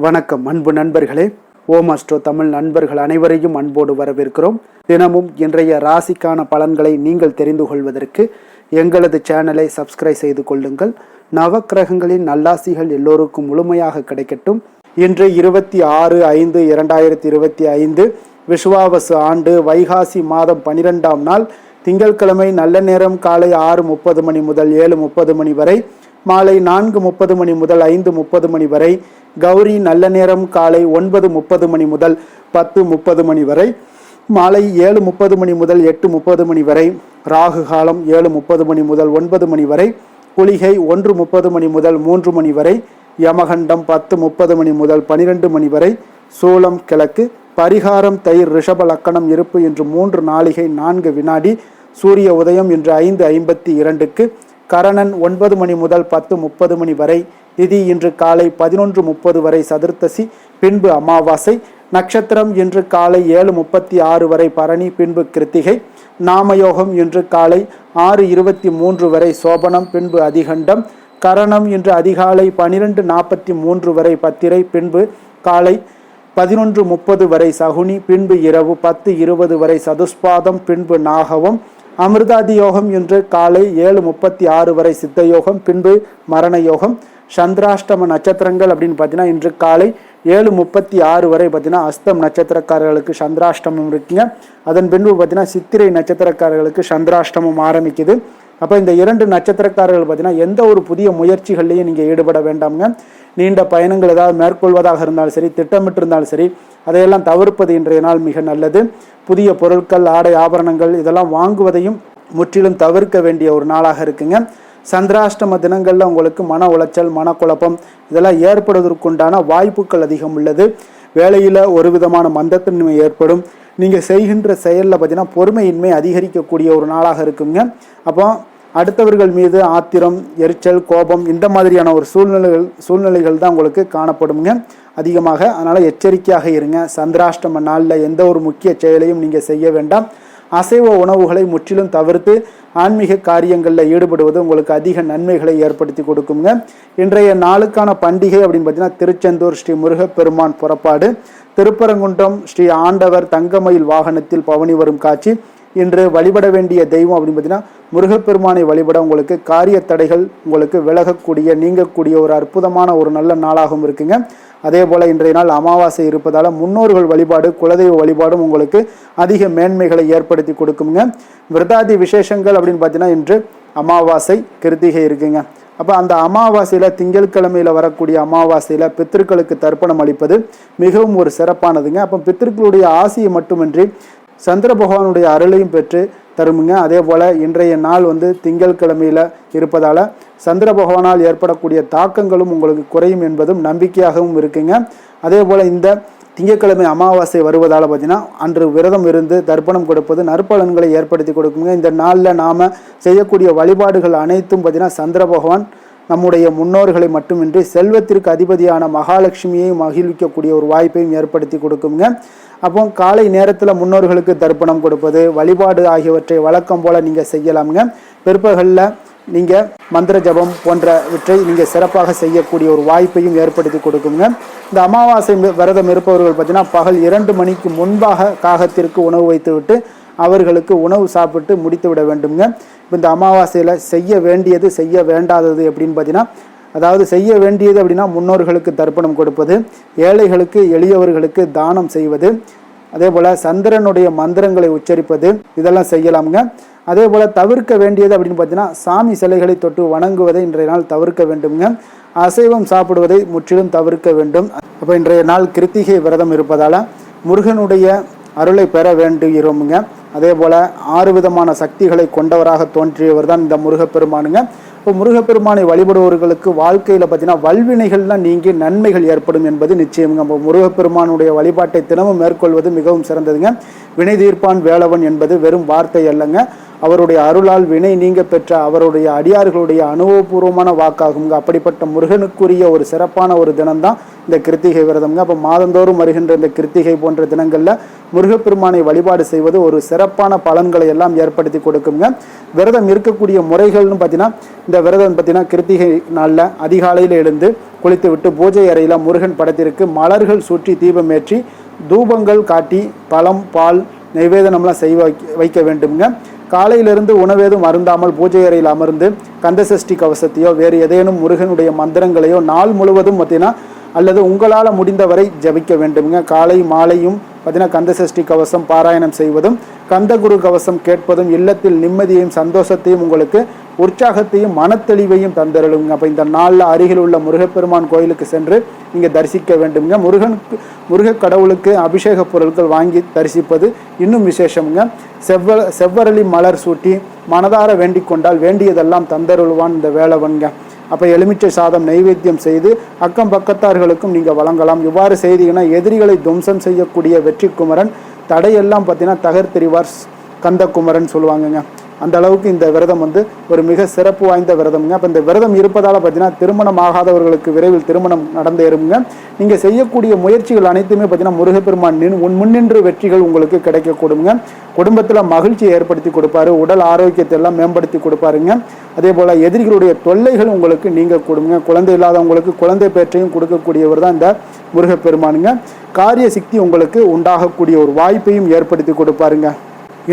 வணக்கம் அன்பு நண்பர்களே. ஓம் அஸ்ட்ரோ தமிழ் நண்பர்கள் அனைவரையும் அன்போடு வரவேற்கிறோம். தினமும் இன்றைய ராசிக்கான பலன்களை நீங்கள் தெரிந்து கொள்வதற்கு எங்களது சேனலை சப்ஸ்கிரைப் செய்து கொள்ளுங்கள். நவக்கிரகங்களின் நல்லாசிகள் எல்லோருக்கும் முழுமையாக கிடைக்கட்டும். இன்று 26/5/2025 விசுவாவசு ஆண்டு வைகாசி மாதம் 12ஆம் நாள் திங்கட்கிழமை. நல்ல நேரம் காலை 6:30 மணி முதல் 7:30 மணி வரை, மாலை 4:30 மணி முதல் 5:30 மணி வரை. கௌரி நல்ல நேரம் காலை 9:30 மணி முதல் 10:30 மணி வரை, மாலை 7:30 மணி முதல் 8:30 மணி வரை. ராகு காலம் 7:30 மணி முதல் 9 மணி வரை. குளிகை 1:30 மணி முதல் 3 மணி வரை. யமகண்டம் 10:30 மணி முதல் 12 மணி வரை. சூலம் கிழக்கு. பரிகாரம் தயிர். ரிஷப லக்கணம் இருப்பு இன்று 3 நாளிகை 4 வினாடி. சூரிய உதயம் இன்று 5:52க்கு. கரணன் 9 மணி முதல் 10:30 மணி வரை. திதி இன்று காலை 11:30 வரை சதுர்த்தசி, பின்பு அமாவாசை. நட்சத்திரம் இன்று காலை 7:36 வரை பரணி, பின்பு கிருத்திகை. நாமயோகம் இன்று காலை 6:23 வரை சோபனம், பின்பு அதிகண்டம். கரணம் இன்று அதிகாலை 12:43 வரை பத்திரை, பின்பு காலை 11:30 வரை சகுனி, பின்பு இரவு 10:20 வரை சதுஸ்பாதம், பின்பு நாகவம். அமிர்தாதி யோகம் இன்று காலை 7:36 வரை சித்தயோகம், பின்பு மரண யோகம். சந்திராஷ்டம நட்சத்திரங்கள் அப்படின்னு பார்த்தீங்கன்னா இன்று காலை 7:36 வரை பார்த்தீங்கன்னா அஸ்தம் நட்சத்திரக்காரர்களுக்கு சந்திராஷ்டமம் இருக்குங்க. அதன் பின்பு பார்த்தீங்கன்னா சித்திரை நட்சத்திரக்காரர்களுக்கு சந்திராஷ்டமம் ஆரம்பிக்குது. அப்போ இந்த 2 நட்சத்திரக்காரர்கள் பார்த்தீங்கன்னா எந்த ஒரு புதிய முயற்சிகள்லையும் நீங்கள் ஈடுபட வேண்டாமுங்க. நீண்ட பயணங்கள் ஏதாவது மேற்கொள்வதாக இருந்தாலும் சரி, திட்டமிட்டு இருந்தாலும் சரி, அதையெல்லாம் தவிர்ப்பது இன்றைய நாள் மிக நல்லது. புதிய பொருட்கள், ஆடை, ஆபரணங்கள் இதெல்லாம் வாங்குவதையும் முற்றிலும் தவிர்க்க வேண்டிய ஒரு நாளாக இருக்குங்க. சந்திராஷ்டம தினங்களில் உங்களுக்கு மன உளைச்சல், மனக்குழப்பம் இதெல்லாம் ஏற்படுவதற்குண்டான வாய்ப்புகள் அதிகம் உள்ளது. வேலையில் ஒரு விதமான மந்தத்தன்மை ஏற்படும். நீங்கள் செய்கின்ற செயலில் பார்த்தீங்கன்னா பொறுமையின்மை அதிகரிக்கக்கூடிய ஒரு நாளாக இருக்குங்க. அப்போ அடுத்தவர்கள் மீது ஆத்திரம், எரிச்சல், கோபம் இந்த மாதிரியான ஒரு சூழ்நிலைகள் தான் உங்களுக்கு காணப்படுங்க அதிகமாக. அதனால் எச்சரிக்கையாக இருங்க. சந்திராஷ்டம நாளில் எந்த ஒரு முக்கிய செயலையும் நீங்கள் செய்ய வேண்டாம். அசைவ உணவுகளை முற்றிலும் தவிர்த்து ஆன்மீக காரியங்களில் ஈடுபடுவது உங்களுக்கு அதிக நன்மைகளை ஏற்படுத்தி கொடுக்குங்க. இன்றைய நாளுக்கான பண்டிகை அப்படின்னு பார்த்தீங்கன்னா திருச்செந்தூர் ஸ்ரீ முருகப்பெருமான் புறப்பாடு, திருப்பரங்குன்றம் ஸ்ரீ ஆண்டவர் தங்கமயில் வாகனத்தில் பவனி வரும் காட்சி. இன்று வழிபட வேண்டிய தெய்வம் அப்படின்னு பார்த்தீங்கன்னா முருகப்பெருமானை வழிபட உங்களுக்கு காரிய தடைகள் உங்களுக்கு விலகக்கூடிய, நீங்கக்கூடிய ஒரு அற்புதமான ஒரு நல்ல நாளாகவும் இருக்குங்க. அதே போல் இன்றைய நாள் அமாவாசை இருப்பதால் முன்னோர்கள் வழிபாடு, குலதெய்வ வழிபாடும் உங்களுக்கு அதிக மேன்மைகளை ஏற்படுத்தி கொடுக்குங்க. விரதாதி விசேஷங்கள் அப்படின்னு பார்த்தீங்கன்னா இன்று அமாவாசை, கிருத்திகை இருக்குங்க. அப்போ அந்த அமாவாசையில் திங்கட்கிழமையில் வரக்கூடிய அமாவாசையில் பித்திருக்களுக்கு தர்ப்பணம் அளிப்பது மிகவும் ஒரு சிறப்பானதுங்க. அப்போ பித்திருக்களுடைய ஆசையை மட்டுமின்றி சந்திர பகவானுடைய அருளையும் பெற்று தருமுங்க. அதே போல் இன்றைய நாள் திங்கட்கிழமையில் இருப்பதால் சந்திர பகவானால் ஏற்படக்கூடிய தாக்கங்களும் உங்களுக்கு குறையும் என்பதும் நம்பிக்கையாகவும் இருக்குங்க. அதே போல் இந்த திங்கட்கிழமை அமாவாசை வருவதால் பார்த்தீங்கன்னா அன்று விரதம் இருந்து தர்ப்பணம் கொடுப்பது நற்பலன்களை ஏற்படுத்தி கொடுக்குங்க. இந்த நாளில் நாம் செய்யக்கூடிய வழிபாடுகள் அனைத்தும் பார்த்தீங்கன்னா சந்திர பகவான் நம்முடைய முன்னோர்களை மட்டுமின்றி செல்வத்திற்கு அதிபதியான மகாலட்சுமியை மகிழ்விக்கக்கூடிய ஒரு வாய்ப்பையும் ஏற்படுத்தி கொடுக்குங்க. அப்போ காலை நேரத்தில் முன்னோர்களுக்கு தர்ப்பணம் கொடுப்பது, வழிபாடு ஆகியவற்றை வழக்கம் போல் நீங்கள் செய்யலாமுங்க. பிற்பகலில் நீங்கள் மந்திர ஜபம் போன்றவற்றை நீங்கள் சிறப்பாக செய்யக்கூடிய ஒரு வாய்ப்பையும் ஏற்படுத்தி கொடுக்குங்க. இந்த அமாவாசை விரதம் இருப்பவர்கள் பார்த்தீங்கன்னா பகல் 2 மணிக்கு முன்பாக காகத்திற்கு உணவு வைத்துவிட்டு அவர்களுக்கு உணவு சாப்பிட்டு முடித்து விட வேண்டுங்க. இப்போ இந்த அமாவாசையில் செய்ய வேண்டியது, செய்ய வேண்டாதது எப்படின்னு பார்த்தீங்கன்னா, அதாவது செய்ய வேண்டியது அப்படின்னா முன்னோர்களுக்கு தர்ப்பணம் கொடுப்பது, ஏழைகளுக்கு எளியவர்களுக்கு தானம் செய்வது, அதே போல் சந்திரனுடைய மந்திரங்களை உச்சரிப்பது இதெல்லாம் செய்யலாமுங்க. அதே போல் தவிர்க்க வேண்டியது அப்படின்னு பார்த்தீங்கன்னா சாமி சிலைகளை தொட்டு வணங்குவதை இன்றைய நாள் தவிர்க்க வேண்டுங்க. அசைவம் சாப்பிடுவதை முற்றிலும் தவிர்க்க வேண்டும். அப்போ இன்றைய நாள் கிருத்திகை விரதம் இருப்பதால் முருகனுடைய அருளை பெற வேண்டுகிறோமுங்க. அதே போல் 6 விதமான சக்திகளை கொண்டவராக தோன்றியவர் தான் இந்த முருகப்பெருமானுங்க. இப்போ முருகப்பெருமானை வழிபடுபவர்களுக்கு வாழ்க்கையில் பார்த்தீங்கன்னா வல்வினைகள்லாம் நீங்கி நன்மைகள் ஏற்படும் என்பது நிச்சயமுங்க. அப்போ முருகப்பெருமானுடைய வழிபாட்டை தினமும் மேற்கொள்வது மிகவும் சிறந்ததுங்க. வினை தீர்ப்பான் வேலவன் என்பது வெறும் வார்த்தை அல்லங்க, அவருடைய அருளால் வினை நீங்க பெற்ற அவருடைய அடியார்களுடைய அனுபவபூர்வமான வாக்காகுங்க. அப்படிப்பட்ட முருகனுக்குரிய ஒரு சிறப்பான ஒரு தினம்தான் இந்த கிருத்திகை விரதம்ங்க. அப்போ மாதந்தோறும் வருகின்ற இந்த கிருத்திகை போன்ற தினங்களில் முருகப்பெருமானை வழிபாடு செய்வது ஒரு சிறப்பான பலன்களை எல்லாம் ஏற்படுத்தி கொடுக்குங்க. விரதம் இருக்கக்கூடிய முறைகள்னு பார்த்தீங்கன்னா, இந்த விரதம் பார்த்தீங்கன்னா கிருத்திகை நாளில் அதிகாலையில் எழுந்து குளித்து விட்டு பூஜை அறையில் முருகன் படத்திற்கு மலர்கள் சுற்றி தீபமேற்றி தூபங்கள் காட்டி பழம் பால் நைவேதனம்லாம் வைக்க வேண்டுங்க. காலையிலிருந்து உணவேதும் அருந்தாமல் பூஜை அறையில் அமர்ந்து கந்தசஷ்டி கவசத்தையோ வேறு ஏதேனும் முருகனுடைய மந்திரங்களையோ நாள் முழுவதும் பார்த்தீங்கன்னா அல்லது உங்களால் முடிந்தவரை ஜபிக்க வேண்டுங்க. காலை மாலையும் பார்த்தீங்கன்னா கந்தசஷ்டி கவசம் பாராயணம் செய்வதும் கந்தகுரு கவசம் கேட்பதும் இல்லத்தில் நிம்மதியையும் சந்தோஷத்தையும் உங்களுக்கு உற்சாகத்தையும் மனத்தெளிவையும் தந்தருளுங்க. அப்போ இந்த நாளில் அருகில் உள்ள முருகப்பெருமான் கோயிலுக்கு சென்று நீங்கள் தரிசிக்க வேண்டுங்க. முருக கடவுளுக்கு அபிஷேக பொருட்கள் வாங்கி தரிசிப்பது இன்னும் விசேஷமுங்க. செவ்வரளி மலர் சூட்டி மனதார வேண்டிக் கொண்டால் வேண்டியதெல்லாம் தந்தருள்வான் இந்த வேளவன்க. அப்போ எலுமிச்சை சாதம் நைவேத்தியம் செய்து அக்கம் பக்கத்தார்களுக்கும் நீங்கள் வழங்கலாம். இவ்வாறு செய்தீங்கன்னா எதிரிகளை துவம்சம் செய்யக்கூடிய வெற்றி குமரன் தடையெல்லாம் பார்த்தீங்கன்னா தகர்த்தெறிவார் கந்தகுமரன் சொல்லுவாங்கங்க. அந்த அளவுக்கு இந்த விரதம் ஒரு மிக சிறப்பு வாய்ந்த விரதம்ங்க. அப்போ இந்த விரதம் இருப்பதால் பார்த்தீங்கன்னா திருமணம் ஆகாதவர்களுக்கு விரைவில் திருமணம் நடந்தேறுங்க. நீங்கள் செய்யக்கூடிய முயற்சிகள் அனைத்துமே பார்த்தீங்கன்னா முருகப்பெருமான் முன்னின்று வெற்றிகள் உங்களுக்கு கிடைக்கக்கூடுங்க. குடும்பத்தில் மகிழ்ச்சியை ஏற்படுத்தி கொடுப்பாரு, உடல் ஆரோக்கியத்தை எல்லாம் மேம்படுத்தி கொடுப்பாருங்க. அதே போல் எதிரிகளுடைய தொல்லைகள் உங்களுக்கு நீங்க கொடுங்க. குழந்தை இல்லாதவங்களுக்கு குழந்தை பேற்றையும் கொடுக்கக்கூடியவர் தான் இந்த முருகப்பெருமானுங்க. காரிய சக்தி உங்களுக்கு உண்டாகக்கூடிய ஒரு வாய்ப்பையும் ஏற்படுத்தி கொடுப்பாருங்க.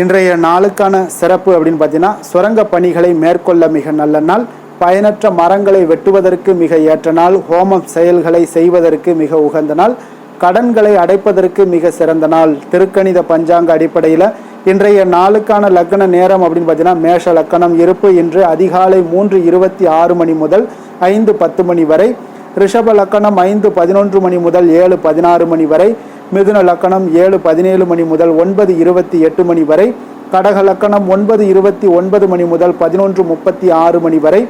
இன்றைய நாளுக்கான சிறப்பு அப்படின்னு பார்த்தீங்கன்னா, சுரங்க பணிகளை மேற்கொள்ள மிக நல்ல நாள், பயனற்ற மரங்களை வெட்டுவதற்கு மிக ஏற்ற நாள், ஹோமம் செயல்களை செய்வதற்கு மிக உகந்த நாள், கடன்களை அடைப்பதற்கு மிக சிறந்த நாள். திருக்கணித பஞ்சாங்க அடிப்படையில் இன்றைய நாளுக்கான லக்ன நேரம் அப்படின்னு பார்த்தீங்கன்னா, மேஷ லக்கணம் இருப்பு இன்று அதிகாலை 3:26 மணி முதல் 5:10 மணி வரை, ரிஷப லக்கணம் 5:11 மணி முதல் 7:16 மணி வரை, மிதுன லக்கணம் 7:17 மணி முதல் 9:28 மணி வரை, கடக லக்கணம் 9:29 மணி முதல் 11:36 மணி வரை,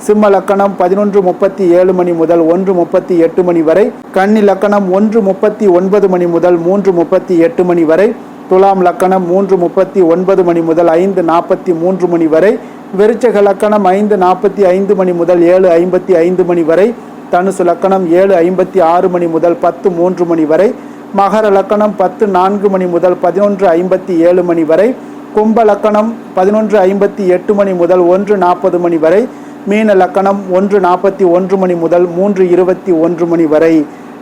சிம்ம லக்கணம் 11:37 மணி முதல் 1:38 மணி வரை, கன்னி லக்கணம் 1:39 மணி முதல் 3:38 மணி வரை, துலாம் லக்கணம் 3:39 மணி முதல் 5:43 மணி வரை, விருச்சக லக்கணம் 5:45 மணி முதல் 7:55 மணி வரை, தனுசு லக்கணம் 7:56 மணி முதல் 10:03 மணி வரை, மகர லக்கணம் 10:04 மணி முதல் 11:57 மணி வரை, கும்ப லக்கணம் 11:58 மணி முதல் 1:40 மணி வரை, மீன லக்கணம் 1:41 மணி முதல் 3:21 மணி வரை.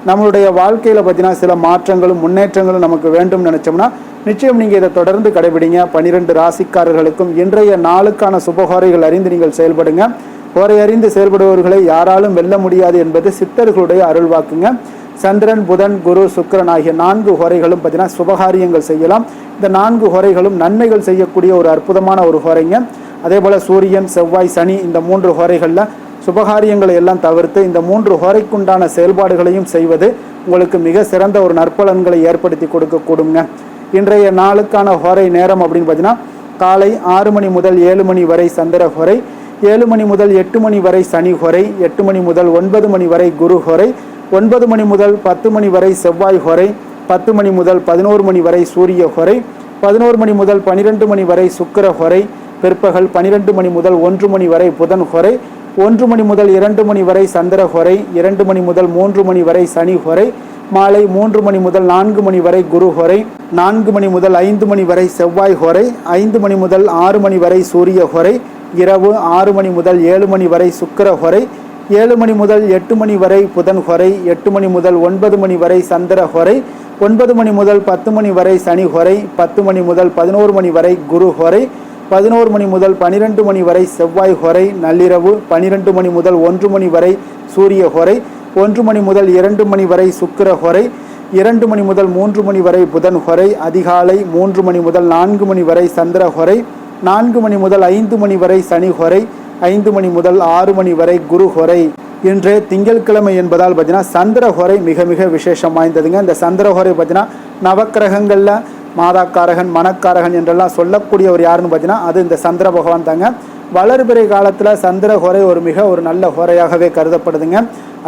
நம்மளுடைய வாழ்க்கையில் பார்த்தீங்கன்னா சில மாற்றங்களும் முன்னேற்றங்களும் நமக்கு வேண்டும் நினைச்சோம்னா நிச்சயம் நீங்கள் இதை தொடர்ந்து கடைபிடிங்க. 12 ராசிக்காரர்களுக்கும் இன்றைய நாளுக்கான சுபகோரைகள் அறிந்து நீங்கள் செயல்படுங்க. கோரை அறிந்து செயல்படுபவர்களை யாராலும் வெல்ல முடியாது என்பது சித்தர்களுடைய அருள்வாக்குங்க. சந்திரன், புதன், குரு, சுக்கிரன் ஆகிய 4 ஹோரைகளும் பார்த்தீங்கன்னா சுபகாரியங்கள் செய்யலாம். இந்த 4 ஹோரைகளும் நன்மைகள் செய்யக்கூடிய ஒரு அற்புதமான ஒரு ஹோரைங்க. அதே போல் சூரியன், செவ்வாய், சனி இந்த 3 ஹோரைகளில் சுபகாரியங்களை எல்லாம் தவிர்த்து இந்த 3 ஹோரைக்குண்டான செயல்பாடுகளையும் செய்வது உங்களுக்கு மிக சிறந்த ஒரு நற்பலன்களை ஏற்படுத்தி கொடுக்கக்கூடுங்க. இன்றைய நாளுக்கான ஹோரை நேரம் அப்படின்னு பார்த்தீங்கன்னா, காலை 6 மணி முதல் 7 மணி வரை சந்திர ஹோரை, 7 மணி முதல் 8 மணி வரை சனி ஹோரை, 8 மணி முதல் 9 மணி வரை குரு ஹோரை, 9 மணி முதல் 10 மணி வரை செவ்வாய் ஹோரை, 10 மணி முதல் 11 மணி வரை சூரிய ஹோரை, 11 மணி முதல் 12 மணி வரை சுக்கிர ஹோரை, பிற்பகல் 12 மணி முதல் 1 மணி வரை புதன் ஹோரை, 1 மணி முதல் 2 மணி வரை சந்திர ஹோரை, 2 மணி முதல் 3 மணி வரை சனி ஹோரை, மாலை 3 மணி முதல் 4 மணி வரை குரு ஹோரை, 4 மணி முதல் 5 மணி வரை செவ்வாய் ஹோரை, 5 மணி முதல் 6 மணி வரை சூரிய ஹோரை, இரவு 6 மணி முதல் 7 மணி வரை சுக்கிர ஹோரை, 7 மணி முதல் 8 மணி வரை புதன் ஹோரை, 8 மணி முதல் 9 மணி வரை சந்திர ஹோரை, 9 மணி முதல் 10 மணி வரை சனி ஹோரை, 10 மணி முதல் 11 மணி வரை குரு ஹோரை, 11 மணி முதல் 12 மணி வரை செவ்வாய் ஹோரை, நள்ளிரவு 12 மணி முதல் 1 மணி வரை சூரிய ஹோரை, 1 மணி முதல் 2 மணி வரை சுக்கிர ஹோரை, 2 மணி முதல் 3 மணி வரை புதன் ஹோரை, அதிகாலை 3 மணி முதல் 4 மணி வரை சந்திர ஹோரை, 4 மணி முதல் 5 மணி வரை சனி ஹோரை, 5 மணி முதல் 6 மணி வரை குரு ஹோரை. இன்று திங்கட்கிழமை என்பதால் பார்த்தீங்கன்னா சந்திர ஹோரை மிக மிக விசேஷம் வாய்ந்ததுங்க. இந்த சந்திர ஹோரை பார்த்தீங்கன்னா நவக்கிரகங்களில் மாதாக்காரகன், மனக்காரகன் என்றெல்லாம் சொல்லக்கூடியவர் யாருன்னு பார்த்தீங்கன்னா அது இந்த சந்திர பகவான் தாங்க. வளர்பிறை காலத்தில் சந்திர ஹோரை ஒரு நல்ல ஹோரையாகவே கருதப்படுதுங்க.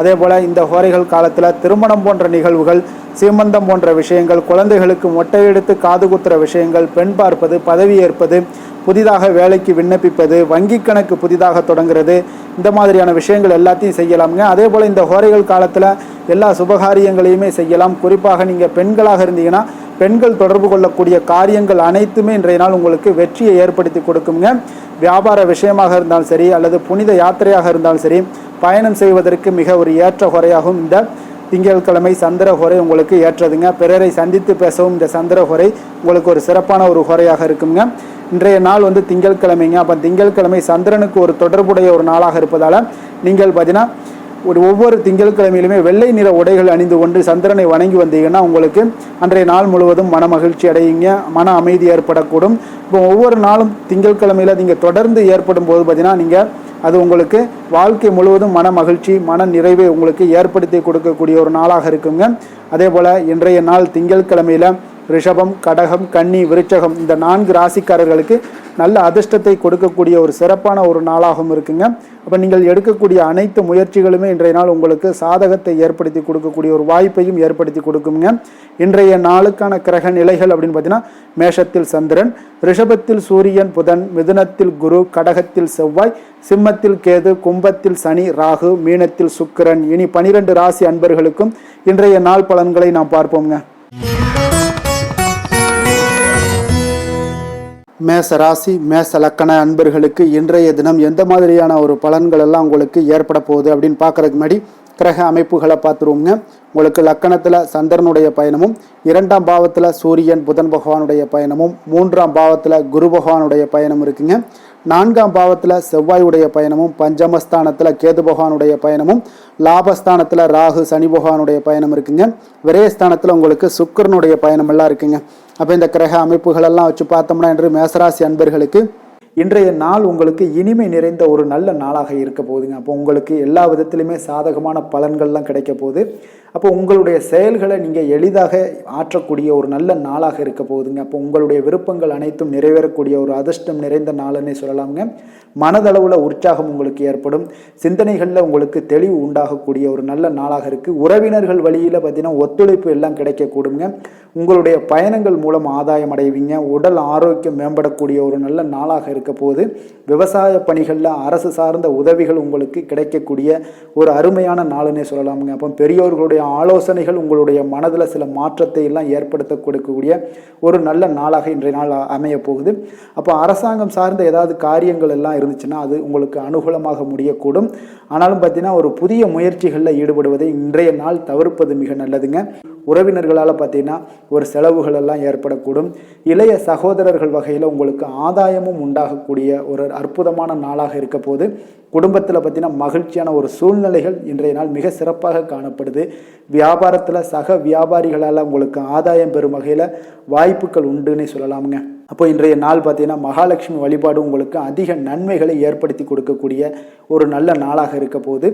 அதே போல் இந்த ஹோரைகள் காலத்தில் திருமணம் போன்ற நிகழ்வுகள், சீமந்தம் போன்ற விஷயங்கள், குழந்தைகளுக்கு மொட்டை எடுத்து காது குத்துற விஷயங்கள், பெண் பார்ப்பது, பதவி ஏற்பது, புதிதாக வேலைக்கு விண்ணப்பிப்பது, வங்கி கணக்கு புதிதாக தொடங்குறது, இந்த மாதிரியான விஷயங்கள் எல்லாத்தையும் செய்யலாமுங்க. அதே போல் இந்த ஹோரைகள் காலத்தில் எல்லா சுபகாரியங்களையுமே செய்யலாம். குறிப்பாக நீங்கள் பெண்களாக இருந்தீங்கன்னா பெண்கள் தொடர்பு கொள்ளக்கூடிய காரியங்கள் அனைத்துமே இன்றைய நாள் உங்களுக்கு வெற்றியை ஏற்படுத்தி கொடுக்குங்க. வியாபார விஷயமாக இருந்தாலும் சரி, அல்லது புனித யாத்திரையாக இருந்தாலும் சரி, பயணம் செய்வதற்கு மிக ஒரு ஏற்ற ஹோரையாகும் இந்த திங்கட்கிழமை சந்திர ஹோரை உங்களுக்கு ஏற்றதுங்க. பிறரை சந்தித்து பேசவும் இந்த சந்திர ஹோரை உங்களுக்கு ஒரு சிறப்பான ஒரு ஹோரையாக இருக்குங்க. இன்றைய நாள் திங்கட்கிழமைங்க. அப்போ திங்கட்கிழமை சந்திரனுக்கு ஒரு தொடர்புடைய ஒரு நாளாக இருப்பதால் நீங்கள் பார்த்தீங்கன்னா ஒவ்வொரு திங்கட்கிழமையிலுமே வெள்ளை நிற உடைகள் அணிந்து கொண்டு சந்திரனை வணங்கி வந்தீங்கன்னா உங்களுக்கு அன்றைய நாள் முழுவதும் மன மகிழ்ச்சி அடையுங்க, மன அமைதி ஏற்படக்கூடும். இப்போ ஒவ்வொரு நாளும் திங்கட்கிழமையில் நீங்கள் தொடர்ந்து ஏற்படும் போது பார்த்தீங்கன்னா நீங்கள் அது உங்களுக்கு வாழ்க்கை முழுவதும் மன மகிழ்ச்சி, மன நிறைவை உங்களுக்கு ஏற்படுத்தி கொடுக்கக்கூடிய ஒரு நாளாக இருக்குங்க. அதே போல் இன்றைய நாள் திங்கட்கிழமையில் ரிஷபம், கடகம், கன்னி, விருச்சகம் இந்த 4 ராசிக்காரர்களுக்கு நல்ல அதிர்ஷ்டத்தை கொடுக்கக்கூடிய ஒரு சிறப்பான ஒரு நாளாகவும் இருக்குங்க. அப்போ நீங்கள் எடுக்கக்கூடிய அனைத்து முயற்சிகளுமே இன்றைய நாள் உங்களுக்கு சாதகத்தை ஏற்படுத்தி கொடுக்கக்கூடிய ஒரு வாய்ப்பையும் ஏற்படுத்தி கொடுக்குங்க. இன்றைய நாளுக்கான கிரக நிலைகள் அப்படின்னு பார்த்தீங்கன்னா மேஷத்தில் சந்திரன், ரிஷபத்தில் சூரியன், புதன், மிதுனத்தில் குரு, கடகத்தில் செவ்வாய், சிம்மத்தில் கேது, கும்பத்தில் சனி, ராகு, மீனத்தில் சுக்கிரன். இனி 12 ராசி அன்பர்களுக்கும் இன்றைய நாள் பலன்களை நாம் பார்ப்போங்க. மேச ராசி மேச லக்கண அன்பர்களுக்கு இன்றைய தினம் எந்த மாதிரியான ஒரு பலன்கள் எல்லாம் உங்களுக்கு ஏற்பட போகுது அப்படின்னு பார்க்கறதுக்கு முன்னாடி கிரக அமைப்புகளை பார்த்துருவோங்க. உங்களுக்கு லக்கணத்தில் சந்திரனுடைய பயணமும், 2ஆம் பாவத்தில் சூரியன் புதன் பகவானுடைய பயணமும், 3ஆம் பாவத்தில் குரு பகவானுடைய பயணம் இருக்குங்க. 4ஆம் பாவத்தில் செவ்வாயுடைய பயணமும், பஞ்சமஸ்தானத்தில் கேது பகவானுடைய பயணமும், லாபஸ்தானத்தில் ராகு சனி பகவானுடைய பயணம் இருக்குங்க. விரயஸ்தானத்தில் உங்களுக்கு சுக்கிரனுடைய பயணம் எல்லாம் இருக்குங்க. அப்போ இந்த கிரக அமைப்புகளெல்லாம் வச்சு பார்த்தோம்னா இன்று மேசராசி அன்பர்களுக்கு இன்றைய நாள் உங்களுக்கு இனிமை நிறைந்த ஒரு நல்ல நாளாக இருக்க போகுதுங்க. அப்போ உங்களுக்கு எல்லா விதத்திலுமே சாதகமான பலன்கள்லாம் கிடைக்க போகுது. அப்போ உங்களுடைய செயல்களை நீங்கள் எளிதாக ஆற்றக்கூடிய ஒரு நல்ல நாளாக இருக்க போகுதுங்க. அப்போ உங்களுடைய விருப்பங்கள் அனைத்தும் நிறைவேறக்கூடிய ஒரு அதிர்ஷ்டம் நிறைந்த நாளுன்னே சொல்லலாமுங்க. மனதளவில் உற்சாகம் உங்களுக்கு ஏற்படும், சிந்தனைகளில் உங்களுக்கு தெளிவு உண்டாகக்கூடிய ஒரு நல்ல நாளாக இருக்குது. உறவினர்கள் வழியில் பார்த்தீங்கன்னா ஒத்துழைப்பு எல்லாம் கிடைக்கக்கூடுங்க. உங்களுடைய பயணங்கள் மூலம் ஆதாயம் அடைவீங்க. உடல் ஆரோக்கியம் மேம்படக்கூடிய ஒரு நல்ல நாளாக இருக்க போது. விவசாய பணிகளில் அரசு சார்ந்த உதவிகள் உங்களுக்கு கிடைக்கக்கூடிய ஒரு அருமையான நாளுன்னே சொல்லலாமுங்க. அப்போ பெரியோர்களுடைய ஆலோசனைகள் உங்களுடைய மனதில் சில மாற்றத்தை எல்லாம் ஏற்படுத்த கொடுக்கக்கூடிய ஒரு நல்ல நாளாக இன்றைய நாள் அமைய போகுது. அப்போ அரசாங்கம் சார்ந்த ஏதாவது காரியங்கள் எல்லாம் இருந்துச்சுன்னா அது உங்களுக்கு அனுகூலமாக முடியக்கூடும். ஆனாலும் பார்த்தீங்கன்னா ஒரு புதிய முயற்சிகளில் ஈடுபடுவதை இன்றைய நாள் தவிர்ப்பது மிக நல்லதுங்க. உறவினர்களால் பார்த்தீங்கன்னா ஒரு செலவுகள் எல்லாம் ஏற்படக்கூடும். இளைய சகோதரர்கள் வகையில் உங்களுக்கு ஆதாயமும் உண்டாகக்கூடிய ஒரு அற்புதமான நாளாக இருக்க போது. குடும்பத்தில் பார்த்தீங்கன்னா மகிழ்ச்சியான ஒரு சூழ்நிலைகள் இன்றைய நாள் மிக சிறப்பாக காணப்படுது. வியாபாரத்தில் சக வியாபாரிகளால் உங்களுக்கு ஆதாயம் பெறும் வகையில் வாய்ப்புகள் உண்டுன்னு சொல்லலாமுங்க. அப்போ இன்றைய நாள் பார்த்தீங்கன்னா மகாலட்சுமி வழிபாடு உங்களுக்கு அதிக நன்மைகளை ஏற்படுத்தி கொடுக்கக்கூடிய ஒரு நல்ல நாளாக இருக்க போது.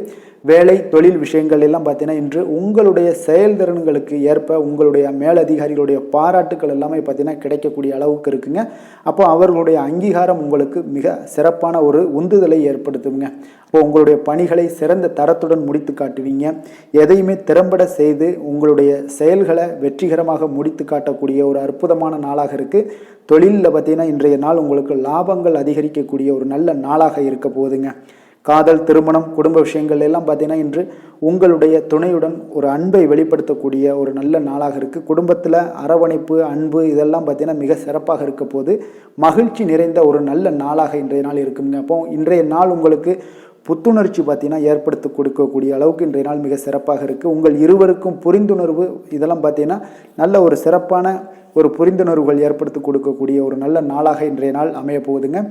வேலை தொழில் விஷயங்கள் எல்லாம் பார்த்தீங்கன்னா இன்று உங்களுடைய செயல்திறன்களுக்கு ஏற்ப உங்களுடைய மேலதிகாரிகளுடைய பாராட்டுக்கள் எல்லாமே பார்த்தீங்கன்னா கிடைக்கக்கூடிய அளவுக்கு இருக்குங்க. அப்போ அவர்களுடைய அங்கீகாரம் உங்களுக்கு மிக சிறப்பான ஒரு உந்துதலை ஏற்படுத்துங்க. அப்போ உங்களுடைய பணிகளை சிறந்த தரத்துடன் முடித்து காட்டுவீங்க. எதையுமே திறம்பட செய்து உங்களுடைய செயல்களை வெற்றிகரமாக முடித்து காட்டக்கூடிய ஒரு அற்புதமான நாளாக இருக்குது. தொழிலில் பார்த்தீங்கன்னா இன்றைய நாள் உங்களுக்கு லாபங்கள் அதிகரிக்கக்கூடிய ஒரு நல்ல நாளாக இருக்க போகுதுங்க. காதல், திருமணம், குடும்ப விஷயங்கள் எல்லாம் பார்த்தீங்கன்னா இன்று உங்களுடைய துணையுடன் ஒரு அன்பை வெளிப்படுத்தக்கூடிய ஒரு நல்ல நாளாக இருக்குது. குடும்பத்தில் அரவணைப்பு, அன்பு இதெல்லாம் பார்த்தீங்கன்னா மிக சிறப்பாக இருக்க போது. மகிழ்ச்சி நிறைந்த ஒரு நல்ல நாளாக இன்றைய நாள் இருக்குங்க. அப்போ இன்றைய நாள் உங்களுக்கு புத்துணர்ச்சி பார்த்தீங்கன்னா ஏற்படுத்தி கொடுக்கக்கூடிய அளவுக்கு இன்றைய நாள் மிக சிறப்பாக இருக்குது. உங்கள் இருவருக்கும் புரிந்துணர்வு இதெல்லாம் பார்த்தீங்கன்னா நல்ல ஒரு சிறப்பான ஒரு புரிந்துணர்வுகள் ஏற்படுத்தி கொடுக்கக்கூடிய ஒரு நல்ல நாளாக இன்றைய நாள் அமைய போகுதுங்க.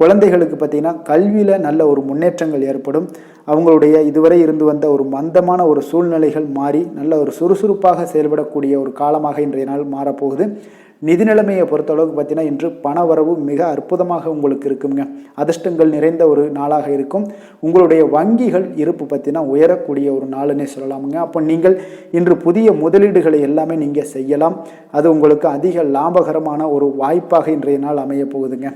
குழந்தைகளுக்கு பார்த்தீங்கன்னா கல்வியில் நல்ல ஒரு முன்னேற்றங்கள் ஏற்படும். அவங்களுடைய இதுவரை இருந்து வந்த ஒரு மந்தமான ஒரு சூழ்நிலைகள் மாறி நல்ல ஒரு சுறுசுறுப்பாக செயல்படக்கூடிய ஒரு காலமாக இன்றைய நாள் மாறப்போகுது. நிதி நிலைமையை பொறுத்தளவுக்கு பார்த்தீங்கன்னா இன்று பண வரவு மிக அற்புதமாக உங்களுக்கு இருக்குங்க. அதிர்ஷ்டங்கள் நிறைந்த ஒரு நாளாக இருக்கும். உங்களுடைய வங்கிகள் இருப்பு பார்த்தீங்கன்னா உயரக்கூடிய ஒரு நாளுன்னே சொல்லலாமுங்க. அப்போ நீங்கள் இன்று புதிய முதலீடுகளை எல்லாமே நீங்கள் செய்யலாம். அது உங்களுக்கு அதிக லாபகரமான ஒரு வாய்ப்பாக இன்றைய நாள் அமைய போகுதுங்க.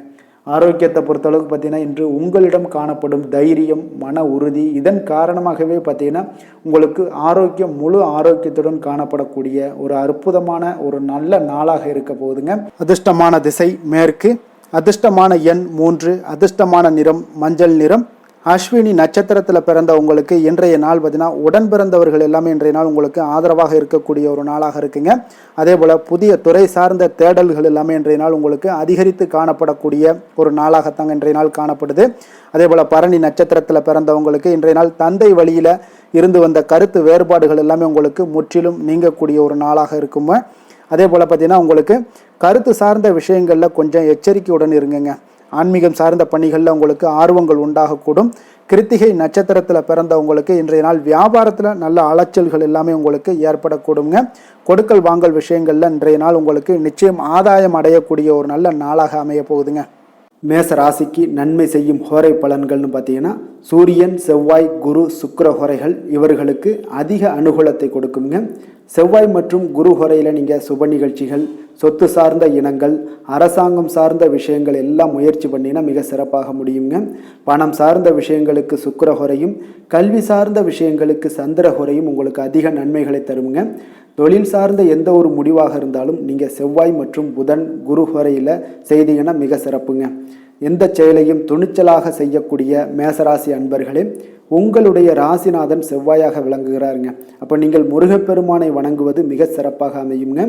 ஆரோக்கியத்தை பொறுத்தளவுக்கு பார்த்தீங்கன்னா இன்று உங்களிடம் காணப்படும் தைரியம், மன உறுதி, இதன் காரணமாகவே பார்த்தீங்கன்னா உங்களுக்கு ஆரோக்கியம், முழு ஆரோக்கியத்துடன் காணப்படக்கூடிய ஒரு அற்புதமான ஒரு நல்ல நாளாக இருக்க போகுதுங்க. அதிர்ஷ்டமான திசை மேற்கு, அதிர்ஷ்டமான எண் 3, அதிர்ஷ்டமான நிறம் மஞ்சள் நிறம். அஸ்வினி நட்சத்திரத்தில் பிறந்த உங்களுக்கு இன்றைய நாள் பார்த்தீங்கன்னா உடன் பிறந்தவர்கள் எல்லாமே இன்றைய நாள் உங்களுக்கு ஆதரவாக இருக்கக்கூடிய ஒரு நாளாக இருக்குங்க. அதே போல் புதிய துறை சார்ந்த தேடல்கள் எல்லாமே இன்றைய நாள் உங்களுக்கு அதிகரித்து காணப்படக்கூடிய ஒரு நாளாகத்தாங்க இன்றைய நாள் காணப்படுது. அதே போல் பரணி நட்சத்திரத்தில் பிறந்தவங்களுக்கு இன்றைய நாள் தந்தை வழியில் இருந்து வந்த கருத்து வேறுபாடுகள் எல்லாமே உங்களுக்கு முற்றிலும் நீங்கக்கூடிய ஒரு நாளாக இருக்குங்க. அதே போல் பார்த்தீங்கன்னா உங்களுக்கு கருத்து சார்ந்த விஷயங்களில் கொஞ்சம் எச்சரிக்கையுடன் இருங்குங்க. ஆன்மீகம் சார்ந்த பணிகளில் உங்களுக்கு ஆர்வங்கள் உண்டாகக்கூடும். கிருத்திகை நட்சத்திரத்தில் பிறந்தவங்களுக்கு இன்றைய நாள் வியாபாரத்தில் நல்ல அலைச்சல்கள் எல்லாமே உங்களுக்கு ஏற்படக்கூடுங்க. கொடுக்கல் வாங்கல் விஷயங்களில் இன்றைய நாள் உங்களுக்கு நிச்சயம் ஆதாயம் அடையக்கூடிய ஒரு நல்ல நாளாக அமைய போகுதுங்க. மேச ராசிக்கு நன்மை செய்யும் ஹோரை பலன்கள்னு பார்த்தீங்கன்னா சூரியன், செவ்வாய், குரு, சுக்கிர ஹோரைகள் இவர்களுக்கு அதிக அனுகூலத்தை கொடுக்குங்க. செவ்வாய் மற்றும் குரு ஹோரையில் நீங்கள் சுப நிகழ்ச்சிகள், சொத்து சார்ந்த இனங்கள், அரசாங்கம் சார்ந்த விஷயங்கள் எல்லாம் முயற்சி பண்ணினா மிக சிறப்பாக முடியுங்க. பணம் சார்ந்த விஷயங்களுக்கு சுக்கிர ஹோரையும், கல்வி சார்ந்த விஷயங்களுக்கு சந்திர ஹோரையும் உங்களுக்கு அதிக நன்மைகளை தருங்க. தொழில் சார்ந்த எந்த ஒரு முடிவாக இருந்தாலும் நீங்கள் செவ்வாய் மற்றும் புதன், குரு ஹோரையில் செய்தீங்கன்னா மிக சிறப்புங்க. எந்த செயலையும் துணிச்சலாக செய்யக்கூடிய மேசராசி அன்பர்களே, உங்களுடைய ராசிநாதன் செவ்வாயாக விளங்குகிறாருங்க. அப்போ நீங்கள் முருகப்பெருமானை வணங்குவது மிக சிறப்பாக அமையுங்க.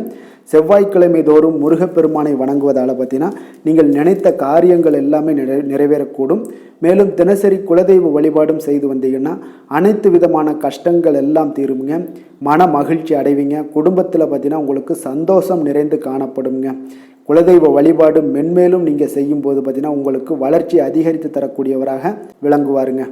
செவ்வாய்க்கிழமை தோறும் முருகப்பெருமானை வணங்குவதால் பார்த்தீங்கன்னா நீங்கள் நினைத்த காரியங்கள் எல்லாமே நிறைவேறக்கூடும். மேலும் தினசரி குலதெய்வ வழிபாடும் செய்து வந்தீங்கன்னா அனைத்து விதமான கஷ்டங்கள் எல்லாம் தீருங்க. மன மகிழ்ச்சி அடைவீங்க. குடும்பத்தில் பார்த்தீங்கன்னா உங்களுக்கு சந்தோஷம் நிறைந்து காணப்படுங்க. குலதெய்வ வழிபாடு மென்மேலும் நீங்கள் செய்யும்போது பார்த்தீங்கன்னா உங்களுக்கு வளர்ச்சி அதிகரித்து தரக்கூடியவராக விளங்குவாருங்க.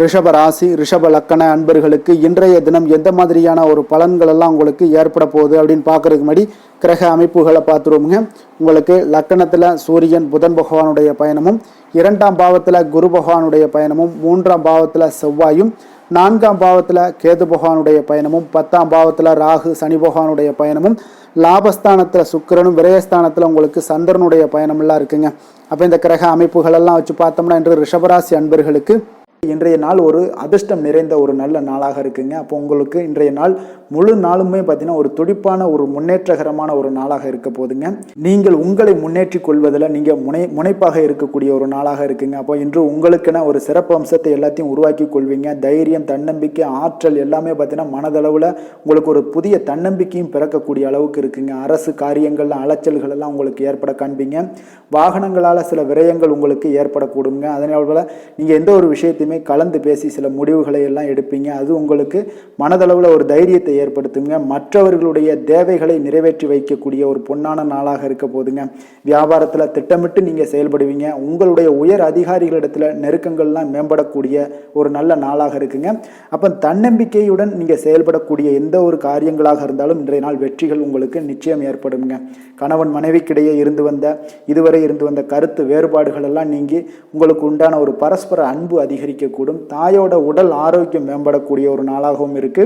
ரிஷப ராசி, ரிஷப லக்கண அன்பர்களுக்கு இன்றைய தினம் எந்த மாதிரியான ஒரு பலன்கள் எல்லாம் உங்களுக்கு ஏற்பட போகுது அப்படின்னு பார்க்கறதுக்கு முன்னாடி கிரக அமைப்புகளை பார்த்துருவோமுங்க. உங்களுக்கு லக்கணத்தில் சூரியன் புதன் பகவானுடைய பயணமும், 2ஆம் பாவத்தில் குரு பகவானுடைய பயணமும், 3ஆம் பாவத்தில் செவ்வாயும், 4ஆம் பாவத்தில் கேது பகவானுடைய பயணமும், 10ஆம் பாவத்தில் ராகு சனி பகவானுடைய பயணமும், லாபஸ்தானத்தில் சுக்கிரனும், விரயஸ்தானத்தில் உங்களுக்கு சந்திரனுடைய பயணமெல்லாம் இருக்குங்க. அப்போ இந்த கிரக அமைப்புகளெல்லாம் வச்சு பார்த்தோம்னா இன்று ரிஷபராசி அன்பர்களுக்கு இன்றைய நாள் ஒரு அதிர்ஷ்டம் நிறைந்த ஒரு நல்ல நாளாக இருக்குங்க. அப்போ உங்களுக்கு இன்றைய நாள் முழு நாளுமே பார்த்தீங்கன்னா ஒரு துடிப்பான ஒரு முன்னேற்றகரமான ஒரு நாளாக இருக்க போதுங்க. நீங்கள் உங்களை முன்னேற்றி கொள்வதில் நீங்கள் முனைப்பாக இருக்கக்கூடிய ஒரு நாளாக இருக்குங்க. அப்போ இன்று உங்களுக்கென ஒரு சிறப்பு அம்சத்தை எல்லாத்தையும் உருவாக்கி கொள்வீங்க. தைரியம், தன்னம்பிக்கை, ஆற்றல் எல்லாமே பார்த்தீங்கன்னா மனதளவில் உங்களுக்கு ஒரு புதிய தன்னம்பிக்கையும் பிறக்கக்கூடிய அளவுக்கு இருக்குங்க. அரசு காரியங்கள்ல அலைச்சல்கள் எல்லாம் உங்களுக்கு ஏற்பட காண்பீங்க. வாகனங்களால் சில விரயங்கள் உங்களுக்கு ஏற்படக்கூடுங்க. அதனால நீங்கள் எந்த ஒரு விஷயத்தையுமே கலந்து பேசி சில முடிவுகளை எல்லாம் எடுப்பீங்க. அது உங்களுக்கு மனதளவில் ஒரு தைரியத்தை ஏற்படுத்துங்க. மற்றவர்களுடைய தேவைகளை நிறைவேற்றி வைக்கக்கூடிய ஒரு பொன்னான நாளாக இருக்க போதுங்க. வியாபாரத்தில் திட்டமிட்டு நீங்கள் செயல்படுவீங்க. உங்களுடைய உயர் அதிகாரிகளிடத்தில் நெருக்கங்கள்லாம் மேம்படக்கூடிய ஒரு நல்ல நாளாக இருக்குங்க. அப்போ தன்னம்பிக்கையுடன் நீங்கள் செயல்படக்கூடிய எந்த ஒரு காரியங்களாக இருந்தாலும் இன்றைய நாள் வெற்றிகள் உங்களுக்கு நிச்சயம் ஏற்படுங்க. கணவன் மனைவிக்கிடையே இதுவரை இருந்து வந்த கருத்து வேறுபாடுகள் எல்லாம் நீங்கி உங்களுக்கு உண்டான ஒரு பரஸ்பர அன்பு அதிகரிக்கக்கூடும். தாயோட உடல் ஆரோக்கியம் மேம்படக்கூடிய ஒரு நாளாகவும் இருக்கு.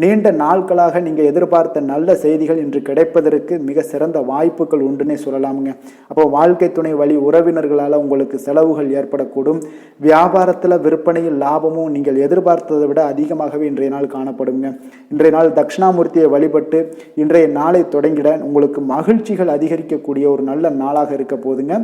நீண்ட நாட்களாக நீங்கள் எதிர்பார்த்த நல்ல செய்திகள் இன்று கிடைப்பதற்கு மிக சிறந்த வாய்ப்புகள் உண்டுன்னே சொல்லலாமுங்க. அப்போ வாழ்க்கை துணை வழி உறவினர்களால் உங்களுக்கு செலவுகள் ஏற்படக்கூடும். வியாபாரத்தில் விற்பனையில் லாபமும் நீங்கள் எதிர்பார்த்ததை விட அதிகமாகவே இன்றைய நாள் காணப்படுங்க. இன்றைய நாள் தட்சிணாமூர்த்தியை வழிபட்டு இன்றைய நாளை தொடங்கிட உங்களுக்கு மகிழ்ச்சிகள் அதிகரிக்கக்கூடிய ஒரு நல்ல நாளாக இருக்க போதுங்க.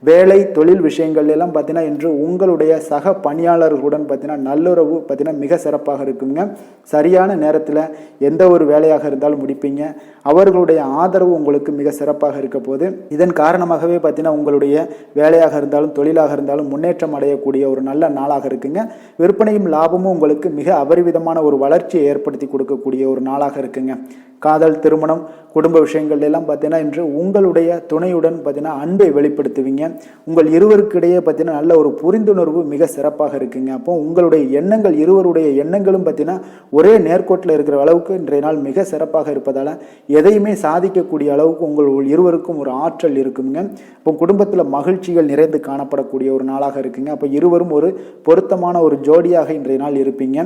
வேலை தொழில் விஷயங்கள் எல்லாம் பார்த்தீங்கன்னா இன்று உங்களுடைய சக பணியாளர்களுடன் பார்த்தீங்கன்னா நல்லுறவு பார்த்தீங்கன்னா மிக சிறப்பாக இருக்குங்க. சரியான நேரத்தில் எந்த ஒரு வேலையாக இருந்தாலும் முடிப்பீங்க. அவர்களுடைய ஆதரவு உங்களுக்கு மிக சிறப்பாக இருக்க போது இதன் காரணமாகவே பார்த்தீங்கன்னா உங்களுடைய வேலையாக இருந்தாலும் தொழிலாக இருந்தாலும் முன்னேற்றம் அடையக்கூடிய ஒரு நல்ல நாளாக இருக்குங்க. விற்பனையும் லாபமும் உங்களுக்கு மிக அபரிவிதமான ஒரு வளர்ச்சியை ஏற்படுத்தி கொடுக்கக்கூடிய ஒரு நாளாக இருக்குங்க. காதல், திருமணம், குடும்ப விஷயங்கள் எல்லாம் பார்த்தீங்கன்னா இன்று உங்களுடைய துணையுடன் பார்த்தீங்கன்னா அன்பை வெளிப்படுத்துவீங்க. உங்கள் இருவருக்கு இடையே பார்த்தீங்கன்னா நல்ல ஒரு புரிந்துணர்வு மிக சிறப்பாக இருக்குங்க. அப்போ உங்களுடைய எண்ணங்கள், இருவருடைய எண்ணங்களும் பார்த்தீங்கன்னா ஒரே நேர்கோட்டில் இருக்கிற அளவுக்கு இன்றைய நாள் மிக சிறப்பாக இருப்பதால் எதையுமே சாதிக்கக்கூடிய அளவுக்கு உங்கள் இருவருக்கும் ஒரு ஆற்றல் இருக்குங்க. இப்போ குடும்பத்தில் மகிழ்ச்சிகள் நிறைந்து காணப்படக்கூடிய ஒரு நாளாக இருக்குங்க. அப்போ இருவரும் ஒரு பொருத்தமான ஒரு ஜோடியாக இன்றைய நாள் இருப்பீங்க.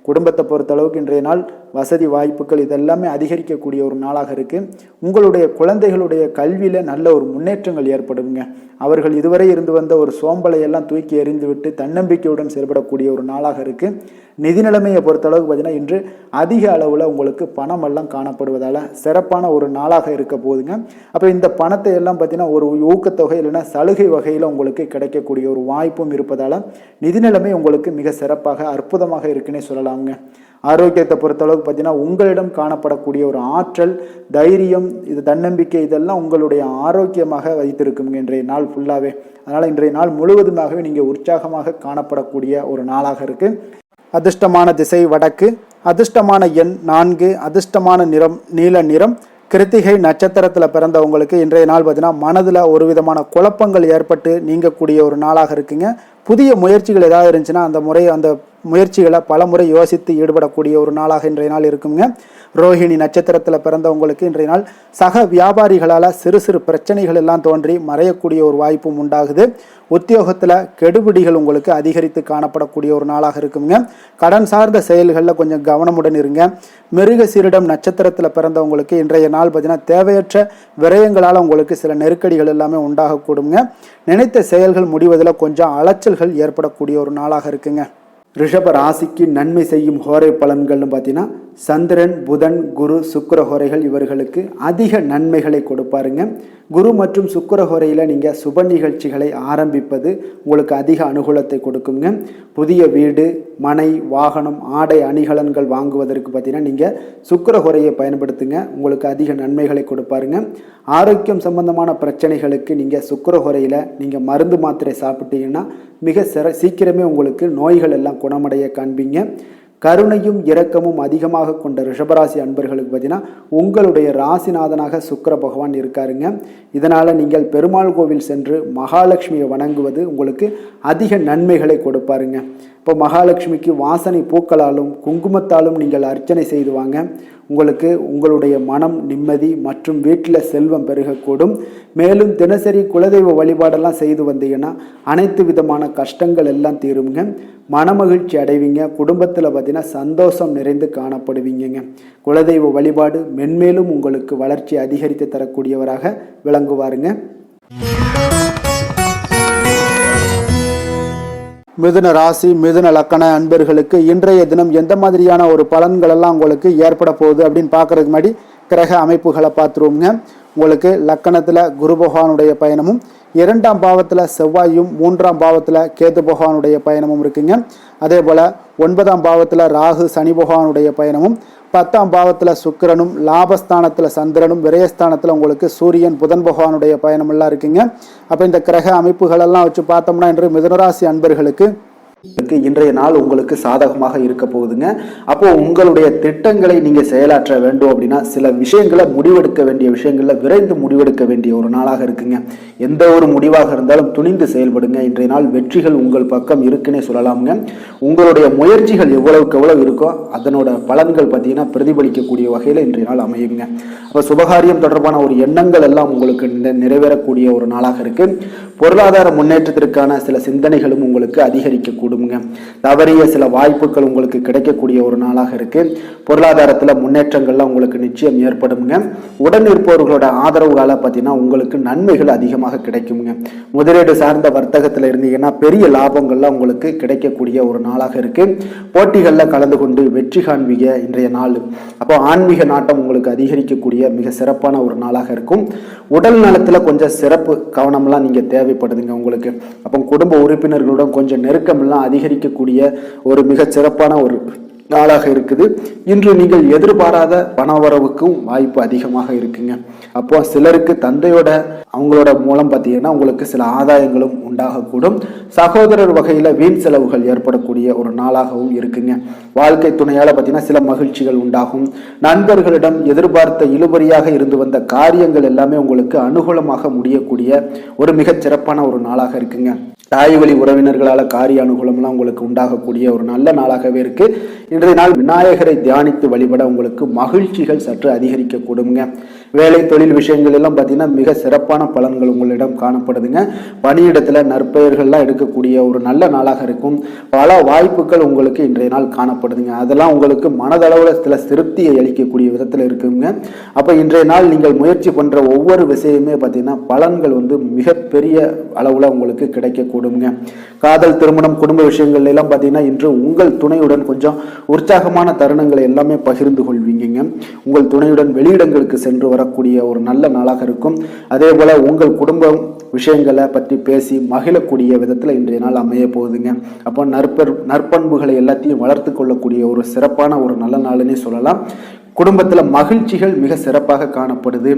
குடும்பத்தை பொறுத்த அளவுக்கு இன்றைய நாள் வசதி வாய்ப்புகள் இதெல்லாமே அதிகரிக்கக்கூடிய ஒரு நாளாக இருக்கு. உங்களுடைய குழந்தைகளுடைய கல்வியில நல்ல ஒரு முன்னேற்றங்கள் ஏற்படுங்க. அவர்கள் இதுவரை இருந்து வந்த ஒரு சோம்பலை எல்லாம் தூக்கி எறிந்துவிட்டு தன்னம்பிக்கையுடன் செயல்படக்கூடிய ஒரு நாளாக இருக்கு. நிதி நிலைமையை பொறுத்தளவுக்கு பார்த்தீங்கன்னா இன்று அதிக அளவில் உங்களுக்கு பணம் எல்லாம் காணப்படுவதால் சிறப்பான ஒரு நாளாக இருக்க போகுதுங்க. அப்போ இந்த பணத்தை எல்லாம் பார்த்தீங்கன்னா ஒரு ஊக்கத்தொகை இல்லைன்னா சலுகை வகையில் உங்களுக்கு கிடைக்கக்கூடிய ஒரு வாய்ப்பும் இருப்பதால் நிதி நிலைமை உங்களுக்கு மிக சிறப்பாக அற்புதமாக இருக்குன்னே சொல்லலாங்க. ஆரோக்கியத்தை பொறுத்தளவுக்கு பார்த்தீங்கன்னா உங்களிடம் காணப்படக்கூடிய ஒரு ஆற்றல், தைரியம், இது தன்னம்பிக்கை இதெல்லாம் உங்களுடைய ஆரோக்கியமாக வைத்திருக்குங்க இன்றைய நாள் ஃபுல்லாகவே. அதனால் இன்றைய நாள் முழுவதுமாகவே நீங்கள் உற்சாகமாக காணப்படக்கூடிய ஒரு நாளாக இருக்குது. அதிர்ஷ்டமான திசை வடக்கு, அதிர்ஷ்டமான எண் 4, அதிர்ஷ்டமான நிறம் நீல நிறம். கிருத்திகை நட்சத்திரத்தில் பிறந்தவங்களுக்கு இன்றைய நாள் பார்த்தீங்கன்னா மனதில் ஒரு விதமான குழப்பங்கள் ஏற்பட்டு நீங்கக்கூடிய ஒரு நாளாக இருக்குங்க. புதிய முயற்சிகள் ஏதாவது இருந்துச்சுன்னா அந்த முயற்சிகளை பல முறை யோசித்து ஈடுபடக்கூடிய ஒரு நாளாக இன்றைய நாள் இருக்குங்க. ரோஹிணி நட்சத்திரத்தில் பிறந்தவங்களுக்கு இன்றைய நாள் சக வியாபாரிகளால் சிறு சிறு பிரச்சனைகள் எல்லாம் தோன்றி மறையக்கூடிய ஒரு வாய்ப்பும் உண்டாகுது. உத்தியோகத்தில் கெடுபிடிகள் உங்களுக்கு அதிகரித்து காணப்படக்கூடிய ஒரு நாளாக இருக்குங்க. கடன் சார்ந்த செயல்களில் கொஞ்சம் கவனமுடன் இருங்க. மிருகசீரிடம் நட்சத்திரத்தில் பிறந்தவங்களுக்கு இன்றைய நாள் பார்த்தீங்கன்னா தேவையற்ற விரயங்களால் உங்களுக்கு சில நெருக்கடிகள் எல்லாமே உண்டாகக்கூடுங்க. நினைத்த செயல்கள் முடிவதில் கொஞ்சம் அலைச்சல்கள் ஏற்படக்கூடிய ஒரு நாளாக இருக்குங்க. ரிஷப ராசிக்கு நன்மை செய்யும் ஹோரை பலன்கள்னு பார்த்தீங்கன்னா சந்திரன், புதன், குரு, சுக்கிர ஹோரைகள் இவர்களுக்கு அதிக நன்மைகளை கொடுப்பாருங்க. குரு மற்றும் சுக்கிர ஹோரையில் நீங்கள் சுப நிகழ்ச்சிகளை ஆரம்பிப்பது உங்களுக்கு அதிக அனுகூலத்தை கொடுக்குங்க. புதிய வீடு, மனை, வாகனம், ஆடை அணிகலன்கள் வாங்குவதற்கு பார்த்தீங்கன்னா நீங்கள் சுக்கிர ஹோரையை பயன்படுத்துங்க, உங்களுக்கு அதிக நன்மைகளை கொடுப்பாருங்க. ஆரோக்கியம் சம்பந்தமான பிரச்சனைகளுக்கு நீங்கள் சுக்கிர ஹோரையில் நீங்கள் மருந்து மாத்திரை சாப்பிட்டீங்கன்னா மிக சீக்கிரமே உங்களுக்கு நோய்கள் எல்லாம் குணமடைய காண்பீங்க. கருணையும் இரக்கமும் அதிகமாக கொண்ட ரிஷபராசி அன்பர்களுக்கு பார்த்தீங்கன்னா உங்களுடைய ராசிநாதனாக சுக்கிர பகவான் இருக்காருங்க. இதனால் நீங்கள் பெருமாள் கோவில் சென்று மகாலட்சுமியை வணங்குவது உங்களுக்கு அதிக நன்மைகளை கொடுப்பாருங்க. இப்போ மகாலட்சுமிக்கு வாசனை பூக்களாலும் குங்குமத்தாலும் நீங்கள் அர்ச்சனை செய்து வாங்க. உங்களுக்கு உங்களுடைய மனம் நிம்மதி மற்றும் வீட்டில் செல்வம் பெருகக்கூடும். மேலும் தினசரி குலதெய்வ வழிபாடெல்லாம் செய்து வந்தீங்கன்னா அனைத்து விதமான கஷ்டங்கள் எல்லாம் தீருங்க. மனமகிழ்ச்சி அடைவீங்க. குடும்பத்தில் பார்த்தீங்கன்னா சந்தோஷம் நிறைந்து காணப்படுவீங்க. குலதெய்வ வழிபாடு மென்மேலும் உங்களுக்கு வளர்ச்சி அதிகரித்து தரக்கூடியவராக விளங்குவாருங்க. மிதுன ராசி, மிதுன லக்கண அன்பர்களுக்கு இன்றைய தினம் எந்த மாதிரியான ஒரு பலன்கள் எல்லாம் உங்களுக்கு ஏற்பட போகுது அப்படின்னு பார்க்கறதுக்கு முன்னாடி கிரக அமைப்புகளை பார்த்துருவோங்க. உங்களுக்கு லக்கணத்தில் குரு பகவானுடைய பயணமும், 2ஆம் பாவத்தில் செவ்வாயும், 3ஆம் பாவத்தில் கேது பகவானுடைய பயணமும் இருக்குங்க. அதே போல் 9ஆம் பாவத்தில் ராகு சனி பகவானுடைய பயணமும், 10ஆம் பாவத்தில் சுக்கிரனும், லாபஸ்தானத்தில் சந்திரனும், விரயஸ்தானத்தில் உங்களுக்கு சூரியன் புதன் பகவானுடைய பயணம் எல்லாம் இருக்குங்க. அப்போ இந்த கிரக அமைப்புகளெல்லாம் வச்சு பார்த்தோம்னா இன்று மிதுனராசி அன்பர்களுக்கு இன்றைய நாள் உங்களுக்கு சாதகமாக இருக்க போகுதுங்க. அப்போ உங்களுடைய திட்டங்களை நீங்க செயலாற்ற வேண்டும் அப்படின்னா சில விஷயங்களை முடிவெடுக்க வேண்டிய விஷயங்கள்ல விரைந்து முடிவெடுக்க வேண்டிய ஒரு நாளாக இருக்குங்க. எந்த ஒரு முடிவாக இருந்தாலும் துணிந்து செயல்படுங்க. இன்றைய நாள் வெற்றிகள் உங்கள் பக்கம் இருக்குன்னே சொல்லலாமுங்க. உங்களுடைய முயற்சிகள் எவ்வளவுக்கு எவ்வளவு இருக்கோ அதனோட பலன்கள் பார்த்தீங்கன்னா பிரதிபலிக்கக்கூடிய வகையில் இன்றைய நாள் அமையுங்க. அப்போ சுபகாரியம் தொடர்பான ஒரு எண்ணங்கள் எல்லாம் உங்களுக்கு நிறைவேறக்கூடிய ஒரு நாளாக இருக்கு. பொருளாதார முன்னேற்றத்திற்கான சில சிந்தனைகளும் உங்களுக்கு அதிகரிக்கக்கூடுங்க. தவறிய சில வாய்ப்புகள் உங்களுக்கு கிடைக்கக்கூடிய ஒரு நாளாக இருக்கு. பொருளாதாரத்தில் முன்னேற்றங்கள்லாம் உங்களுக்கு நிச்சயம் ஏற்படுங்க. உடன் இருப்பவர்களோட ஆதரவுகால பார்த்தீங்கன்னா உங்களுக்கு நன்மைகள் அதிகமாக கிடைக்குங்க. முதலீடு சார்ந்த வர்த்தகத்தில் இருந்தீங்கன்னா பெரிய லாபங்கள்லாம் உங்களுக்கு கிடைக்கக்கூடிய ஒரு நாளாக இருக்கு. போட்டிகளில் கலந்து கொண்டு வெற்றி காண்பீங்க இன்றைய நாள். அப்போ ஆன்மீக நாட்டம் உங்களுக்கு அதிகரிக்கக்கூடிய மிக சிறப்பான ஒரு நாளாக இருக்கும். உடல் நலத்தில் கொஞ்சம் சிறப்பு கவனம்லாம் நீங்க தேவைப்படுதுங்க உங்களுக்கு. அப்போ குடும்ப உறுப்பினர்களுடன் கொஞ்சம் நெருக்கமெல்லாம் அதிகரிக்கக்கூடிய ஒரு மிக சிறப்பான ஒரு நாளாக இருக்குது. இன்று நீங்கள் எதிர்பாராத பணவரவுக்கும் வாய்ப்பு அதிகமாக இருக்குங்க. அப்போ சிலருக்கு தந்தையோட அவங்களோட மூலம் பார்த்தீங்கன்னா உங்களுக்கு சில ஆதாயங்களும் உண்டாகக்கூடும். சகோதரர் வகையில் வீண் செலவுகள் ஏற்படக்கூடிய ஒரு நாளாகவும் இருக்குங்க. வாழ்க்கை துணையால் பார்த்தீங்கன்னா சில மகிழ்ச்சிகள் உண்டாகும். நண்பர்களிடம் எதிர்பார்த்த இழுபறியாக இருந்து வந்த காரியங்கள் எல்லாமே உங்களுக்கு அனுகூலமாக முடியக்கூடிய ஒரு மிகச் சிறப்பான ஒரு நாளாக இருக்குங்க. தாய் வழி உறவினர்களால் காரிய அனுகூலம்லாம் உங்களுக்கு உண்டாகக்கூடிய ஒரு நல்ல நாளாகவே இருக்கு. இன்றைய நாள் விநாயகரை தியானித்து வழிபட உங்களுக்கு மகிழ்ச்சிகள் சற்று அதிகரிக்க கூடுங்க. வேலை தொழில் விஷயங்கள் எல்லாம் பார்த்தீங்கன்னா மிக சிறப்பான பலன்கள் உங்களிடம் காணப்படுதுங்க. பணியிடத்துல நற்பெயர்கள்லாம் எடுக்கக்கூடிய ஒரு நல்ல நாளாக இருக்கும். பல வாய்ப்புகள் உங்களுக்கு இன்றைய நாள் காணப்படுதுங்க. அதெல்லாம் உங்களுக்கு மனதளவில் சில திருப்தியை அளிக்கக்கூடிய விதத்தில் இருக்குங்க. அப்போ இன்றைய நாள் நீங்கள் முயற்சி பண்ற ஒவ்வொரு விஷயமே பார்த்தீங்கன்னா பலன்கள் மிகப்பெரிய அளவில் உங்களுக்கு கிடைக்கக்கூடுங்க. காதல், திருமணம், குடும்ப விஷயங்கள் எல்லாம் பார்த்தீங்கன்னா இன்று உங்கள் துணையுடன் கொஞ்சம் உற்சாகமான தருணங்களை எல்லாமே பகிர்ந்து கொள்வீங்க. உங்கள் துணையுடன் வெளியிடங்களுக்கு சென்று வரக்கூடிய ஒரு நல்ல நாளாக இருக்கும். அதே போல உங்கள் குடும்பம் விஷயங்களை பற்றி பேசி மகிழக்கூடிய விதத்தில் இன்றைய நாள் அமைய போகுதுங்க. அப்போ நற்பண்புகளை எல்லாத்தையும் வளர்த்து கொள்ளக்கூடிய ஒரு சிறப்பான ஒரு நல்ல நாள்னே சொல்லலாம். குடும்பத்தில் மகிழ்ச்சிகள் மிக சிறப்பாக காணப்படுது.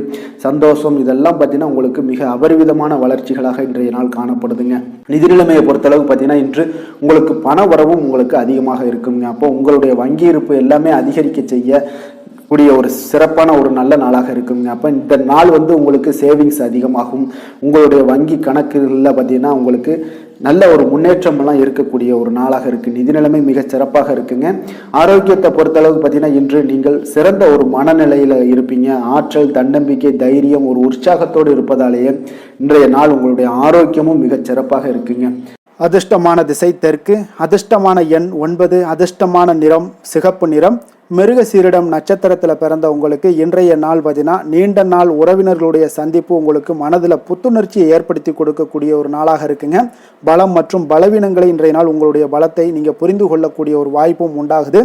சந்தோஷம் இதெல்லாம் பார்த்தீங்கன்னா உங்களுக்கு மிக அபரிவிதமான வளர்ச்சிகளாக இன்றைய நாள் காணப்படுதுங்க. நிதி நிலைமையை பொறுத்தளவு பார்த்தீங்கன்னா இன்று உங்களுக்கு பண வரவும் உங்களுக்கு அதிகமாக இருக்குங்க. அப்போ உங்களுடைய வங்கி இருப்பு எல்லாமே அதிகரிக்க செய்ய கூடிய ஒரு சிறப்பான ஒரு நல்ல நாளாக இருக்குங்க. அப்போ இந்த நாள் உங்களுக்கு சேவிங்ஸ் அதிகமாகும். உங்களுடைய வங்கி கணக்குகளில் பார்த்தீங்கன்னா உங்களுக்கு நல்ல ஒரு முன்னேற்றமெல்லாம் இருக்கக்கூடிய ஒரு நாளாக இருக்குது. நிதி நிலைமை மிக சிறப்பாக இருக்குங்க. ஆரோக்கியத்தை பொறுத்தளவுக்கு பார்த்தீங்கன்னா இன்று நீங்கள் சிறந்த ஒரு மனநிலையில் இருப்பீங்க. ஆற்றல், தன்னம்பிக்கை, தைரியம், ஒரு உற்சாகத்தோடு இருப்பதாலேயே இன்றைய நாள் உங்களுடைய ஆரோக்கியமும் மிக சிறப்பாக இருக்குங்க. அதிர்ஷ்டமான திசை தெற்கு, அதிர்ஷ்டமான எண் 9, அதிர்ஷ்டமான நிறம் சிகப்பு நிறம். மிருக சீரிடம் நட்சத்திரத்தில் பிறந்த உங்களுக்கு இன்றைய நாள் பார்த்தீங்கன்னா நீண்ட நாள் உறவினர்களுடைய சந்திப்பு உங்களுக்கு மனதில் புத்துணர்ச்சியை ஏற்படுத்தி கொடுக்கக்கூடிய ஒரு நாளாக இருக்குங்க. பலம் மற்றும் பலவீனங்களை இன்றைய நாள் உங்களுடைய பலத்தை நீங்கள் புரிந்து கொள்ளக்கூடிய ஒரு வாய்ப்பும் உண்டாகுது.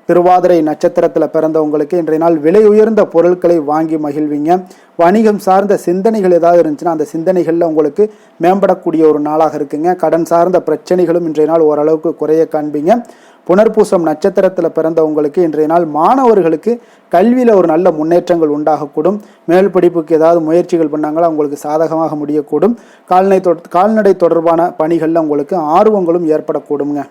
திருவாதிரை நட்சத்திரத்தில் பிறந்தவங்களுக்கு இன்றைய நாள் விலை உயர்ந்த பொருட்களை வாங்கி மகிழ்வீங்க. வணிகம் சார்ந்த சிந்தனைகள் ஏதாவது இருந்துச்சுன்னா அந்த சிந்தனைகளில் உங்களுக்கு மேம்படக்கூடிய ஒரு நாளாக இருக்குங்க. கடன் சார்ந்த பிரச்சனைகளும் இன்றைய நாள் ஓரளவுக்கு குறைய காண்பீங்க. புனர்பூசம் நட்சத்திரத்தில் பிறந்தவங்களுக்கு இன்றைய நாள் மாணவர்களுக்கு கல்வியில் ஒரு நல்ல முன்னேற்றங்கள் உண்டாகக்கூடும். மேல் படிப்புக்கு ஏதாவது முயற்சிகள் பண்ணாங்களோ அவங்களுக்கு சாதகமாக முடியக்கூடும். கால்நடை தொடர்பான பணிகளில் உங்களுக்கு ஆர்வங்களும் ஏற்படக்கூடுங்க.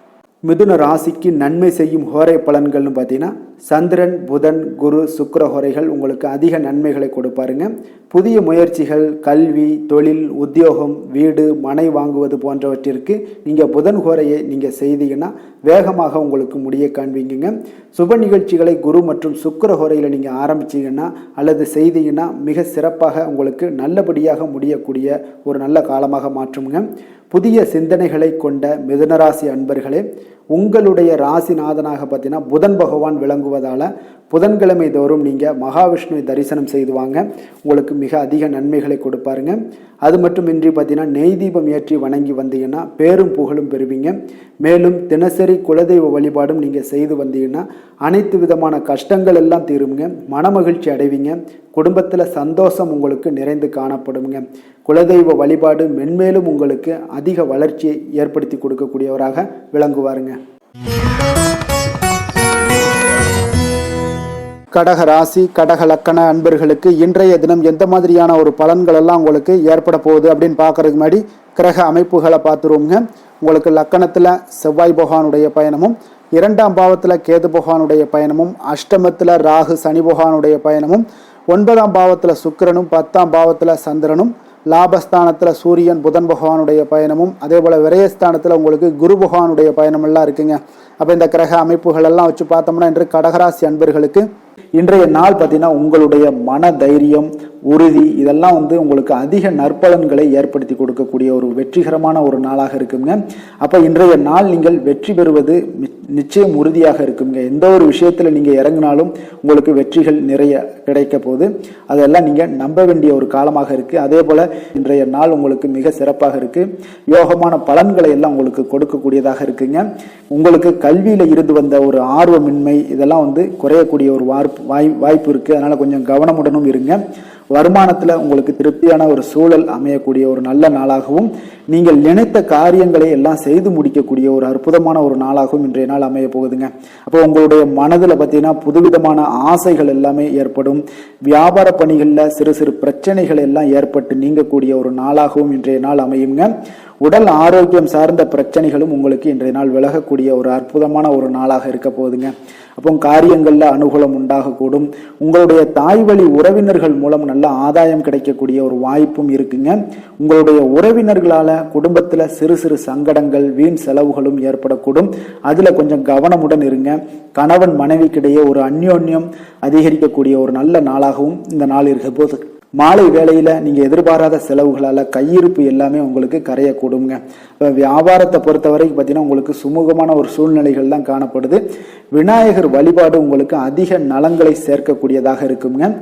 மிதுன ராசிக்கு நன்மை செய்யும் ஹோரை பலன்கள்னு பார்த்தீங்கன்னா சந்திரன், புதன், குரு, சுக்கிர ஹோரைகள் உங்களுக்கு அதிக நன்மைகளை கொடுப்பாருங்க. புதிய முயற்சிகள், கல்வி, தொழில், உத்தியோகம், வீடு, மனை வாங்குவது போன்றவற்றிற்கு நீங்கள் புதன் ஹோரையை நீங்கள் செய்தீங்கன்னா வேகமாக உங்களுக்கு முடிய காண்பீங்க. சுப நிகழ்ச்சிகளை குரு மற்றும் சுக்கிர ஹோரையில் நீங்கள் ஆரம்பிச்சிங்கன்னா அல்லது செய்தீங்கன்னா மிக சிறப்பாக உங்களுக்கு நல்லபடியாக முடியக்கூடிய ஒரு நல்ல காலமாக மாற்றுங்க. புதிய சிந்தனைகளை கொண்ட மிதுனராசி அன்பர்களே, உங்களுடைய ராசிநாதனாக பார்த்தீங்கன்னா புதன் பகவான் விளங்குவதால் புதன்கிழமை தோறும் நீங்கள் மகாவிஷ்ணுவை தரிசனம் செய்து வாங்க. உங்களுக்கு மிக அதிக நன்மைகளை கொடுப்பாருங்க. அது மட்டுமின்றி பார்த்தீங்கன்னா நெய் தீபம் ஏற்றி வணங்கி வந்தீங்கன்னா பேரும் புகழும் பெறுவீங்க. மேலும் தினசரி குலதெய்வ வழிபாடும் நீங்கள் செய்து வந்தீங்கன்னா அனைத்து விதமான கஷ்டங்கள் எல்லாம் தீருங்க. மனமகிழ்ச்சி அடைவீங்க. குடும்பத்தில் சந்தோஷம் உங்களுக்கு நிறைந்து காணப்படுங்க. குலதெய்வ வழிபாடு மென்மேலும் உங்களுக்கு அதிக வளர்ச்சியை ஏற்படுத்தி கொடுக்கக்கூடியவராக விளங்குவாருங்க. கடக ராசி, கடக லக்கண அன்பர்களுக்கு இன்றைய தினம் எந்த மாதிரியான ஒரு பலன்கள் எல்லாம் உங்களுக்கு ஏற்பட போகுது அப்படின்னு பார்க்கறதுக்கு முன்னாடி கிரக அமைப்புகளை பார்த்துருவோங்க. உங்களுக்கு லக்கணத்தில் செவ்வாய் பகவானுடைய பயணமும், 2ஆம் பாவத்தில் கேது பகவானுடைய பயணமும், அஷ்டமத்தில் ராகு சனி பகவானுடைய பயணமும், 9ஆம் பாவத்தில் சுக்கிரனும், 10ஆம் பாவத்தில் சந்திரனும், லாபஸ்தானத்தில் சூரியன் புதன் பகவானுடைய பயணமும், அதே போல் விரயஸ்தானத்தில் உங்களுக்கு குரு பகவானுடைய பயணம் எல்லாம் இருக்குங்க. அப்போ இந்த கிரக அமைப்புகள் எல்லாம் வச்சு பார்த்தோம்னா இன்று கடகராசி அன்பர்களுக்கு இன்றைய நாள் பார்த்தீங்கன்னா உங்களுடைய மன தைரியம், உறுதி இதெல்லாம் உங்களுக்கு அதிக நற்பலன்களை ஏற்படுத்தி கொடுக்கக்கூடிய ஒரு வெற்றிகரமான ஒரு நாளாக இருக்குங்க. அப்போ இன்றைய நாள் நீங்கள் வெற்றி பெறுவது நிச்சயம் உறுதியாக இருக்குங்க. எந்த ஒரு விஷயத்தில் நீங்கள் இறங்கினாலும் உங்களுக்கு வெற்றிகள் நிறைய கிடைக்க போகுது. அதெல்லாம் நீங்கள் நம்ப வேண்டிய ஒரு காலமாக இருக்குது. அதே போல் இன்றைய நாள் உங்களுக்கு மிக சிறப்பாக இருக்குது. யோகமான பலன்களை எல்லாம் உங்களுக்கு கொடுக்கக்கூடியதாக இருக்குங்க. உங்களுக்கு கல்வியில் இருந்து வந்த ஒரு ஆர்வமின்மை இதெல்லாம் குறையக்கூடிய ஒரு வாய்ப்பு இருக்குது. அதனால் கொஞ்சம் கவனமுடனும் இருங்க. வருமானத்தில் உங்களுக்கு திருப்தியான ஒரு சூழல் அமையக்கூடிய ஒரு நல்ல நாளாகவும், நீங்கள் நினைத்த காரியங்களை எல்லாம் செய்து முடிக்கக்கூடிய ஒரு அற்புதமான ஒரு நாளாகவும் இன்றைய நாள் அமைய போகுதுங்க. அப்போ உங்களுடைய மனதில் பார்த்தீங்கன்னா புதுவிதமான ஆசைகள் எல்லாமே ஏற்படும். வியாபார பணிகளில் சிறு சிறு பிரச்சனைகள் எல்லாம் ஏற்பட்டு நீங்கக்கூடிய ஒரு நாளாகவும் இன்றைய நாள் அமையுங்க. உடல் ஆரோக்கியம் சார்ந்த பிரச்சனைகளும் உங்களுக்கு இன்றைய நாள் விலகக்கூடிய ஒரு அற்புதமான ஒரு நாளாக இருக்க போகுதுங்க. அப்போ காரியங்கள்ல அனுகூலம் உண்டாகக்கூடும். உங்களுடைய தாய் வழி உறவினர்கள் மூலம் நல்ல ஆதாயம் கிடைக்கக்கூடிய ஒரு வாய்ப்பும் இருக்குங்க. உங்களுடைய உறவினர்களால குடும்பத்துல சிறு சிறு சங்கடங்கள், வீண் செலவுகளும் ஏற்படக்கூடும். அதுல கொஞ்சம் கவனமுடன் இருங்க. கணவன் மனைவிக்கிடையே ஒரு அந்யோன்யம் அதிகரிக்கக்கூடிய ஒரு நல்ல நாளாகவும் இந்த நாள் இருக்க போது. மாலை வேளையில நீங்க எதிர்பாராத செலவுகளால கையிருப்பு எல்லாமே உங்களுக்கு கரையக்கூடுங்க. வியாபாரத்தை பொறுத்த வரைக்கும் பார்த்தீங்கன்னா உங்களுக்கு சுமூகமான ஒரு சூழ்நிலைகள் தான் காணப்படுது. விநாயகர் வழிபாடு உங்களுக்கு அதிக நலங்களை சேர்க்கக்கூடியதாக இருக்குங்க.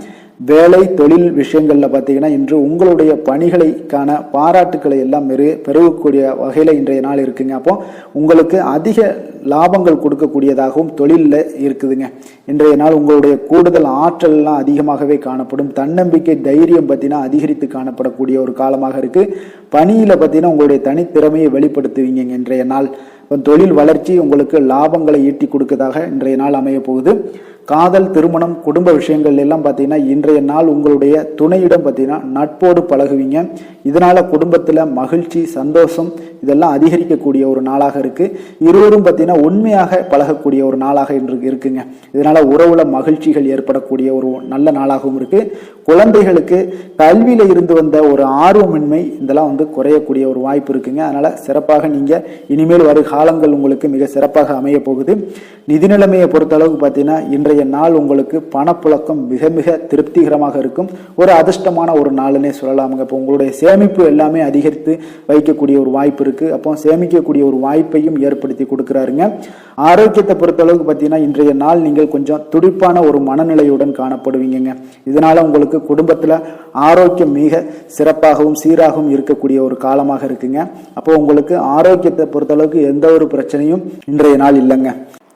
வேலை தொழில் விஷயங்கள்ல பார்த்தீங்கன்னா இன்று உங்களுடைய பணிகளுக்கான பாராட்டுக்களை எல்லாம் பெருகக்கூடிய வகையில இன்றைய நாள் இருக்குங்க. அப்போ உங்களுக்கு அதிக லாபங்கள் கொடுக்கக்கூடியதாகவும் தொழிலில் இருக்குதுங்க. இன்றைய நாள் உங்களுடைய கூடுதல் ஆற்றல் எல்லாம் அதிகமாகவே காணப்படும். தன்னம்பிக்கை, தைரியம் பார்த்தீங்கன்னா அதிகரித்து காணப்படக்கூடிய ஒரு காலமாக இருக்கு. பணியில பார்த்தீங்கன்னா உங்களுடைய தனித்திறமையை வெளிப்படுத்துவீங்க. இன்றைய நாள் தொழில் வளர்ச்சி உங்களுக்கு லாபங்களை ஈட்டி கொடுக்கதாக இன்றைய நாள் அமைய போகுது. காதல், திருமணம், குடும்ப விஷயங்கள் எல்லாம் பார்த்தீங்கன்னா இன்றைய நாள் உங்களுடைய துணையிடம் பார்த்தீங்கன்னா நட்போடு பழகுவீங்க. இதனால குடும்பத்தில் மகிழ்ச்சி, சந்தோஷம் இதெல்லாம் அதிகரிக்கக்கூடிய ஒரு நாளாக இருக்கு. இருவரும் பார்த்தீங்கன்னா உண்மையாக பழகக்கூடிய ஒரு நாளாக இன்று இருக்குங்க. இதனால உறவுல மகிழ்ச்சிகள் ஏற்படக்கூடிய ஒரு நல்ல நாளாகவும் இருக்கு. குழந்தைகளுக்கு கல்வியில இருந்து வந்த ஒரு ஆர்வமின்மை இதெல்லாம் குறையக்கூடிய ஒரு வாய்ப்பு இருக்குங்க. அதனால சிறப்பாக நீங்க இனிமேல் வரும் காலங்கள் உங்களுக்கு மிக சிறப்பாக அமைய போகுது. நிதி நிலைமையை பொறுத்த அளவுக்கு பார்த்தீங்கன்னா இன்றைய நாள் உங்களுக்கு பணப்புழக்கம் மிக மிக திருப்திகரமாக இருக்கும். ஒரு அதிர்ஷ்டமான ஒரு நாளுன்னே சொல்லலாமுங்க. இப்போ உங்களுடைய சேமிப்பு எல்லாமே அதிகரித்து வைக்கக்கூடிய ஒரு வாய்ப்பு இருக்கு. அப்போ சேமிக்கக்கூடிய ஒரு வாய்ப்பையும் ஏற்படுத்தி கொடுக்கிறாருங்க. ஆரோக்கியத்தை பொறுத்த அளவுக்கு பார்த்தீங்கன்னா இன்றைய நாள் நீங்கள் கொஞ்சம் துடிப்பான ஒரு மனநிலையுடன் காணப்படுவீங்க. இதனால உங்களுக்கு குடும்பத்துல ஆரோக்கியம் மிக சிறப்பாகவும் சீராகவும் இருக்கக்கூடிய ஒரு காலமாக இருக்குங்க. அப்போ உங்களுக்கு ஆரோக்கியத்தை பொறுத்த அளவுக்கு எந்த ஒரு பிரச்சனையும் இன்றைய நாள் இல்லைங்க.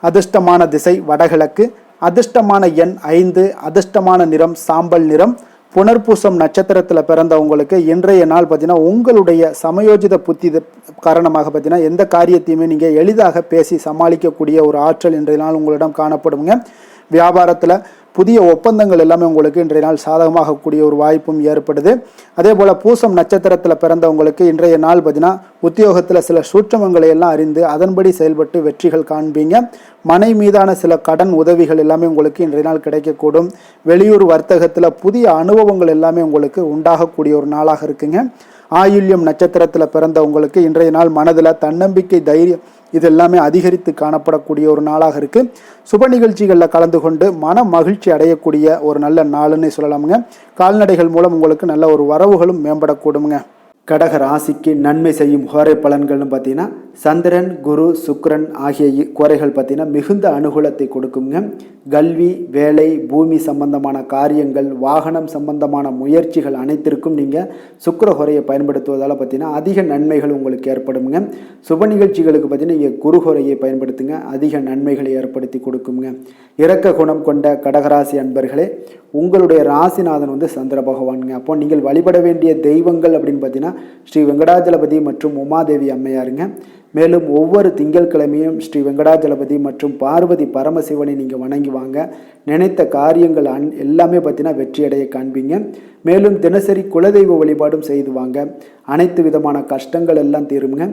அதிர்ஷ்டமான திசை வடகிழக்கு, அதிர்ஷ்டமான எண் 5, அதிர்ஷ்டமான நிறம் சாம்பல் நிறம். புனர்பூசம் நட்சத்திரத்தில் பிறந்தவங்களுக்கு இன்றைய நாள் பார்த்தீங்கன்னா உங்களுடைய சமயோஜித புத்தி காரணமாக பார்த்தீங்கன்னா எந்த காரியத்தையுமே நீங்கள் எளிதாக பேசி சமாளிக்கக்கூடிய ஒரு ஆற்றல் இன்றைய நாள் உங்களிடம் காணப்படுங்க. வியாபாரத்தில் புதிய ஒப்பந்தங்கள் எல்லாமே உங்களுக்கு இன்றைய நாள் சாதகமாகக்கூடிய ஒரு வாய்ப்பும் ஏற்படுது. அதே போல் பூசம் நட்சத்திரத்தில் பிறந்தவங்களுக்கு இன்றைய நாள் பார்த்தீங்கன்னா உத்தியோகத்தில் சில சூட்சமங்களை எல்லாம் அறிந்து அதன்படி செயல்பட்டு வெற்றிகள் காண்பீங்க. மனை மீதான சில கடன் உதவிகள் எல்லாமே உங்களுக்கு இன்றைய நாள் கிடைக்கக்கூடும். வெளியூர் வர்த்தகத்தில் புதிய அனுபவங்கள் எல்லாமே உங்களுக்கு உண்டாகக்கூடிய ஒரு நாளாக இருக்குங்க. ஆயுள்யம் நட்சத்திரத்தில் பிறந்தவங்களுக்கு இன்றைய நாள் மனதில் தன்னம்பிக்கை, தைரியம் இது எல்லாமே அதிகரித்து காணப்படக்கூடிய ஒரு நாளாக இருக்கு. சுப நிகழ்ச்சிகளில் கலந்து கொண்டு மன மகிழ்ச்சி அடையக்கூடிய ஒரு நல்ல நாளுன்னு சொல்லலாமுங்க. கால்நடைகள் மூலம் உங்களுக்கு நல்ல ஒரு வரவுகளும் மேம்படக்கூடுங்க. கடக ராசிக்கு நன்மை செய்யும் கோரை பலன்கள்னு பார்த்தீங்கன்னா சந்திரன், குரு, சுக்கிரன் ஆகிய கோரைகள் பார்த்தீங்கன்னா மிகுந்த அனுகூலத்தை கொடுக்குங்க. கல்வி, வேலை, பூமி சம்பந்தமான காரியங்கள், வாகனம் சம்பந்தமான முயற்சிகள் அனைத்திற்கும் நீங்கள் சுக்கிர கோரையை பயன்படுத்துவதால் பார்த்தீங்கன்னா அதிக நன்மைகள் உங்களுக்கு ஏற்படுங்க. சுப நிகழ்ச்சிகளுக்கு பார்த்தீங்கன்னா நீங்கள் குரு கோரையை பயன்படுத்துங்க, அதிக நன்மைகளை ஏற்படுத்தி கொடுக்குங்க. இரக்க குணம் கொண்ட கடகராசி அன்பர்களே, உங்களுடைய ராசிநாதன் சந்திர பகவானுங்க. அப்போ நீங்கள் வழிபட வேண்டிய தெய்வங்கள் அப்படின்னு பார்த்தீங்கன்னா ஸ்ரீ வெங்கடாஜலபதி மற்றும் உமாதேவி அம்மையாருங்க. மேலும் ஒவ்வொரு திங்கட்கிழமையும் ஸ்ரீ வெங்கடாஜலபதி மற்றும் பார்வதி பரமசிவனை நீங்கள் வணங்கி வாங்க. நினைத்த காரியங்கள் எல்லாமே பார்த்தீங்கன்னா வெற்றியடைய காண்பீங்க. மேலும் தினசரி குலதெய்வ வழிபாடும் செய்து வாங்க. அனைத்து விதமான கஷ்டங்கள் எல்லாம் தீருங்க.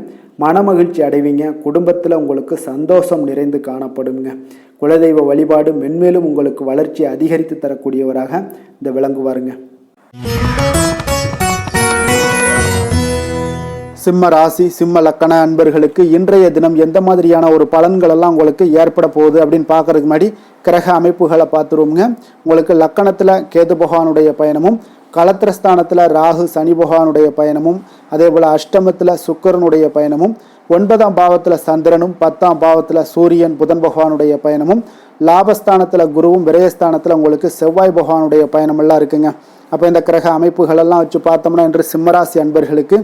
மனமகிழ்ச்சி அடைவீங்க. குடும்பத்தில் உங்களுக்கு சந்தோஷம் நிறைந்து காணப்படுங்க. குலதெய்வ வழிபாடு மென்மேலும் உங்களுக்கு வளர்ச்சி அதிகரித்து தரக்கூடியவராக இந்த விளங்குவாருங்க. சிம்ம ராசி, சிம்ம லக்கண அன்பர்களுக்கு இன்றைய தினம் எந்த மாதிரியான ஒரு பலன்கள் எல்லாம் உங்களுக்கு ஏற்பட போகுது அப்படின்னு பார்க்கறதுக்கு முன்னாடி கிரக அமைப்புகளை பார்த்துருவோங்க. உங்களுக்கு லக்கணத்தில் கேது பகவானுடைய பயணமும், களத்திரஸ்தானத்தில் ராகு சனி பகவானுடைய பயணமும், அதே போல் அஷ்டமத்தில் சுக்கிரனுடைய பயணமும், 9ஆம் பாவத்தில் சந்திரனும், 10ஆம் பாவத்தில் சூரியன் புதன் பகவானுடைய பயணமும், லாபஸ்தானத்தில் குருவும், விரயஸ்தானத்தில் உங்களுக்கு செவ்வாய் பகவானுடைய பயணமெல்லாம் இருக்குங்க. அப்போ இந்த கிரக அமைப்புகள் எல்லாம் வச்சு பார்த்தோம்னா இன்று சிம்மராசி அன்பர்களுக்கு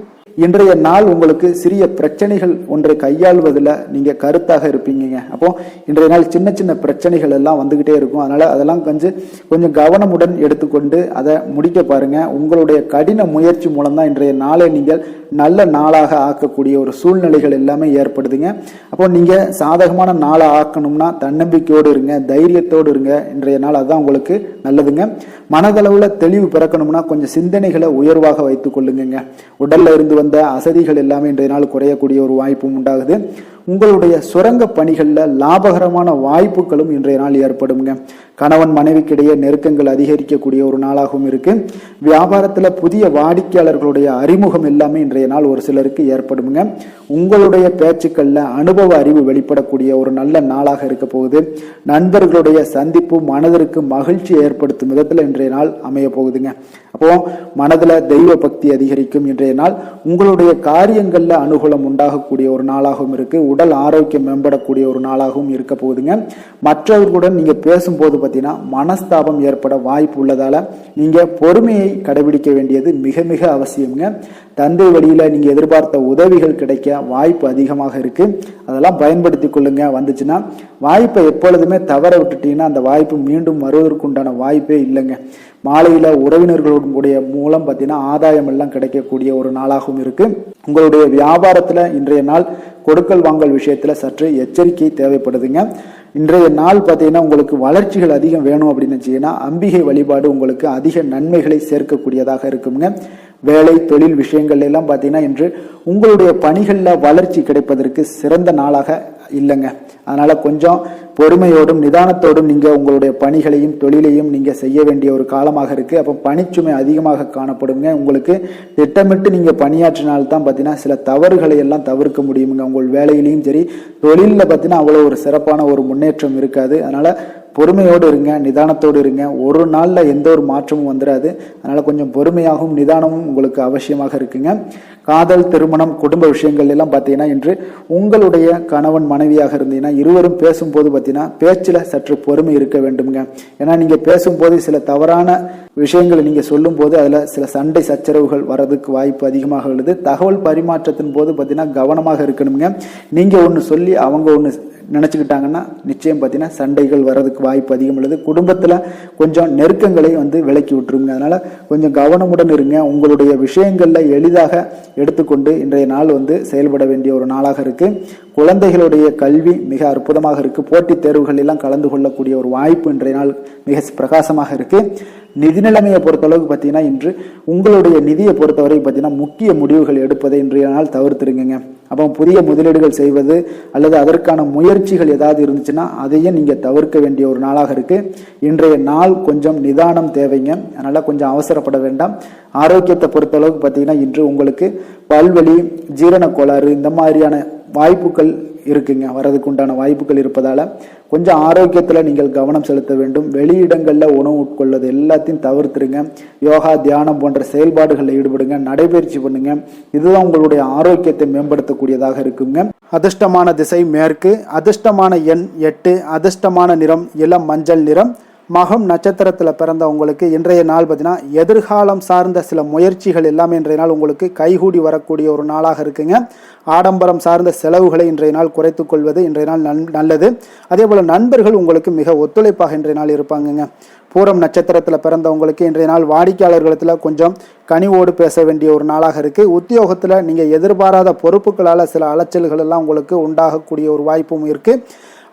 இன்றைய நாள் உங்களுக்கு சிறிய பிரச்சனைகள் ஒன்றை கையாள்வதில் நீங்க கருத்தாக இருப்பீங்க. அப்போ இன்றைய நாள் சின்ன சின்ன பிரச்சனைகள் எல்லாம் வந்துகிட்டே இருக்கும். அதனால அதெல்லாம் கொஞ்சம் கவனமுடன் எடுத்துக்கொண்டு அதை முடிக்க பாருங்க. உங்களுடைய கடின முயற்சி மூலம் தான் இன்றைய நாளை நீங்கள் நல்ல நாளாக ஆக்கக்கூடிய ஒரு சூழ்நிலைகள் எல்லாமே ஏற்படுதுங்க. அப்போ நீங்க சாதகமான நாளை ஆக்கணும்னா தன்னம்பிக்கையோடு இருங்க, தைரியத்தோடு இருங்க. இன்றைய நாள் அதுதான் உங்களுக்கு நல்லதுங்க. மனதளவுல தெளிவு பிறக்கணும்னா கொஞ்சம் சிந்தனைகளை உயர்வாக வைத்துக் கொள்ளுங்க. உடல்ல இருந்து வந்த அசதிகள் எல்லாமே இன்றைய நாள் குறையக்கூடிய ஒரு வாய்ப்பும் உண்டாகுது. உங்களுடைய சுரங்க பணிகள்ல லாபகரமான வாய்ப்புகளும் இன்றைய நாள் ஏற்படுங்க. கணவன் மனைவிக்கிடையே நெருக்கங்கள் அதிகரிக்கக்கூடிய ஒரு நாளாகவும் இருக்கு. வியாபாரத்துல புதிய வாடிக்கையாளர்களுடைய அறிமுகம் எல்லாமே இன்றைய நாள் ஒரு சிலருக்கு ஏற்படுங்க. உங்களுடைய பேச்சுக்கள்ல அனுபவ அறிவு வெளிப்படக்கூடிய ஒரு நல்ல நாளாக இருக்க போகுது. நண்பர்களுடைய சந்திப்பு மனதிற்கு மகிழ்ச்சி ஏற்படுத்தும் விதத்துல இன்றைய நாள் அமைய போகுதுங்க. அப்போ மனதுல தெய்வ பக்தி அதிகரிக்கும். இன்றைய நாள் உங்களுடைய காரியங்கள்ல அனுகூலம் உண்டாகக்கூடிய ஒரு நாளாகவும் இருக்கு. உடல் ஆரோக்கியம் மேம்படக்கூடிய ஒரு நாளாகவும் இருக்க போகுதுங்க. மற்றவர்களுடன் நீங்க பேசும்போது பார்த்தீங்கன்னா மனஸ்தாபம் ஏற்பட வாய்ப்பு உள்ளதால நீங்க பொறுமையை கடைபிடிக்க வேண்டியது மிக மிக அவசியம்ங்க. தந்தை வழியில நீங்க எதிர்பார்த்த உதவிகள் கிடைக்க வாய்ப்பு அதிகமாக இருக்கு. அதெல்லாம் பயன்படுத்தி கொள்ளுங்க. வந்துச்சுன்னா வாய்ப்பை எப்பொழுதுமே தவற விட்டுட்டீங்கன்னா அந்த வாய்ப்பு மீண்டும் வருவதற்கு உண்டான வாய்ப்பே இல்லைங்க. மாலையில உறவினர்களுடைய மூலம் பார்த்தீங்கன்னா ஆதாயம் எல்லாம் கிடைக்கக்கூடிய ஒரு நாளாகவும் இருக்கு. உங்களுடைய வியாபாரத்துல இன்றைய நாள் கொடுக்கல் வாங்கல் விஷயத்துல சற்று எச்சரிக்கை தேவைப்படுதுங்க. இன்றைய நாள் பார்த்தீங்கன்னா உங்களுக்கு வளர்ச்சிகள் அதிகம் வேணும் அப்படின்னு நினைச்சீங்கன்னா அம்பிகை வழிபாடு உங்களுக்கு அதிக நன்மைகளை சேர்க்கக்கூடியதாக இருக்குங்க. வேலை தொழில் விஷயங்கள் எல்லாம் பார்த்தீங்கன்னா இன்று உங்களுடைய பணிகளில் வளர்ச்சி கிடைப்பதற்கு சிறந்த நாளாக இல்லைங்க. அதனால கொஞ்சம் பொறுமையோடும் நிதானத்தோடும் நீங்க உங்களுடைய பணிகளையும் தொழிலையும் நீங்க செய்ய வேண்டிய ஒரு காலமாக இருக்கு. அப்போ பணிச்சுமை அதிகமாக காணப்படுங்க. உங்களுக்கு திட்டமிட்டு நீங்க பணியாற்றினால்தான் பார்த்தீங்கன்னா சில தவறுகளை எல்லாம் தவிர்க்க முடியுங்க. உங்கள் வேலையிலையும் சரி தொழிலில் பார்த்தீங்கன்னா அவ்வளோ ஒரு சிறப்பான ஒரு முன்னேற்றம் இருக்காது. அதனால பொறுமையோடு இருங்க, நிதானத்தோடு இருங்க. ஒரு நாள்ல எந்த ஒரு மாற்றமும் வந்துடாது. அதனால கொஞ்சம் பொறுமையாகவும் நிதானமும் உங்களுக்கு அவசியமாக இருக்குங்க. காதல், திருமணம், குடும்ப விஷயங்கள் எல்லாம் பார்த்தீங்கன்னா இன்று உங்களுடைய கணவன் மனைவியாக இருந்தீங்கன்னா இருவரும் பேசும்போது பார்த்தீங்கன்னா பேச்சில் சற்று பொறுமை இருக்க வேண்டுங்க. ஏன்னா நீங்க பேசும்போது சில தவறான விஷயங்களை நீங்க சொல்லும் போது அதுல சில சண்டை சச்சரவுகள் வர்றதுக்கு வாய்ப்பு அதிகமாக உள்ளது. தகவல் பரிமாற்றத்தின் போது பார்த்தீங்கன்னா கவனமாக இருக்கணுங்க. நீங்க ஒன்று சொல்லி அவங்க ஒன்று நினைச்சுக்கிட்டாங்கன்னா நிச்சயம் பார்த்தீங்கன்னா சண்டைகள் வர்றதுக்கு வாய்ப்பு அதிகம் உள்ளது. குடும்பத்துல கொஞ்சம் நெருக்கங்களை விலக்கி விட்டுருங்க. அதனால கொஞ்சம் கவனமுடன் இருங்க. உங்களுடைய விஷயங்கள்ல எளிதாக எடுத்துக்கொண்டு இன்றைய நாள் செயல்பட வேண்டிய ஒரு நாளாக இருக்கு. குழந்தைகளுடைய கல்வி மிக அற்புதமாக இருக்கு. போட்டித் தேர்வுகள் எல்லாம் கலந்து கொள்ளக்கூடிய ஒரு வாய்ப்பு இன்றைய நாள் மிக பிரகாசமாக இருக்கு. நிதி நிலைமையை பொறுத்தளவுக்கு பார்த்தீங்கன்னா இன்று உங்களுடைய நிதியை பொறுத்தவரை பார்த்தீங்கன்னா முக்கிய முடிவுகள் எடுப்பதை இன்றைய நாள் தவிர்த்துருங்க. அப்போ புதிய முதலீடுகள் செய்வது அல்லது அதற்கான முயற்சிகள் ஏதாவது இருந்துச்சுன்னா அதையும் நீங்க தவிர்க்க வேண்டிய ஒரு நாளாக இருக்கு. இன்றைய நாள் கொஞ்சம் நிதானம் தேவைங்க. அதனால கொஞ்சம் அவசரப்பட வேண்டாம். ஆரோக்கியத்தை பொறுத்தளவுக்கு பார்த்தீங்கன்னா இன்று உங்களுக்கு பல்வலி, ஜீரண கோளாறு இந்த மாதிரியான வாய்ப்புகள் இருக்குங்க. வரதுக்கு உண்டான வாய்ப்புகள் இருப்பதால கொஞ்சம் ஆரோக்கியத்துல நீங்கள் கவனம் செலுத்த வேண்டும். வெளியிடங்கள்ல உணவு உட்கொள்வது எல்லாத்தையும் தவிர்த்துருங்க. யோகா, தியானம் போன்ற செயல்பாடுகளில் ஈடுபடுங்க. நடைபயிற்சி பண்ணுங்க. இதுதான் உங்களுடைய ஆரோக்கியத்தை மேம்படுத்தக்கூடியதாக இருக்குங்க. அதிர்ஷ்டமான திசை மேற்கு, அதிர்ஷ்டமான எண் 8, அதிர்ஷ்டமான நிறம் இளம் மஞ்சள் நிறம். மகம் நட்சத்திரத்தில் பிறந்த உங்களுக்கு இன்றைய நாள் பார்த்தீங்கன்னா எதிர்காலம் சார்ந்த சில முயற்சிகள் எல்லாமே இன்றைய நாள் உங்களுக்கு கைகூடி வரக்கூடிய ஒரு நாளாக இருக்குங்க. ஆடம்பரம் சார்ந்த செலவுகளை இன்றைய நாள் குறைத்துக் கொள்வது இன்றைய நாள் நல்லது. அதே போல நண்பர்கள் உங்களுக்கு மிக ஒத்துழைப்பாக இன்றைய நாள் இருப்பாங்கங்க. பூரம் நட்சத்திரத்தில் பிறந்தவங்களுக்கு இன்றைய நாள் வாடிக்கையாளர்களிடத்தில் கொஞ்சம் கனிவோடு பேச வேண்டிய ஒரு நாளாக இருக்கு. உத்தியோகத்தில் நீங்கள் எதிர்பாராத பொறுப்புகளால் சில அலைச்சல்கள் எல்லாம் உங்களுக்கு உண்டாகக்கூடிய ஒரு வாய்ப்பும் இருக்கு.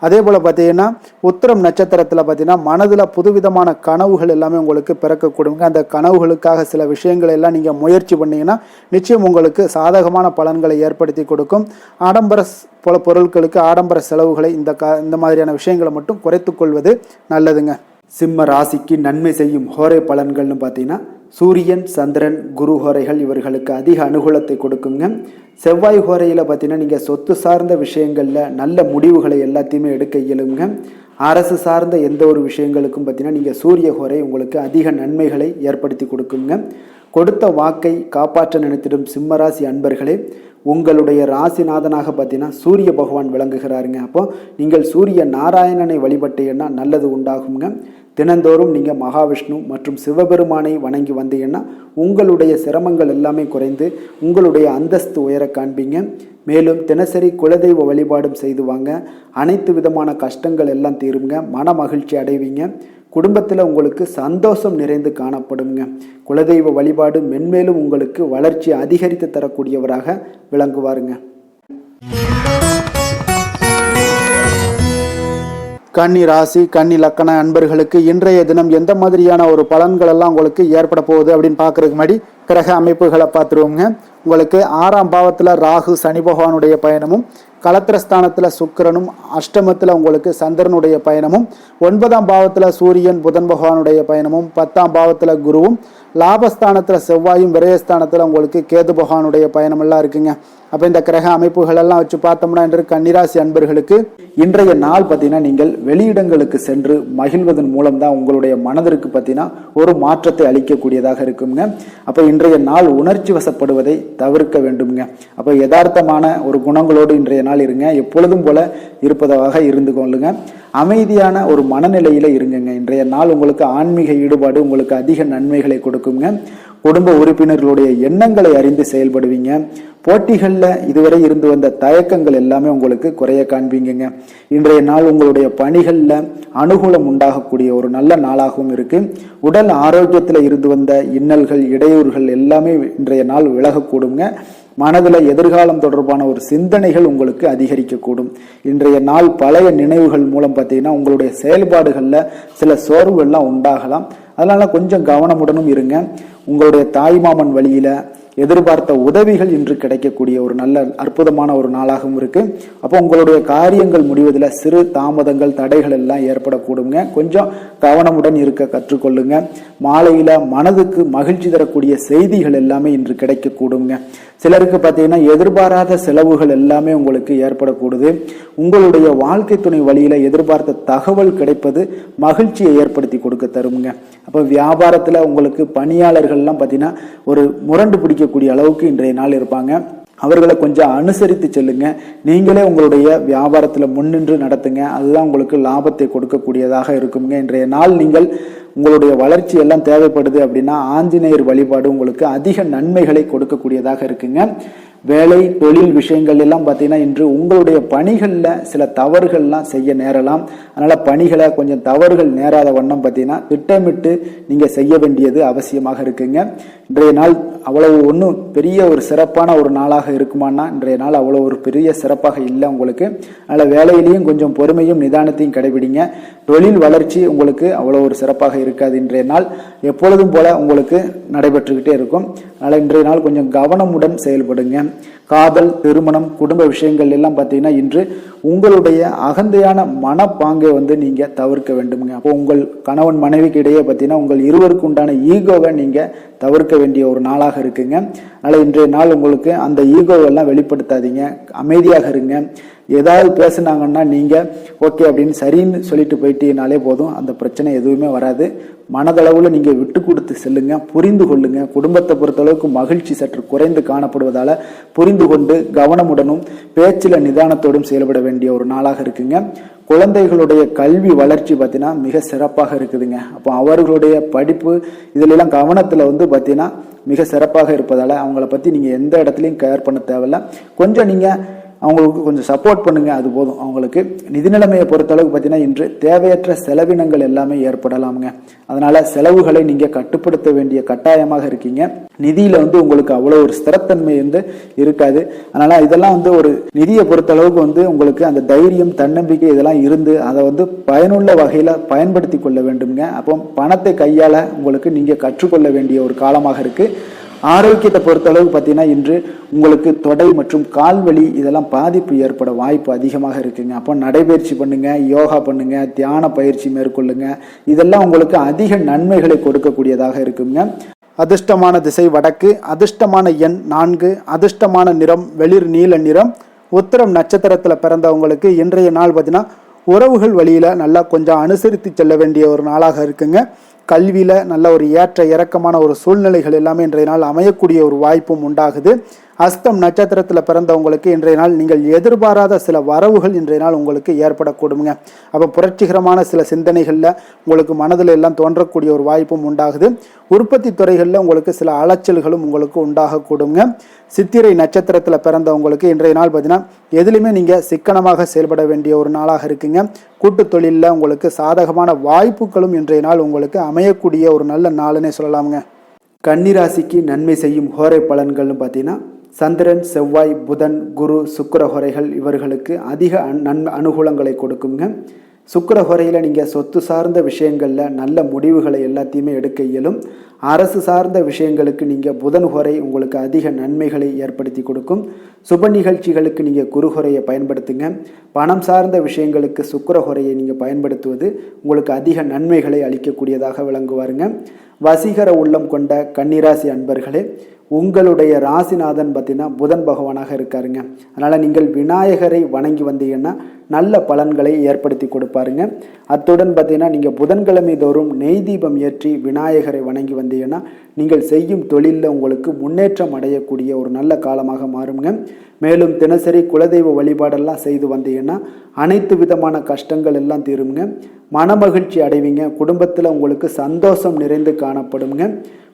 அதே போல் பார்த்தீங்கன்னா உத்திரம் நட்சத்திரத்தில் பார்த்தீங்கன்னா மனதில் புதுவிதமான கனவுகள் எல்லாமே உங்களுக்கு பிறக்கக்கூடுங்க. அந்த கனவுகளுக்காக சில விஷயங்களை எல்லாம் நீங்கள் முயற்சி பண்ணீங்கன்னா நிச்சயம் உங்களுக்கு சாதகமான பலன்களை ஏற்படுத்தி கொடுக்கும். ஆடம்பர போல பொருட்களுக்கு ஆடம்பர செலவுகளை இந்த மாதிரியான விஷயங்களை மட்டும் குறைத்துக் கொள்வது நல்லதுங்க. சிம்ம ராசிக்கு நன்மை செய்யும் ஹோரை பலன்கள்னு பார்த்தீங்கன்னா சூரியன், சந்திரன், குரு ஹோரைகள் இவர்களுக்கு அதிக அனுகூலத்தை கொடுக்குங்க. செவ்வாய் ஹோரையில் பார்த்தீங்கன்னா நீங்கள் சொத்து சார்ந்த விஷயங்களில் நல்ல முடிவுகளை எல்லாத்தையுமே எடுக்க இயலுங்க. அரசு சார்ந்த எந்த ஒரு விஷயங்களுக்கும் பார்த்தீங்கன்னா நீங்கள் சூரிய ஹோரை உங்களுக்கு அதிக நன்மைகளை ஏற்படுத்தி கொடுக்குங்க. கொடுத்த வாக்கை காப்பாற்ற நினைத்திடும் சிம்மராசி அன்பர்களே, உங்களுடைய ராசிநாதனாக பார்த்தீங்கன்னா சூரிய பகவான் விளங்குகிறாருங்க. அப்போ நீங்கள் சூரிய நாராயணனை வழிபட்டீங்கன்னா நல்லது உண்டாகுங்க. தினந்தோறும் நீங்கள் மகாவிஷ்ணு மற்றும் சிவபெருமானை வணங்கி வந்தீங்கன்னா உங்களுடைய சிரமங்கள் எல்லாமே குறைந்து உங்களுடைய அந்தஸ்து உயர காண்பீங்க. மேலும் தினசரி குலதெய்வ வழிபாடும் செய்து வாங்க. அனைத்து விதமான கஷ்டங்கள் எல்லாம் தீருங்க. மன மகிழ்ச்சி அடைவீங்க. குடும்பத்தில் உங்களுக்கு சந்தோஷம் நிறைந்து காணப்படுங்க. குலதெய்வ வழிபாடு மென்மேலும் உங்களுக்கு வளர்ச்சி அதிகரித்து தரக்கூடியவராக விளங்குவாருங்க. கன்னி ராசி கன்னி லக்கண அன்பர்களுக்கு இன்றைய தினம் எந்த மாதிரியான ஒரு பலன்கள் எல்லாம் உங்களுக்கு ஏற்பட போகுது அப்படின்னு பார்க்கறதுக்கு முன்னாடி கிரக அமைப்புகளை பார்த்துருவோங்க. உங்களுக்கு 6ஆம் பாவத்தில் ராகு சனி பகவானுடைய பயணமும், களத்திரஸ்தானத்தில் சுக்கிரனும், அஷ்டமத்தில் உங்களுக்கு சந்திரனுடைய பயணமும், 9ஆம் பாவத்தில் சூரியன் புதன் பகவானுடைய பயணமும், 10ஆம் பாவத்தில் குருவும், லாபஸ்தானத்தில் செவ்வாயும், விரயஸ்தானத்தில் உங்களுக்கு கேது பகவானுடைய பயணம் எல்லாம் இருக்குங்க. அப்போ இந்த கிரக அமைப்புகள் எல்லாம் வச்சு பார்த்தோம்னா இன்று கன்னிராசி அன்பர்களுக்கு இன்றைய நாள் பார்த்தீங்கன்னா நீங்கள் வெளியிடங்களுக்கு சென்று மகிழ்வதன் மூலம் தான் உங்களுடைய மனதிற்கு பார்த்தீங்கன்னா ஒரு மாற்றத்தை அளிக்கக்கூடியதாக இருக்குங்க. அப்போ இன்றைய நாள் உணர்ச்சி வசப்படுவதை தவிர்க்க வேண்டுங்க. அப்போ யதார்த்தமான ஒரு குணங்களோடு இன்றைய நாள் இருங்க. எப்பொழுதும் போல இருப்பதாக இருந்து கொள்ளுங்க. அமைதியான ஒரு மனநிலையில இருங்குங்க. இன்றைய நாள் உங்களுக்கு ஆன்மீக ஈடுபாடு உங்களுக்கு அதிக நன்மைகளை கொடுக்குங்க. குடும்ப உறுப்பினர்களுடைய எண்ணங்களை அறிந்து செயல்படுவீங்க. போட்டிகளில் இதுவரை இருந்து வந்த தயக்கங்கள் எல்லாமே உங்களுக்கு குறைய காண்பீங்க. இன்றைய நாள் உங்களுடைய பணிகளில் அனுகூலம் உண்டாகக்கூடிய ஒரு நல்ல நாளாகவும் இருக்கு. உடல் ஆரோக்கியத்தில் இருந்து வந்த இன்னல்கள் இடையூறுகள் எல்லாமே இன்றைய நாள் விலகக்கூடுங்க. மனதில் எதிர்காலம் தொடர்பான ஒரு சிந்தனைகள் உங்களுக்கு அதிகரிக்கக்கூடும். இன்றைய நாள் பழைய நினைவுகள் மூலம் பார்த்தீங்கன்னா உங்களுடைய செயல்பாடுகளில் சில சோர்வுகள்லாம் உண்டாகலாம். அதனால கொஞ்சம் கவனமுடனும் இருங்க. உங்களுடைய தாய்மாமன் வழியில எதிர்பார்த்த உதவிகள் இன்று கிடைக்கக்கூடிய ஒரு நல்ல அற்புதமான ஒரு நாளாகவும் இருக்கு. அப்போ உங்களுடைய காரியங்கள் முடிவதில் சிறு தாமதங்கள் தடைகள் எல்லாம் ஏற்படக்கூடுங்க. கொஞ்சம் கவனமுடன் இருக்க கற்றுக்கொள்ளுங்க. மாலையில மனதுக்கு மகிழ்ச்சி தரக்கூடிய செய்திகள் எல்லாமே இன்று கிடைக்கக்கூடுங்க. சிலருக்கு பார்த்தீங்கன்னா எதிர்பாராத செலவுகள் எல்லாமே உங்களுக்கு ஏற்படக்கூடுது. உங்களுடைய வாழ்க்கை துணை வழியில எதிர்பார்த்த தகவல் கிடைப்பது மகிழ்ச்சியை ஏற்படுத்தி கொடுக்க தருங்க. அப்போ வியாபாரத்துல உங்களுக்கு பணியாளர்கள்லாம் பார்த்தீங்கன்னா ஒரு முரண்டு பிடிக்கக்கூடிய அளவுக்கு இன்றைய நாள் இருப்பாங்க. அவர்களை கொஞ்சம் அனுசரித்து செல்லுங்க. நீங்களே உங்களுடைய வியாபாரத்தில் முன்னின்று நடத்துங்க. அதுதான் உங்களுக்கு லாபத்தை கொடுக்கக்கூடியதாக இருக்குங்க. இன்றைய நாள் நீங்கள் உங்களுடைய வளர்ச்சி எல்லாம் தேவைப்படுது அப்படின்னா ஆஞ்சநேயர் வழிபாடு உங்களுக்கு அதிக நன்மைகளை கொடுக்கக்கூடியதாக இருக்குங்க. வேலை தொழில் விஷயங்கள் எல்லாம் பார்த்தீங்கன்னா இன்று உங்களுடைய பணிகளில் சில தவறுகள்லாம் செய்ய நேரலாம். அதனால் பணிகளை கொஞ்சம் தவறுகள் நேராத வண்ணம் பார்த்தீங்கன்னா திட்டமிட்டு நீங்கள் செய்ய வேண்டியது அவசியமாக இருக்குங்க. இன்றைய நாள் அவ்வளவு ஒன்றும் பெரிய ஒரு சிறப்பான ஒரு நாளாக இருக்குமானா இன்றைய நாள் அவ்வளோ ஒரு பெரிய சிறப்பாக இல்லை உங்களுக்கு. அதனால் வேலையிலையும் கொஞ்சம் பொறுமையும் நிதானத்தையும் கடைபிடிங்க. தொழில் வளர்ச்சி உங்களுக்கு அவ்வளோ ஒரு சிறப்பாக இருக்காது. இன்றைய நாள் எப்பொழுதும் போல உங்களுக்கு நடைபெற்றுக்கிட்டே இருக்கும். அதனால் இன்றைய நாள் கொஞ்சம் கவனமுடன் செயல்படுங்க. காதல், திருமணம், குடும்ப விஷயங்கள் எல்லாம் பார்த்தீங்கன்னா இன்று உங்களுடைய அகந்தையான மனப்பாங்கை நீங்க தவிர்க்க வேண்டுங்க. அப்போ உங்கள் கணவன் மனைவிக்கு இடையே பார்த்தீங்கன்னா உங்கள் இருவருக்கு உண்டான ஈகோவை நீங்க தவிர்க்க வேண்டிய ஒரு நாளாக இருக்குங்க. அதனால இன்றைய நாள் உங்களுக்கு அந்த ஈகோவெல்லாம் வெளிப்படுத்தாதீங்க. அமைதியாக இருங்க. ஏதாவது பேசுனாங்கன்னா நீங்க ஓகே அப்படின்னு சரின்னு சொல்லிட்டு போயிட்டீங்கனாலே போதும். அந்த பிரச்சனை எதுவுமே வராது. மனதளவுல நீங்க விட்டு கொடுத்து செல்லுங்க. புரிந்து கொள்ளுங்க. குடும்பத்தை பொறுத்தளவுக்கு மகிழ்ச்சி சற்று குறைந்து காணப்படுவதால புரிந்து கொண்டு கவனமுடனும் பேச்சில நிதானத்தோடும் செயல்பட வேண்டிய ஒரு நாளாக இருக்குங்க. குழந்தைகளுடைய கல்வி வளர்ச்சி பார்த்தீங்கன்னா மிக சிறப்பாக இருக்குதுங்க. அப்போ அவர்களுடைய படிப்பு இதுல எல்லாம் கவனத்துல பார்த்தீங்கன்னா மிக சிறப்பாக இருப்பதால அவங்கள பத்தி நீங்க எந்த இடத்துலையும் கேர் பண்ண தேவையில்ல. கொஞ்சம் நீங்க அவங்களுக்கு கொஞ்சம் சப்போர்ட் பண்ணுங்க, அது போதும். அவங்களுக்கு நிதி நிலைமையை பொறுத்தளவுக்கு பார்த்தீங்கன்னா இன்று தேவையற்ற செலவினங்கள் எல்லாமே ஏற்படலாமுங்க. அதனால செலவுகளை நீங்க கட்டுப்படுத்த வேண்டிய கட்டாயமாக இருக்கீங்க. நிதியில உங்களுக்கு அவ்வளோ ஒரு ஸ்திரத்தன்மை இருக்காது. அதனால இதெல்லாம் ஒரு நிதியை பொறுத்தளவுக்கு உங்களுக்கு அந்த தைரியம் தன்னம்பிக்கை இதெல்லாம் இருந்து அதை பயனுள்ள வகையில பயன்படுத்தி கொள்ள வேண்டுங்க. அப்போ பணத்தை கையாள உங்களுக்கு நீங்க கற்றுக்கொள்ள வேண்டிய ஒரு காலமாக இருக்கு. ஆரோக்கியத்தை பொறுத்தளவுக்கு பார்த்தீங்கன்னா இன்று உங்களுக்கு தொடை மற்றும் கால்வலி இதெல்லாம் பாதிப்பு ஏற்பட வாய்ப்பு அதிகமாக இருக்குங்க. அப்போ நடைபயிற்சி பண்ணுங்க, யோகா பண்ணுங்க, தியான பயிற்சி மேற்கொள்ளுங்க. இதெல்லாம் உங்களுக்கு அதிக நன்மைகளை கொடுக்கக்கூடியதாக இருக்குங்க. அதிர்ஷ்டமான திசை வடக்கு, அதிர்ஷ்டமான எண் 4, அதிர்ஷ்டமான நிறம் வெளிர் நீல நிறம். உத்திரம் நட்சத்திரத்தில் பிறந்தவங்களுக்கு இன்றைய நாள் பார்த்தீங்கன்னா உறவுகள் வழியில நல்லா கொஞ்சம் அனுசரித்து செல்ல வேண்டிய ஒரு நாளாக இருக்குங்க. கல்வியில நல்ல ஒரு ஏற்ற இறக்கமான ஒரு சூழ்நிலைகள் எல்லாமே இன்றைய நாள் அமையக்கூடிய ஒரு வாய்ப்பும் உண்டாகுது. அஸ்தம் நட்சத்திரத்தில் பிறந்தவங்களுக்கு இன்றைய நாள் நீங்கள் எதிர்பாராத சில வரவுகள் இன்றைய நாள் உங்களுக்கு ஏற்படக்கூடுங்க. அப்போ புரட்சிகரமான சில சிந்தனைகளில் உங்களுக்கு மனதில் எல்லாம் தோன்றக்கூடிய ஒரு வாய்ப்பும் உண்டாகுது. உற்பத்தி துறைகளில் உங்களுக்கு சில அலைச்சல்களும் உங்களுக்கு உண்டாகக்கூடுங்க. சித்திரை நட்சத்திரத்தில் பிறந்தவங்களுக்கு இன்றைய நாள் பார்த்தீங்கன்னா எதுலையுமே நீங்கள் சிக்கனமாக செயல்பட வேண்டிய ஒரு நாளாக இருக்குங்க. கூட்டு தொழிலில் உங்களுக்கு சாதகமான வாய்ப்புகளும் இன்றைய நாள் உங்களுக்கு அமையக்கூடிய ஒரு நல்ல நாளுன்னே சொல்லலாமுங்க. கன்னிராசிக்கு நன்மை செய்யும் ஹோரை பலன்கள்னு பார்த்தீங்கன்னா சந்திரன், செவ்வாய், புதன், குரு, சுக்கிர ஹோரைகள் இவர்களுக்கு அதிக அனுகூலங்களை கொடுக்குங்க. சுக்கிர ஹோரையில் நீங்கள் சொத்து சார்ந்த விஷயங்களில் நல்ல முடிவுகளை எல்லாத்தையுமே எடுக்க இயலும். அரசு சார்ந்த விஷயங்களுக்கு நீங்கள் புதன் ஹோரை உங்களுக்கு அதிக நன்மைகளை ஏற்படுத்தி கொடுக்கும். சுப நிகழ்ச்சிகளுக்கு நீங்கள் குரு ஹோரையை பயன்படுத்துங்க. பணம் சார்ந்த விஷயங்களுக்கு சுக்கிர ஹோரையை நீங்கள் பயன்படுத்துவது உங்களுக்கு அதிக நன்மைகளை அளிக்கக்கூடியதாக விளங்குவாருங்க. வசீகர உள்ளம் கொண்ட கன்னிராசி அன்பர்களே, உங்களுடைய ராசிநாதன் பார்த்தீங்கன்னா புதன் பகவானாக இருக்காருங்க. அதனால் நீங்கள் விநாயகரை வணங்கி வந்தீங்கன்னா நல்ல பலன்களை ஏற்படுத்தி கொடுப்பாருங்க. அத்துடன் பார்த்தீங்கன்னா நீங்கள் புதன்கிழமை தோறும் நெய் தீபம் ஏற்றி விநாயகரை வணங்கி வந்தீங்கன்னா நீங்கள் செய்யும் தொழிலில் உங்களுக்கு முன்னேற்றம் அடையக்கூடிய ஒரு நல்ல காலமாக மாறுங்க. மேலும் தினசரி குலதெய்வ வழிபாடெல்லாம் செய்து வந்தீங்கன்னா அனைத்து விதமான கஷ்டங்கள் எல்லாம் தீருங்க. மனமகிழ்ச்சி அடைவீங்க. குடும்பத்தில் உங்களுக்கு சந்தோஷம் நிறைந்து காணப்படுங்க.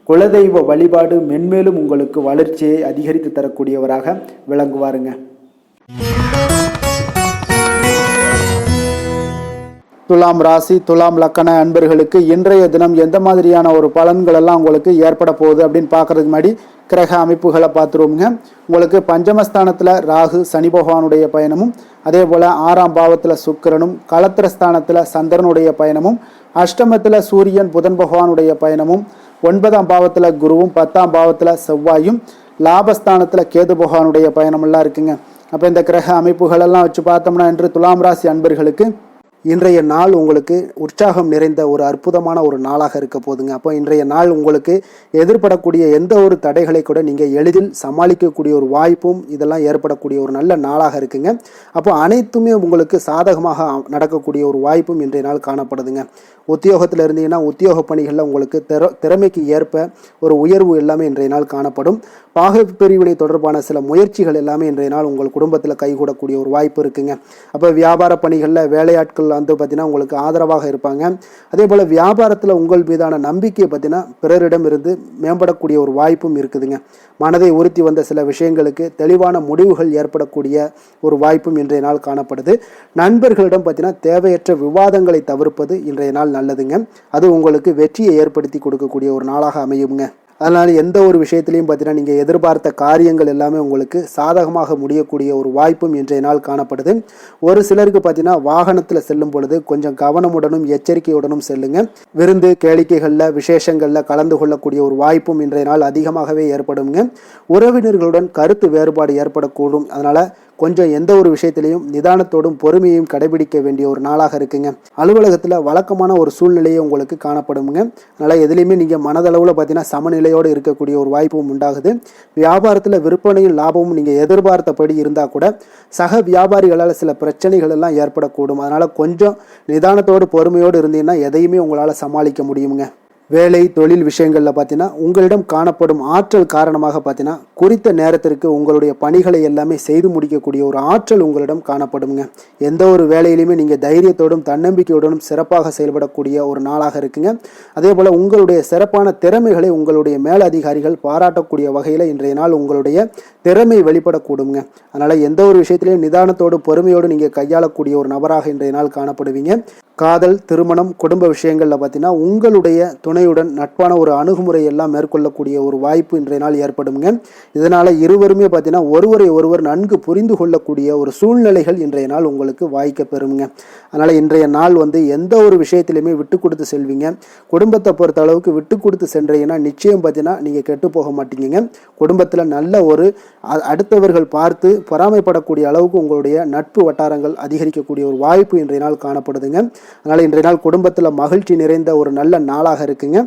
குலதெய்வ வழிபாடு மென்மேலும் உங்களுக்கு வளர்ச்சியை அதிகரித்து தரக்கூடியவராக விளங்குவாருங்க. துலாம் ராசி, துலாம் லக்கண அன்பர்களுக்கு இன்றைய தினம் எந்த மாதிரியான ஒரு பலன்கள் எல்லாம் உங்களுக்கு ஏற்பட போகுது அப்படின்னு பார்க்கறதுக்கு முன்னாடி கிரக அமைப்புகளை பார்த்துருவோங்க. உங்களுக்கு பஞ்சமஸ்தானத்தில் ராகு சனி பகவானுடைய பயணமும், அதே போல் 6ஆம் பாவத்தில் சுக்கிரனும், களத்திரஸ்தானத்தில் சந்திரனுடைய பயணமும், அஷ்டமத்தில் சூரியன் புதன் பகவானுடைய பயணமும், 9ஆம் பாவத்தில் குருவும், 10ஆம் பாவத்தில் செவ்வாயும், லாபஸ்தானத்தில் கேது பகவானுடைய பயணமெல்லாம் இருக்குங்க. அப்போ இந்த கிரக அமைப்புகளெல்லாம் வச்சு பார்த்தோம்னா இன்று துலாம் ராசி அன்பர்களுக்கு இன்றைய நாள் உங்களுக்கு உற்சாகம் நிறைந்த ஒரு அற்புதமான ஒரு நாளாக இருக்க போதுங்க. அப்போ இன்றைய நாள் உங்களுக்கு எதிர்படக்கூடிய எந்த ஒரு தடைகளை கூட நீங்கள் எளிதில் சமாளிக்கக்கூடிய ஒரு வாய்ப்பும் இதெல்லாம் ஏற்படக்கூடிய ஒரு நல்ல நாளாக இருக்குங்க. அப்போ அனைத்துமே உங்களுக்கு சாதகமாக நடக்கக்கூடிய ஒரு வாய்ப்பும் இன்றைய நாள் காணப்படுதுங்க. உத்தியோகத்தில் இருந்தீங்கன்னா உத்தியோக பணிகளில் உங்களுக்கு திறமைக்கு ஏற்ப ஒரு உயர்வு எல்லாமே இன்றைய நாள் காணப்படும். பாக பிரிவினை தொடர்பான சில முயற்சிகள் எல்லாமே இன்றைய நாள் உங்கள் குடும்பத்தில் கைகூடக்கூடிய ஒரு வாய்ப்பு இருக்குங்க. அப்போ வியாபார பணிகளில் வேலையாட்கள் வந்து பார்த்தீங்கன்னா உங்களுக்கு ஆதரவாக இருப்பாங்க. அதே போல் வியாபாரத்தில் உங்கள் மீதான நம்பிக்கையை பார்த்தீங்கன்னா பிறரிடம் இருந்து மேம்படக்கூடிய ஒரு வாய்ப்பும் இருக்குதுங்க. மனதை உறுத்தி வந்த சில விஷயங்களுக்கு தெளிவான முடிவுகள் ஏற்படக்கூடிய ஒரு வாய்ப்பும் இன்றைய நாள் காணப்படுது. நண்பர்களிடம் பார்த்தீங்கன்னா தேவையற்ற விவாதங்களை தவிர்ப்பது இன்றைய நாள் நல்லதுங்க. அது உங்களுக்கு வெற்றியை ஏற்படுத்தி கொடுக்கக்கூடிய ஒரு நாளாக அமையுங்க. அதனால் எந்த ஒரு விஷயத்திலையும் பார்த்தீங்கன்னா நீங்கள் எதிர்பார்த்த காரியங்கள் எல்லாமே உங்களுக்கு சாதகமாக முடியக்கூடிய ஒரு வாய்ப்பும் இன்றைய நாள் காணப்படுது. ஒரு சிலருக்கு பார்த்தீங்கன்னா வாகனத்தில் செல்லும் பொழுது கொஞ்சம் கவனமுடனும் எச்சரிக்கையுடனும் செல்லுங்க. விருந்து கேளிக்கைகளில் விசேஷங்களில் கலந்து கொள்ளக்கூடிய ஒரு வாய்ப்பும் இன்றைய நாள் அதிகமாகவே ஏற்படுங்க. உறவினர்களுடன் கருத்து வேறுபாடு ஏற்படக்கூடும். அதனால் கொஞ்சம் எந்த ஒரு விஷயத்திலையும் நிதானத்தோடும் பொறுமையையும் கடைபிடிக்க வேண்டிய ஒரு நாளாக இருக்குங்க. அலுவலகத்தில் வழக்கமான ஒரு சூழ்நிலையை உங்களுக்கு காணப்படுங்க. அதனால் எதுலையுமே நீங்கள் மனதளவில் பார்த்தீங்கன்னா சமநிலையோடு இருக்கக்கூடிய ஒரு வாய்ப்பும் உண்டாகுது. வியாபாரத்தில் விற்பனையும் லாபமும் நீங்கள் எதிர்பார்த்தபடி இருந்தால் கூட சக வியாபாரிகளால் சில பிரச்சனைகள் எல்லாம் ஏற்படக்கூடும். அதனால் கொஞ்சம் நிதானத்தோடு பொறுமையோடு இருந்தீங்கன்னா எதையுமே உங்களால் சமாளிக்க முடியுங்க. வேலை தொழில் விஷயங்களில் பார்த்தீங்கன்னா உங்களிடம் காணப்படும் ஆற்றல் காரணமாக பார்த்தீங்கன்னா குறித்த நேரத்திற்கு உங்களுடைய பணிகளை எல்லாமே செய்து முடிக்கக்கூடிய ஒரு ஆற்றல் உங்களிடம் காணப்படுங்க. எந்த ஒரு வேலையிலுமே நீங்கள் தைரியத்தோடும் தன்னம்பிக்கையுடனும் சிறப்பாக செயல்படக்கூடிய ஒரு நாளாக இருக்குங்க. அதே போல் உங்களுடைய சிறப்பான திறமைகளை உங்களுடைய மேலதிகாரிகள் பாராட்டக்கூடிய வகையில் இன்றைய நாள் உங்களுடைய திறமை வெளிப்படக்கூடுங்க. அதனால் எந்த ஒரு விஷயத்திலையும் நிதானத்தோடு பொறுமையோடு நீங்கள் கையாளக்கூடிய ஒரு நபராக இன்றைய நாள் காணப்படுவீங்க. காதல், திருமணம், குடும்ப விஷயங்களில் பார்த்தீங்கன்னா உங்களுடைய துணையுடன் நட்பான ஒரு அணுகுமுறை எல்லாம் மேற்கொள்ளக்கூடிய ஒரு வாய்ப்பு இன்றைய நாள் ஏற்படுங்க. இதனால் இருவருமே பார்த்தீங்கன்னா ஒருவரை ஒருவர் நன்கு புரிந்து கொள்ளக்கூடிய ஒரு சூழ்நிலைகள் இன்றைய நாள் உங்களுக்கு வாய்க்க பெறுங்க. அதனால் இன்றைய நாள் எந்த ஒரு விஷயத்திலையுமே விட்டு கொடுத்து செல்வீங்க. குடும்பத்தை பொறுத்த அளவுக்கு விட்டு கொடுத்து சென்றீங்கன்னா நிச்சயம் பார்த்தீங்கன்னா நீங்கள் கெட்டு போக மாட்டீங்க. குடும்பத்தில் நல்ல ஒரு அடுத்தவர்கள் பார்த்து பொறாமைப்படக்கூடிய அளவுக்கு உங்களுடைய நட்பு வட்டாரங்கள் அதிகரிக்கக்கூடிய ஒரு வாய்ப்பு இன்றைய நாள் காணப்படுதுங்க. அதனால் இன்றைய நாள் குடும்பத்தில் மகிழ்ச்சி நிறைந்த ஒரு நல்ல நாளாக இருக்குங்க.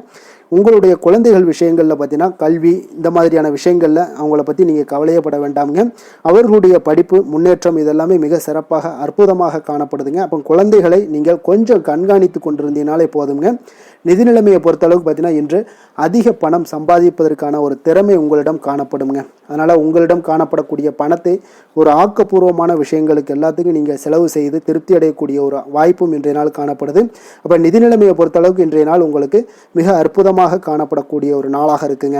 உங்களுடைய குழந்தைகள் விஷயங்களில் பார்த்தீங்கன்னா கல்வி இந்த மாதிரியான விஷயங்களில் அவங்கள பற்றி நீங்கள் கவலையப்பட வேண்டாமுங்க. அவர்களுடைய படிப்பு முன்னேற்றம் இதெல்லாமே மிக சிறப்பாக அற்புதமாக காணப்படுதுங்க. அப்போ குழந்தைகளை நீங்கள் கொஞ்சம் கண்காணித்து கொண்டிருந்தீங்கனாலே போதுங்க. நிதி நிலைமையை பொறுத்தளவுக்கு பார்த்தீங்கன்னா இன்று அதிக பணம் சம்பாதிப்பதற்கான ஒரு திறமை உங்களிடம் காணப்படுங்க. அதனால் உங்களிடம் காணப்படக்கூடிய பணத்தை ஒரு ஆக்கப்பூர்வமான விஷயங்களுக்கு எல்லாத்துக்கும் நீங்கள் செலவு செய்து திருப்தி அடையக்கூடிய ஒரு வாய்ப்பும் இன்றைய நாள் காணப்படுது. அப்போ நிதி நிலைமையை பொறுத்தளவுக்கு இன்றைய நாள் உங்களுக்கு மிக அற்புதமாக காணப்படக்கூடிய ஒரு நாளாக இருக்குங்க.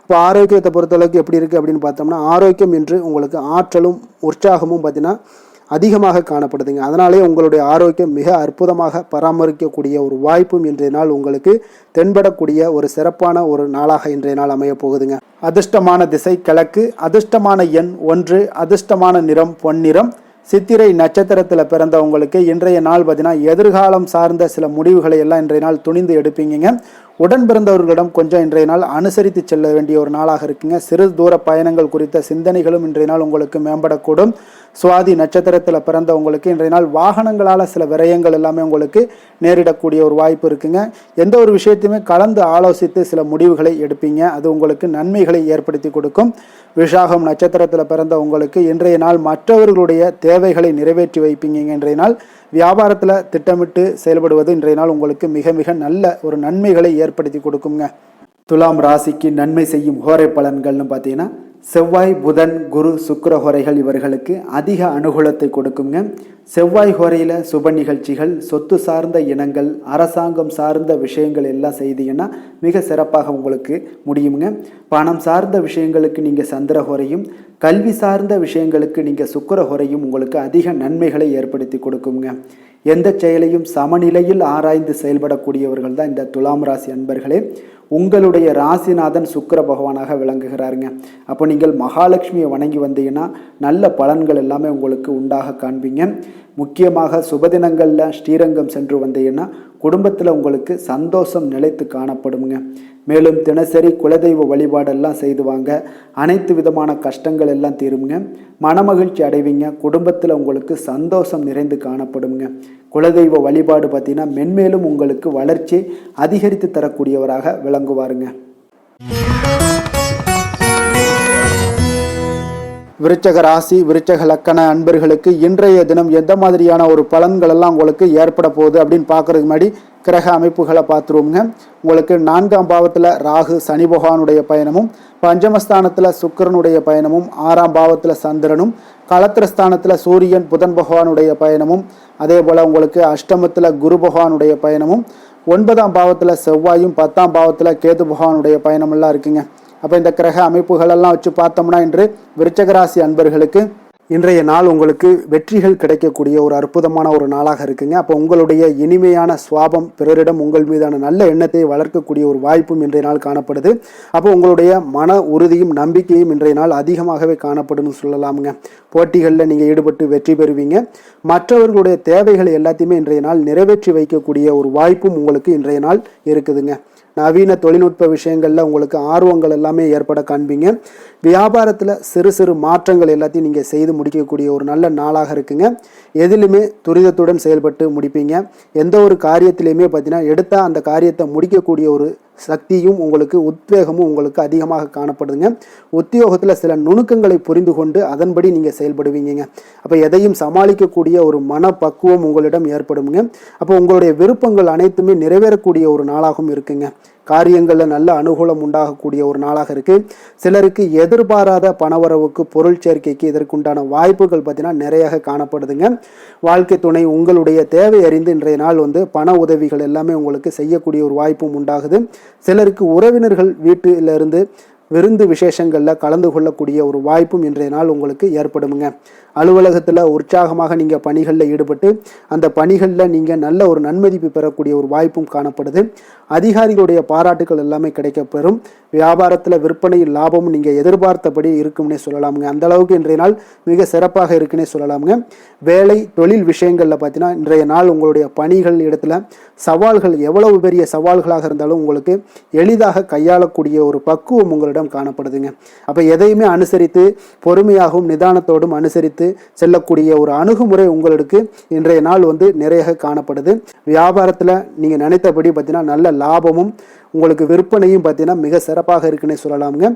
இப்போ ஆரோக்கியத்தை பொறுத்தளவுக்கு எப்படி இருக்குது அப்படின்னு பார்த்தோம்னா, ஆரோக்கியம் இன்று உங்களுக்கு ஆற்றலும் உற்சாகமும் பார்த்தீங்கன்னா அதிகமாக காணப்படுதுங்க. அதனாலே உங்களுடைய ஆரோக்கியம் மிக அற்புதமாக பராமரிக்கக்கூடிய ஒரு வாய்ப்பும் இன்றைய நாள் உங்களுக்கு தென்படக்கூடிய ஒரு சிறப்பான ஒரு நாளாக இன்றைய நாள் அமைய போகுதுங்க. அதிர்ஷ்டமான திசை கிழக்கு, அதிர்ஷ்டமான எண் 1, அதிர்ஷ்டமான நிறம் பொன்னிறம். சித்திரை நட்சத்திரத்தில் பிறந்தவங்களுக்கு இன்றைய நாள் பார்த்தீங்கன்னா எதிர்காலம் சார்ந்த சில முடிவுகளை எல்லாம் இன்றைய நாள் துணிந்து எடுப்பீங்க. உடன் பிறந்தவர்களிடம் கொஞ்சம் இன்றைய நாள் அனுசரித்து செல்ல வேண்டிய ஒரு நாளாக இருக்குங்க. சிறு தூர பயணங்கள் குறித்த சிந்தனைகளும் இன்றைய நாள் உங்களுக்கு மேம்படக்கூடும். சுவாதி நட்சத்திரத்தில் பிறந்தவங்களுக்கு இன்றைய நாள் வாகனங்களால் சில விரயங்கள் எல்லாமே உங்களுக்கு நேரிடக்கூடிய ஒரு வாய்ப்பு இருக்குங்க. எந்த ஒரு விஷயத்தையுமே கலந்து ஆலோசித்து சில முடிவுகளை எடுப்பீங்க. அது உங்களுக்கு நன்மைகளை ஏற்படுத்தி கொடுக்கும். விஷாகம் நட்சத்திரத்தில் பிறந்த உங்களுக்கு இன்றைய நாள் மற்றவர்களுடைய தேவைகளை நிறைவேற்றி வைப்பீங்க. இன்றைய நாள் வியாபாரத்தில் திட்டமிட்டு செயல்படுவது இன்றைய நாள் உங்களுக்கு மிக மிக நல்ல ஒரு நன்மைகளை ஏற்படுத்தி கொடுக்குங்க. துலாம் ராசிக்கு நன்மை செய்யும் ஹோரை பலன்கள்னு பார்த்தீங்கன்னா, செவ்வாய், புதன், குரு, சுக்கிர ஹோரைகள் இவர்களுக்கு அதிக அனுகூலத்தை கொடுக்குங்க. செவ்வாய் ஹோரையில் சுப நிகழ்ச்சிகள், சொத்து சார்ந்த இனங்கள், அரசாங்கம் சார்ந்த விஷயங்கள் எல்லாம் செய்தீங்கன்னா மிக சிறப்பாக உங்களுக்கு முடியுங்க. பணம் சார்ந்த விஷயங்களுக்கு நீங்கள் சந்திர ஹோரையும், கல்வி சார்ந்த விஷயங்களுக்கு நீங்கள் சுக்கிர ஹோரையும் உங்களுக்கு அதிக நன்மைகளை ஏற்படுத்தி கொடுக்குங்க. எந்த செயலையும் சமநிலையில் ஆராய்ந்து செயல்படக்கூடியவர்கள் தான் இந்த துலாம் ராசி அன்பர்களே. உங்களுடைய ராசிநாதன் சுக்கிர பகவானாக விளங்குகிறாருங்க. அப்போ நீங்கள் மகாலட்சுமியை வணங்கி வந்தீங்கன்னா நல்ல பலன்கள் எல்லாமே உங்களுக்கு உண்டாக காண்பீங்க. முக்கியமாக சுபதினங்களில் ஸ்ரீரங்கம் சென்று வந்தீங்கன்னா குடும்பத்தில் உங்களுக்கு சந்தோஷம் நிலைத்து காணப்படுங்க. மேலும் தினசரி குலதெய்வ வழிபாடெல்லாம் செய்து வாங்க. அனைத்து விதமான கஷ்டங்கள் எல்லாம் தீருங்க. மனமகிழ்ச்சி அடைவீங்க. குடும்பத்தில் உங்களுக்கு சந்தோஷம் நிறைந்து காணப்படுங்க. குலதெய்வ வழிபாடு பார்த்தீங்கன்னா மென்மேலும் உங்களுக்கு வளர்ச்சி அதிகரித்து தரக்கூடியவராக விளங்குவாருங்க. விருச்சக ராசி, விருச்சக லக்கண அன்பர்களுக்கு இன்றைய தினம் எந்த மாதிரியான ஒரு பலன்கள் எல்லாம் உங்களுக்கு ஏற்பட போகுது அப்படின்னு பார்க்கறதுக்கு முன்னாடி கிரக அமைப்புகளை பார்த்துருவோங்க. உங்களுக்கு 4ஆம் பாவத்தில் ராகு சனி பகவானுடைய பயணமும், பஞ்சமஸ்தானத்தில் சுக்கிரனுடைய பயணமும், 6ஆம் பாவத்தில் சந்திரனும், களத்திரஸ்தானத்தில் சூரியன் புதன் பகவானுடைய பயணமும், அதே போல் உங்களுக்கு அஷ்டமத்தில் குரு பகவானுடைய பயணமும், 9ஆம் பாவத்தில் செவ்வாயும், 10ஆம் பாவத்தில் கேது பகவானுடைய பயணமெல்லாம் இருக்குங்க. அப்போ இந்த கிரக அமைப்புகளெல்லாம் வச்சு பார்த்தோம்னா இன்று விருச்சக ராசி அன்பர்களுக்கு இன்றைய நாள் உங்களுக்கு வெற்றிகள் கிடைக்கக்கூடிய ஒரு அற்புதமான ஒரு நாளாக இருக்குங்க. அப்போ உங்களுடைய இனிமையான சுவாபம் பிறரிடம் உங்கள் மீதான நல்ல எண்ணத்தை வளர்க்கக்கூடிய ஒரு வாய்ப்பும் இன்றைய நாள் காணப்படுது. அப்போ உங்களுடைய மன உறுதியும் நம்பிக்கையும் இன்றைய நாள் அதிகமாகவே காணப்படும்னு சொல்லலாமுங்க. போட்டிகளில் நீங்கள் ஈடுபட்டு வெற்றி பெறுவீங்க. மற்றவர்களுடைய தேவைகளை எல்லாத்தையுமே இன்றைய நாள் நிறைவேற்றி வைக்கக்கூடிய ஒரு வாய்ப்பும் உங்களுக்கு இன்றைய நாள் இருக்குதுங்க. நவீன தொழில்நுட்ப விஷயங்களில் உங்களுக்கு ஆர்வங்கள் எல்லாமே ஏற்பட காண்பீங்க. வியாபாரத்தில் சிறு சிறு மாற்றங்கள் எல்லாத்தையும் நீங்கள் செய்து முடிக்கக்கூடிய ஒரு நல்ல நாளாக இருக்குங்க. எதிலுமே துரிதத்துடன் செயல்பட்டு முடிப்பீங்க. எந்த ஒரு காரியத்திலையுமே பார்த்தீங்கன்னா எடுத்தால் அந்த காரியத்தை முடிக்கக்கூடிய ஒரு சக்தியும் உங்களுக்கு உத்வேகமும் உங்களுக்கு அதிகமாக காணப்படுதுங்க. உத்தியோகத்தில் சில நுணுக்கங்களை புரிந்து கொண்டு அதன்படி நீங்கள் செயல்படுவீங்க. அப்போ எதையும் சமாளிக்கக்கூடிய ஒரு மனப்பக்குவம் உங்களிடம் ஏற்படுங்க. அப்போ உங்களுடைய விருப்பங்கள் அனைத்துமே நிறைவேறக்கூடிய ஒரு நாளாகவும் இருக்குங்க. காரியங்களில் நல்ல அனுகூலம் உண்டாகக்கூடிய ஒரு நாளாக இருக்குது. சிலருக்கு எதிர்பாராத பணவரவுக்கு பொருள் சேர்க்கைக்கு இதற்குண்டான வாய்ப்புகள் பார்த்தீங்கன்னா நிறைய காணப்படுதுங்க. வாழ்க்கை துணை உங்களுடைய தேவை அறிந்து இன்றைய நாள் பண உதவிகள் எல்லாமே உங்களுக்கு செய்யக்கூடிய ஒரு வாய்ப்பும் உண்டாகுது. சிலருக்கு உறவினர்கள் வீட்டிலிருந்து விருந்து விசேஷங்களில் கலந்து கொள்ளக்கூடிய ஒரு வாய்ப்பும் இன்றைய நாள் உங்களுக்கு ஏற்படுங்க. அலுவலகத்தில் உற்சாகமாக நீங்கள் பணிகளில் ஈடுபட்டு அந்த பணிகளில் நீங்கள் நல்ல ஒரு நன்மதிப்பு பெறக்கூடிய ஒரு வாய்ப்பும் காணப்படுது. அதிகாரிகளுடைய பாராட்டுகள் எல்லாமே கிடைக்கப்பெறும். வியாபாரத்தில் விற்பனையில் லாபமும் நீங்கள் எதிர்பார்த்தபடி இருக்கும்னே சொல்லலாமுங்க. அந்த அளவுக்கு இன்றைய நாள் மிக சிறப்பாக இருக்குன்னே சொல்லலாமுங்க. வேலை தொழில் விஷயங்களில் பார்த்தீங்கன்னா இன்றைய நாள் உங்களுடைய பணிகள் இடத்துல சவால்கள் எவ்வளவு பெரிய சவால்களாக இருந்தாலும் உங்களுக்கு எளிதாக கையாளக்கூடிய ஒரு பக்குவம் உங்களிடம் உங்களிடம் காணப்படுதுங்க. அப்போ எதையுமே அனுசரித்து பொறுமையாகவும் நிதானத்தோடும் அனுசரித்து செல்லக்கூடிய ஒரு அணுகுமுறை உங்களுக்கு இன்றைய நாள் நிறைய காணப்படுது. வியாபாரத்தில் நீங்கள் நினைத்தபடி பார்த்தீங்கன்னா நல்ல லாபமும் உங்களுக்கு விற்பனையும் பார்த்தீங்கன்னா மிக சிறப்பாக இருக்குன்னே சொல்லலாமுங்க.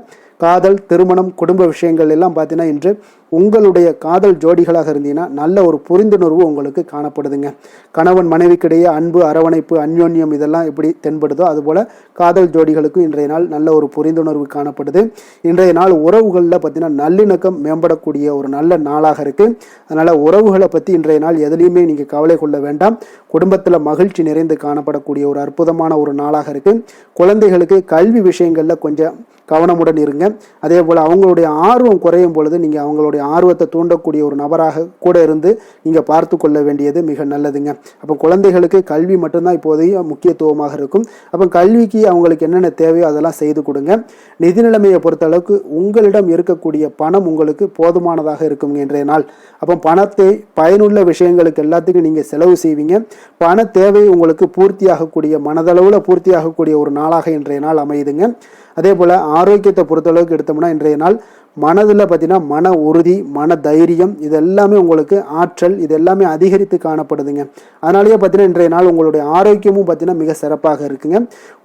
காதல், திருமணம், குடும்ப விஷயங்கள் எல்லாம் பார்த்தீங்கன்னா இன்று உங்களுடைய காதல் ஜோடிகளாக இருந்தீங்கன்னா நல்ல ஒரு புரிந்துணர்வு உங்களுக்கு காணப்படுதுங்க. கணவன் மனைவிக்கிடையே அன்பு, அரவணைப்பு, அந்யோன்யம் இதெல்லாம் எப்படி தென்படுதோ அதுபோல் காதல் ஜோடிகளுக்கும் இன்றைய நாள் நல்ல ஒரு புரிந்துணர்வு காணப்படுது. இன்றைய நாள் உறவுகளில் பார்த்தீங்கன்னா நல்லிணக்கம் மேம்படக்கூடிய ஒரு நல்ல நாளாக இருக்குது. அதனால் உறவுகளை பற்றி இன்றைய நாள் எதுலேயுமே நீங்கள் கவலை கொள்ள வேண்டாம். குடும்பத்தில் மகிழ்ச்சி நிறைந்து காணப்படக்கூடிய ஒரு அற்புதமான ஒரு நாளாக இருக்குது. குழந்தைகளுக்கு கல்வி விஷயங்களில் கொஞ்சம் கவனமுடன் இருங்க. அதே போல் அவங்களுடைய ஆர்வம் குறையும் பொழுது நீங்கள் அவங்களுடைய ஆர்வத்தை தூண்டக்கூடிய ஒரு நபராக கூட இருந்து நீங்கள் பார்த்து கொள்ள வேண்டியது மிக நல்லதுங்க. அப்போ குழந்தைகளுக்கு கல்வி மட்டும்தான் இப்போதைய முக்கியத்துவமாக இருக்கும். அப்போ கல்விக்கு அவங்களுக்கு என்னென்ன தேவையோ அதெல்லாம் செய்து கொடுங்க. நிதி நிலைமையை பொறுத்தளவுக்கு உங்களிடம் இருக்கக்கூடிய பணம் உங்களுக்கு போதுமானதாக இருக்குங்க இன்றைய நாள். அப்போ பணத்தை பயனுள்ள விஷயங்களுக்கு எல்லாத்துக்கும் நீங்கள் செலவு செய்வீங்க. பண தேவை உங்களுக்கு பூர்த்தியாகக்கூடிய மனதளவில் பூர்த்தியாகக்கூடிய ஒரு நாளாக இன்றைய நாள் அமையுதுங்க. அதே போல் ஆரோக்கியத்தை பொறுத்தளவுக்கு எடுத்தோம்னா இன்றைய நாள் மனதில் பார்த்தீங்கன்னா மன உறுதி, மன தைரியம் இது எல்லாமே உங்களுக்கு ஆற்றல் இது எல்லாமே அதிகரித்து காணப்படுதுங்க. அதனாலேயே பார்த்தீங்கன்னா இன்றைய நாள் உங்களுடைய ஆரோக்கியமும் பார்த்தீங்கன்னா மிக சிறப்பாக இருக்குங்க.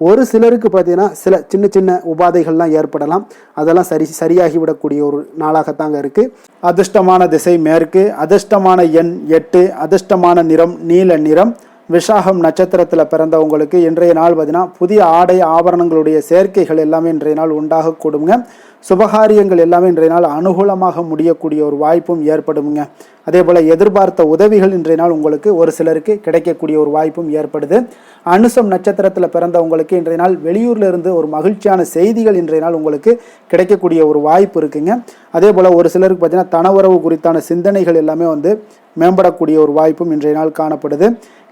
ஒரு சிலருக்கு பார்த்தீங்கன்னா சில சின்ன சின்ன உபாதைகள்லாம் ஏற்படலாம். அதெல்லாம் சரியாகிவிடக்கூடிய ஒரு நாளாகத்தாங்க இருக்குது. அதிர்ஷ்டமான திசை மேற்கு, அதிர்ஷ்டமான எண் 8, அதிர்ஷ்டமான நிறம் நீல நிறம். விஷாகம் நட்சத்திரத்தில் பிறந்தவங்களுக்கு இன்றைய நாள் பார்த்தீங்கன்னா புதிய ஆடை ஆபரணங்களுடைய சேர்க்கைகள் எல்லாமே இன்றைய நாள் உண்டாக கூடுங்க. சுபகாரியங்கள் எல்லாமே இன்றைய நாள் அனுகூலமாக முடியக்கூடிய ஒரு வாய்ப்பும் ஏற்படுங்க. அதே போல் எதிர்பார்த்த உதவிகள் இன்றைய நாள் உங்களுக்கு ஒரு சிலருக்கு கிடைக்கக்கூடிய ஒரு வாய்ப்பும் ஏற்படுது. அனுசம் நட்சத்திரத்தில் பிறந்தவங்களுக்கு இன்றைய நாள் வெளியூர்ல இருந்து ஒரு மகிழ்ச்சியான செய்திகள் இன்றைய நாள் உங்களுக்கு கிடைக்கக்கூடிய ஒரு வாய்ப்பு இருக்குங்க. அதே போல் ஒரு சிலருக்கு பார்த்தீங்கன்னா தனவுறவு குறித்தான சிந்தனைகள் எல்லாமே மேம்படக்கூடிய ஒரு வாய்ப்பும் இன்றைய நாள் காணப்படுது.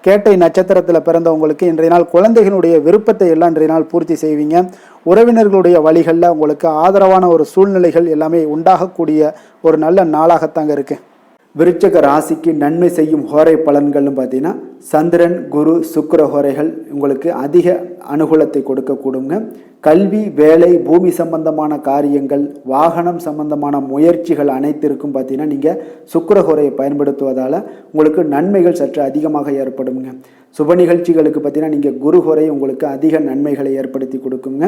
கேட்டை நட்சத்திரத்தில் பிறந்தவங்களுக்கு இன்றைய நாள் குழந்தைகளுடைய விருப்பத்தை எல்லாம் இன்றைய நாள் பூர்த்தி செய்வீங்க. உறவினர்களுடைய வழிகளில் உங்களுக்கு ஆதரவான ஒரு சூழ்நிலைகள் எல்லாமே உண்டாகக்கூடிய ஒரு நல்ல நாளாகத்தாங்க இருக்குது. விருச்சக ராசிக்கு நன்மை செய்யும் ஹோரை பலன்கள்னு பார்த்தீங்கன்னா சந்திரன், குரு, சுக்கிர ஹோரைகள் உங்களுக்கு அதிக அனுகூலத்தை கொடுக்கக்கூடுங்க. கல்வி, வேலை, பூமி சம்பந்தமான காரியங்கள், வாகனம் சம்பந்தமான முயற்சிகள் அனைத்திற்கும் பார்த்தீங்கன்னா நீங்கள் சுக்கிர ஹோரையை பயன்படுத்துவதால் உங்களுக்கு நன்மைகள் சற்று அதிகமாக ஏற்படுங்க. சுப நிகழ்ச்சிகளுக்கு பார்த்தீங்கன்னா நீங்கள் குரு ஹோரை உங்களுக்கு அதிக நன்மைகளை ஏற்படுத்தி கொடுக்குங்க.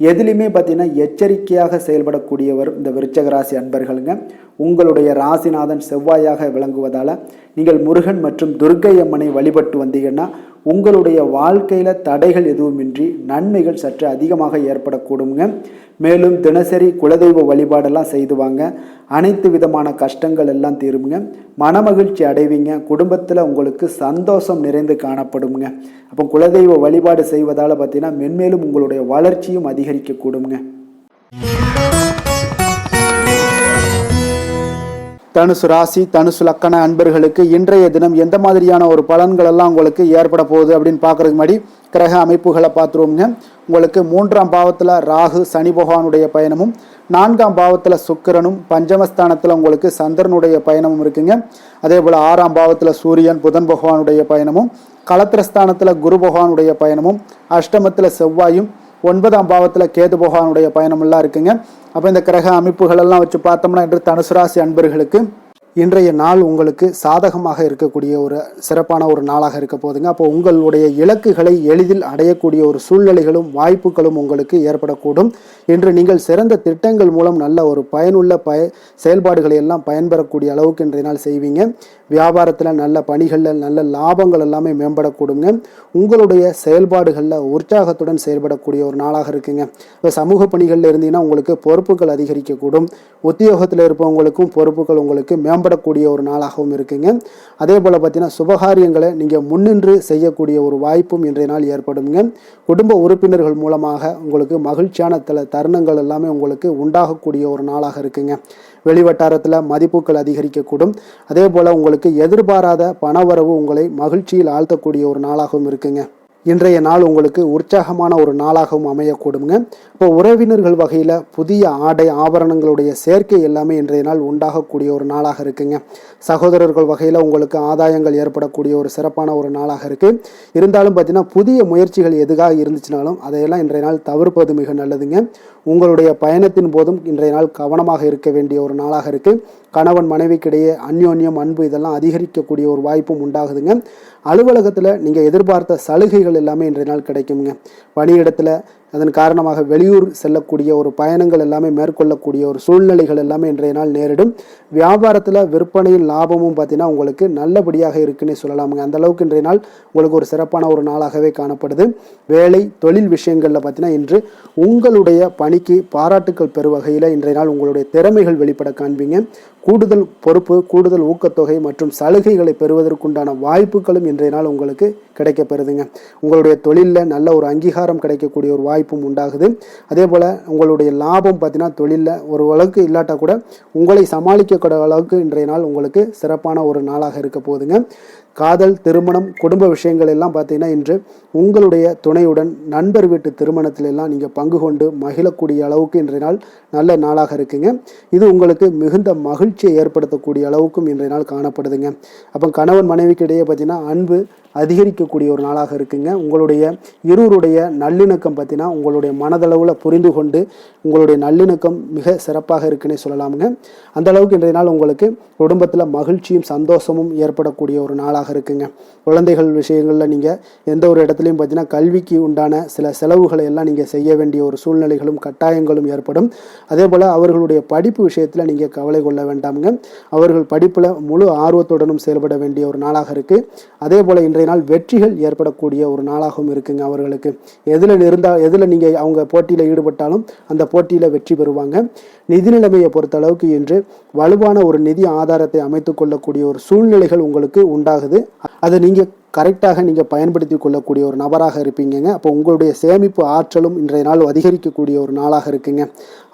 எதுலையுமே பார்த்தீங்கன்னா எச்சரிக்கையாக செயல்படக்கூடியவர் இந்த விருச்சக ராசி அன்பர்களுங்க. உங்களுடைய ராசிநாதன் செவ்வாயாக விளங்குவதால் நீங்கள் முருகன் மற்றும் துர்க்கை அம்மனை வழிபட்டு வந்தீங்கன்னா உங்களுடைய வாழ்க்கையில் தடைகள் எதுவுமின்றி நன்மைகள் சற்று அதிகமாக ஏற்படக்கூடுங்க. மேலும் தினசரி குலதெய்வ வழிபாடெல்லாம் செய்து வாங்க. அனைத்து விதமான கஷ்டங்கள் எல்லாம் தீருங்க. மனமகிழ்ச்சி அடைவீங்க. குடும்பத்தில் உங்களுக்கு சந்தோஷம் நிறைந்து காணப்படுங்க. அப்போ குலதெய்வ வழிபாடு செய்வதால் பார்த்தீங்கன்னா மென்மேலும் உங்களுடைய வளர்ச்சியும் அதிகரிக்க கூடுங்க. தனுசு ராசி, தனுசு லக்கண அன்பர்களுக்கு இன்றைய தினம் எந்த மாதிரியான ஒரு பலன்கள் எல்லாம் உங்களுக்கு ஏற்பட போகுது அப்படின்னு பார்க்கறதுக்கு முன்னாடி கிரக அமைப்புகளை பார்த்துருவோங்க. உங்களுக்கு 3ஆம் பாவத்தில் ராகு சனி பகவானுடைய பயணமும், 4ஆம் பாவத்தில் சுக்கிரனும், பஞ்சமஸ்தானத்தில் உங்களுக்கு சந்திரனுடைய பயணமும் இருக்குங்க. அதே போல் 6ஆம் பாவத்தில் சூரியன் புதன் பகவானுடைய பயணமும், களத்திரஸ்தானத்தில் குரு பகவானுடைய பயணமும், அஷ்டமத்தில் செவ்வாயும், 9ஆம் பாவத்தில் கேது பகவானுடைய பயணமெல்லாம் இருக்குங்க. அப்போ இந்த கிரக அமைப்புகள் எல்லாம் வச்சு பார்த்தோம்னா இன்று தனுசு ராசி அன்பர்களுக்கு இன்றைய நாள் உங்களுக்கு சாதகமாக இருக்கக்கூடிய ஒரு சிறப்பான ஒரு நாளாக இருக்க போதுங்க. அப்போ உங்களுடைய இலக்குகளை எளிதில் அடையக்கூடிய ஒரு சூழ்நிலைகளும் வாய்ப்புகளும் உங்களுக்கு ஏற்படக்கூடும். இன்று நீங்கள் சிறந்த திட்டங்கள் மூலம் நல்ல ஒரு பயனுள்ள செயல்பாடுகளை எல்லாம் பயன்பெறக்கூடிய அளவுக்கு இன்றைய நாள் செய்வீங்க. வியாபாரத்தில் நல்ல பணிகளில் நல்ல லாபங்கள் எல்லாமே மேம்படக்கூடுங்க. உங்களுடைய செயல்பாடுகளில் உற்சாகத்துடன் செயல்படக்கூடிய ஒரு நாளாக இருக்குங்க. இப்போ சமூக பணிகளில் இருந்தீங்கன்னா உங்களுக்கு பொறுப்புகள் அதிகரிக்கக்கூடும். உத்தியோகத்தில் இருப்பவங்களுக்கும் பொறுப்புகள் உங்களுக்கு மேம்படக்கூடிய ஒரு நாளாகவும் இருக்குங்க. அதே போல் பார்த்தீங்கன்னா சுபகாரியங்களை நீங்கள் முன்னின்று செய்யக்கூடிய ஒரு வாய்ப்பும் இன்றைய நாள் ஏற்படுங்க. குடும்ப உறுப்பினர்கள் மூலமாக உங்களுக்கு மகிழ்ச்சியான தருணங்கள் எல்லாமே உங்களுக்கு உண்டாகக்கூடிய ஒரு நாளாக இருக்குங்க. வெளிவட்டாரத்தில் மதிப்புகள் அதிகரிக்கக்கூடும். அதே போல் உங்களுக்கு எதிர்பாராத பணவரவு உங்களை மகிழ்ச்சியில் ஆழ்த்தக்கூடிய ஒரு நாளாகவும் இருக்குங்க. இன்றைய நாள் உங்களுக்கு உற்சாகமான ஒரு நாளாகவும் அமையக்கூடுங்க. இப்போ உறவினர்கள் வகையில் புதிய ஆடை ஆபரணங்களுடைய சேர்க்கை எல்லாமே இன்றைய நாள் உண்டாகக்கூடிய ஒரு நாளாக இருக்குங்க. சகோதரர்கள் வகையில் உங்களுக்கு ஆதாயங்கள் ஏற்படக்கூடிய ஒரு சிறப்பான ஒரு நாளாக இருக்குது. இருந்தாலும் பார்த்தீங்கன்னா புதிய முயற்சிகள் எதுக்காக இருந்துச்சுனாலும் அதையெல்லாம் இன்றைய நாள் தவிர்ப்பது மிக நல்லதுங்க. உங்களுடைய பயணத்தின் போதும் இன்றைய நாள் கவனமாக இருக்க வேண்டிய ஒரு நாளாக இருக்குது. கணவன் மனைவிக்கிடையே அந்யோன்யம் அன்பு இதெல்லாம் அதிகரிக்கக்கூடிய ஒரு வாய்ப்பும் உண்டாகுதுங்க. அலுவலகத்தில் நீங்கள் எதிர்பார்த்த சலுகைகள் எல்லாமே இன்றைய நாள் கிடைக்குங்க. பணியிடத்தில் அதன் காரணமாக வெளியூர் செல்லக்கூடிய ஒரு பயணங்கள் எல்லாமே மேற்கொள்ளக்கூடிய ஒரு சூழ்நிலைகள் எல்லாமே இன்றைய நாள் நேரிடும். வியாபாரத்தில் விற்பனையின் லாபமும் பார்த்தீங்கன்னா உங்களுக்கு நல்லபடியாக இருக்குன்னு சொல்லலாமுங்க. அந்த அளவுக்கு இன்றைய நாள் உங்களுக்கு ஒரு சிறப்பான ஒரு நாளாகவே காணப்படுது. வேலை தொழில் விஷயங்களில் பார்த்தீங்கன்னா இன்று உங்களுடைய பணிக்கு பாராட்டுக்கள் பெறும் வகையில் இன்றைய நாள் உங்களுடைய திறமைகள் வெளிப்பட காண்பீங்க. கூடுதல் பொறுப்பு, கூடுதல் ஊக்கத்தொகை மற்றும் சலுகைகளை பெறுவதற்குண்டான வாய்ப்புகளும் இன்றைய நாள் உங்களுக்கு கிடைக்கப்பெறுதுங்க. உங்களுடைய தொழிலில் நல்ல ஒரு அங்கீகாரம் கிடைக்கக்கூடிய ஒரு வாய்ப்பும் உண்டாகுது. அதே போல் உங்களுடைய லாபம் பார்த்தீங்கன்னா தொழிலில் ஒரு அளவுக்கு இல்லாட்டா கூட உங்களை சமாளிக்கக்கூடிய அளவுக்கு இன்றைய நாள் உங்களுக்கு சிறப்பான ஒரு நாளாக இருக்க போகுதுங்க. காதல், திருமணம், குடும்ப விஷயங்கள் எல்லாம் பார்த்தீங்கன்னா இன்று உங்களுடைய துணையுடன் நண்பர் வீட்டு திருமணத்தில் எல்லாம் நீங்கள் பங்கு கொண்டு மகிழக்கூடிய அளவுக்கு இன்றைய நாள் நல்ல நாளாக இருக்குங்க. இது உங்களுக்கு மிகுந்த மகிழ்ச்சியை ஏற்படுத்தக்கூடிய அளவுக்கும் இன்றைய நாள் காணப்படுதுங்க. அப்போ கணவன் மனைவிக்கு இடையே பார்த்தீங்கன்னா அன்பு அதிகரிக்கக்கூடிய ஒரு நாளாக இருக்குங்க. உங்களுடைய இருவருடைய நல்லிணக்கம் பார்த்தீங்கன்னா உங்களுடைய மனதளவில் புரிந்து கொண்டு உங்களுடைய நல்லிணக்கம் மிக சிறப்பாக இருக்குன்னே சொல்லலாமுங்க. அந்த அளவுக்கு இன்றைய நாள் உங்களுக்கு குடும்பத்தில் மகிழ்ச்சியும் சந்தோஷமும் ஏற்படக்கூடிய ஒரு நாளாக இருக்குங்க. குழந்தைகள் விஷயங்களில் நீங்கள் எந்த ஒரு இடத்துலையும் பார்த்தீங்கன்னா கல்விக்கு உண்டான சில செலவுகளை எல்லாம் நீங்கள் செய்ய வேண்டிய ஒரு சூழ்நிலைகளும் கட்டாயங்களும் ஏற்படும். அதே போல் அவர்களுடைய படிப்பு விஷயத்தில் நீங்கள் கவலை கொள்ள வேண்டாமுங்க. அவர்கள் படிப்பில் முழு ஆர்வத்துடனும் செயல்பட வேண்டிய ஒரு நாளாக இருக்குது. அதே போல் இன்றைய நாள் வெற்றிகள் ஏற்படக்கூடிய ஒரு நாளாகவும் இருக்குங்க. அவர்களுக்கு எதில் நீங்கள் அவங்க போட்டியில் ஈடுபட்டாலும் அந்த போட்டியில் வெற்றி பெறுவாங்க. நிதி நிலைமையை பொறுத்த அளவுக்கு இன்று வலுவான ஒரு நிதி ஆதாரத்தை அமைத்துக் கொள்ளக்கூடிய ஒரு சூழ்நிலைகள் உங்களுக்கு உண்டாகுது. அதை நீங்கள் கரெக்டாக நீங்கள் பயன்படுத்தி கொள்ளக்கூடிய ஒரு நபராக இருப்பீங்க. அப்போ உங்களுடைய சேமிப்பு ஆற்றலும் இன்றைய நாள் அதிகரிக்கக்கூடிய ஒரு நாளாக இருக்குங்க.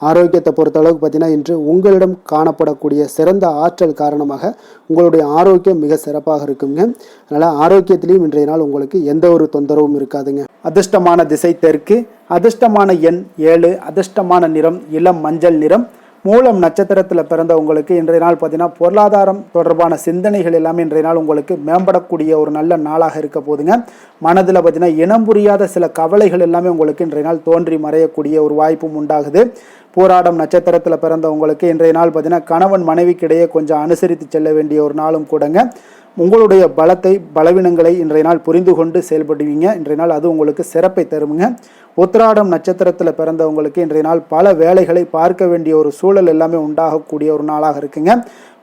ஆரோக்கியத்தை பொறுத்த அளவுக்கு பார்த்தீங்கன்னா இன்று உங்களிடம் காணப்படக்கூடிய சிறந்த ஆற்றல் காரணமாக உங்களுடைய ஆரோக்கியம் மிக சிறப்பாக இருக்குங்க. அதனால் ஆரோக்கியத்திலையும் இன்றைய நாள் உங்களுக்கு எந்த ஒரு தொந்தரவும் இருக்காதுங்க. அதிர்ஷ்டமான திசை தெற்கு, அதிர்ஷ்டமான எண் 7, அதிர்ஷ்டமான நிறம் இளம் மஞ்சள் நிறம். மூலம் நட்சத்திரத்தில் பிறந்த உங்களுக்கு இன்றைய நாள் பார்த்தீங்கன்னா பொருளாதாரம் தொடர்பான சிந்தனைகள் எல்லாமே இன்றைய நாள் உங்களுக்கு மேம்படக்கூடிய ஒரு நல்ல நாளாக இருக்க போதுங்க. மனதில் பார்த்தீங்கன்னா இனம் புரியாத சில கவலைகள் எல்லாமே உங்களுக்கு இன்றைய நாள் தோன்றி மறையக்கூடிய ஒரு வாய்ப்பும் உண்டாகுது. போராடம் நட்சத்திரத்தில் பிறந்த உங்களுக்கு இன்றைய நாள் பார்த்தீங்கன்னா கணவன் மனைவிக்கு இடையே கொஞ்சம் அனுசரித்து செல்ல வேண்டிய ஒரு நாளும் கூடங்க. உங்களுடைய பலவீனங்களை இன்றைய நாள் புரிந்து கொண்டு செயல்படுவீங்க. இன்றைய நாள் அது உங்களுக்கு சிறப்பை தருமுங்க. உத்திராடம் நட்சத்திரத்தில் பிறந்தவங்களுக்கு இன்றைய நாள் பல வேலைகளை பார்க்க வேண்டிய ஒரு சூழல் எல்லாமே உண்டாகக்கூடிய ஒரு நாளாக இருக்குங்க.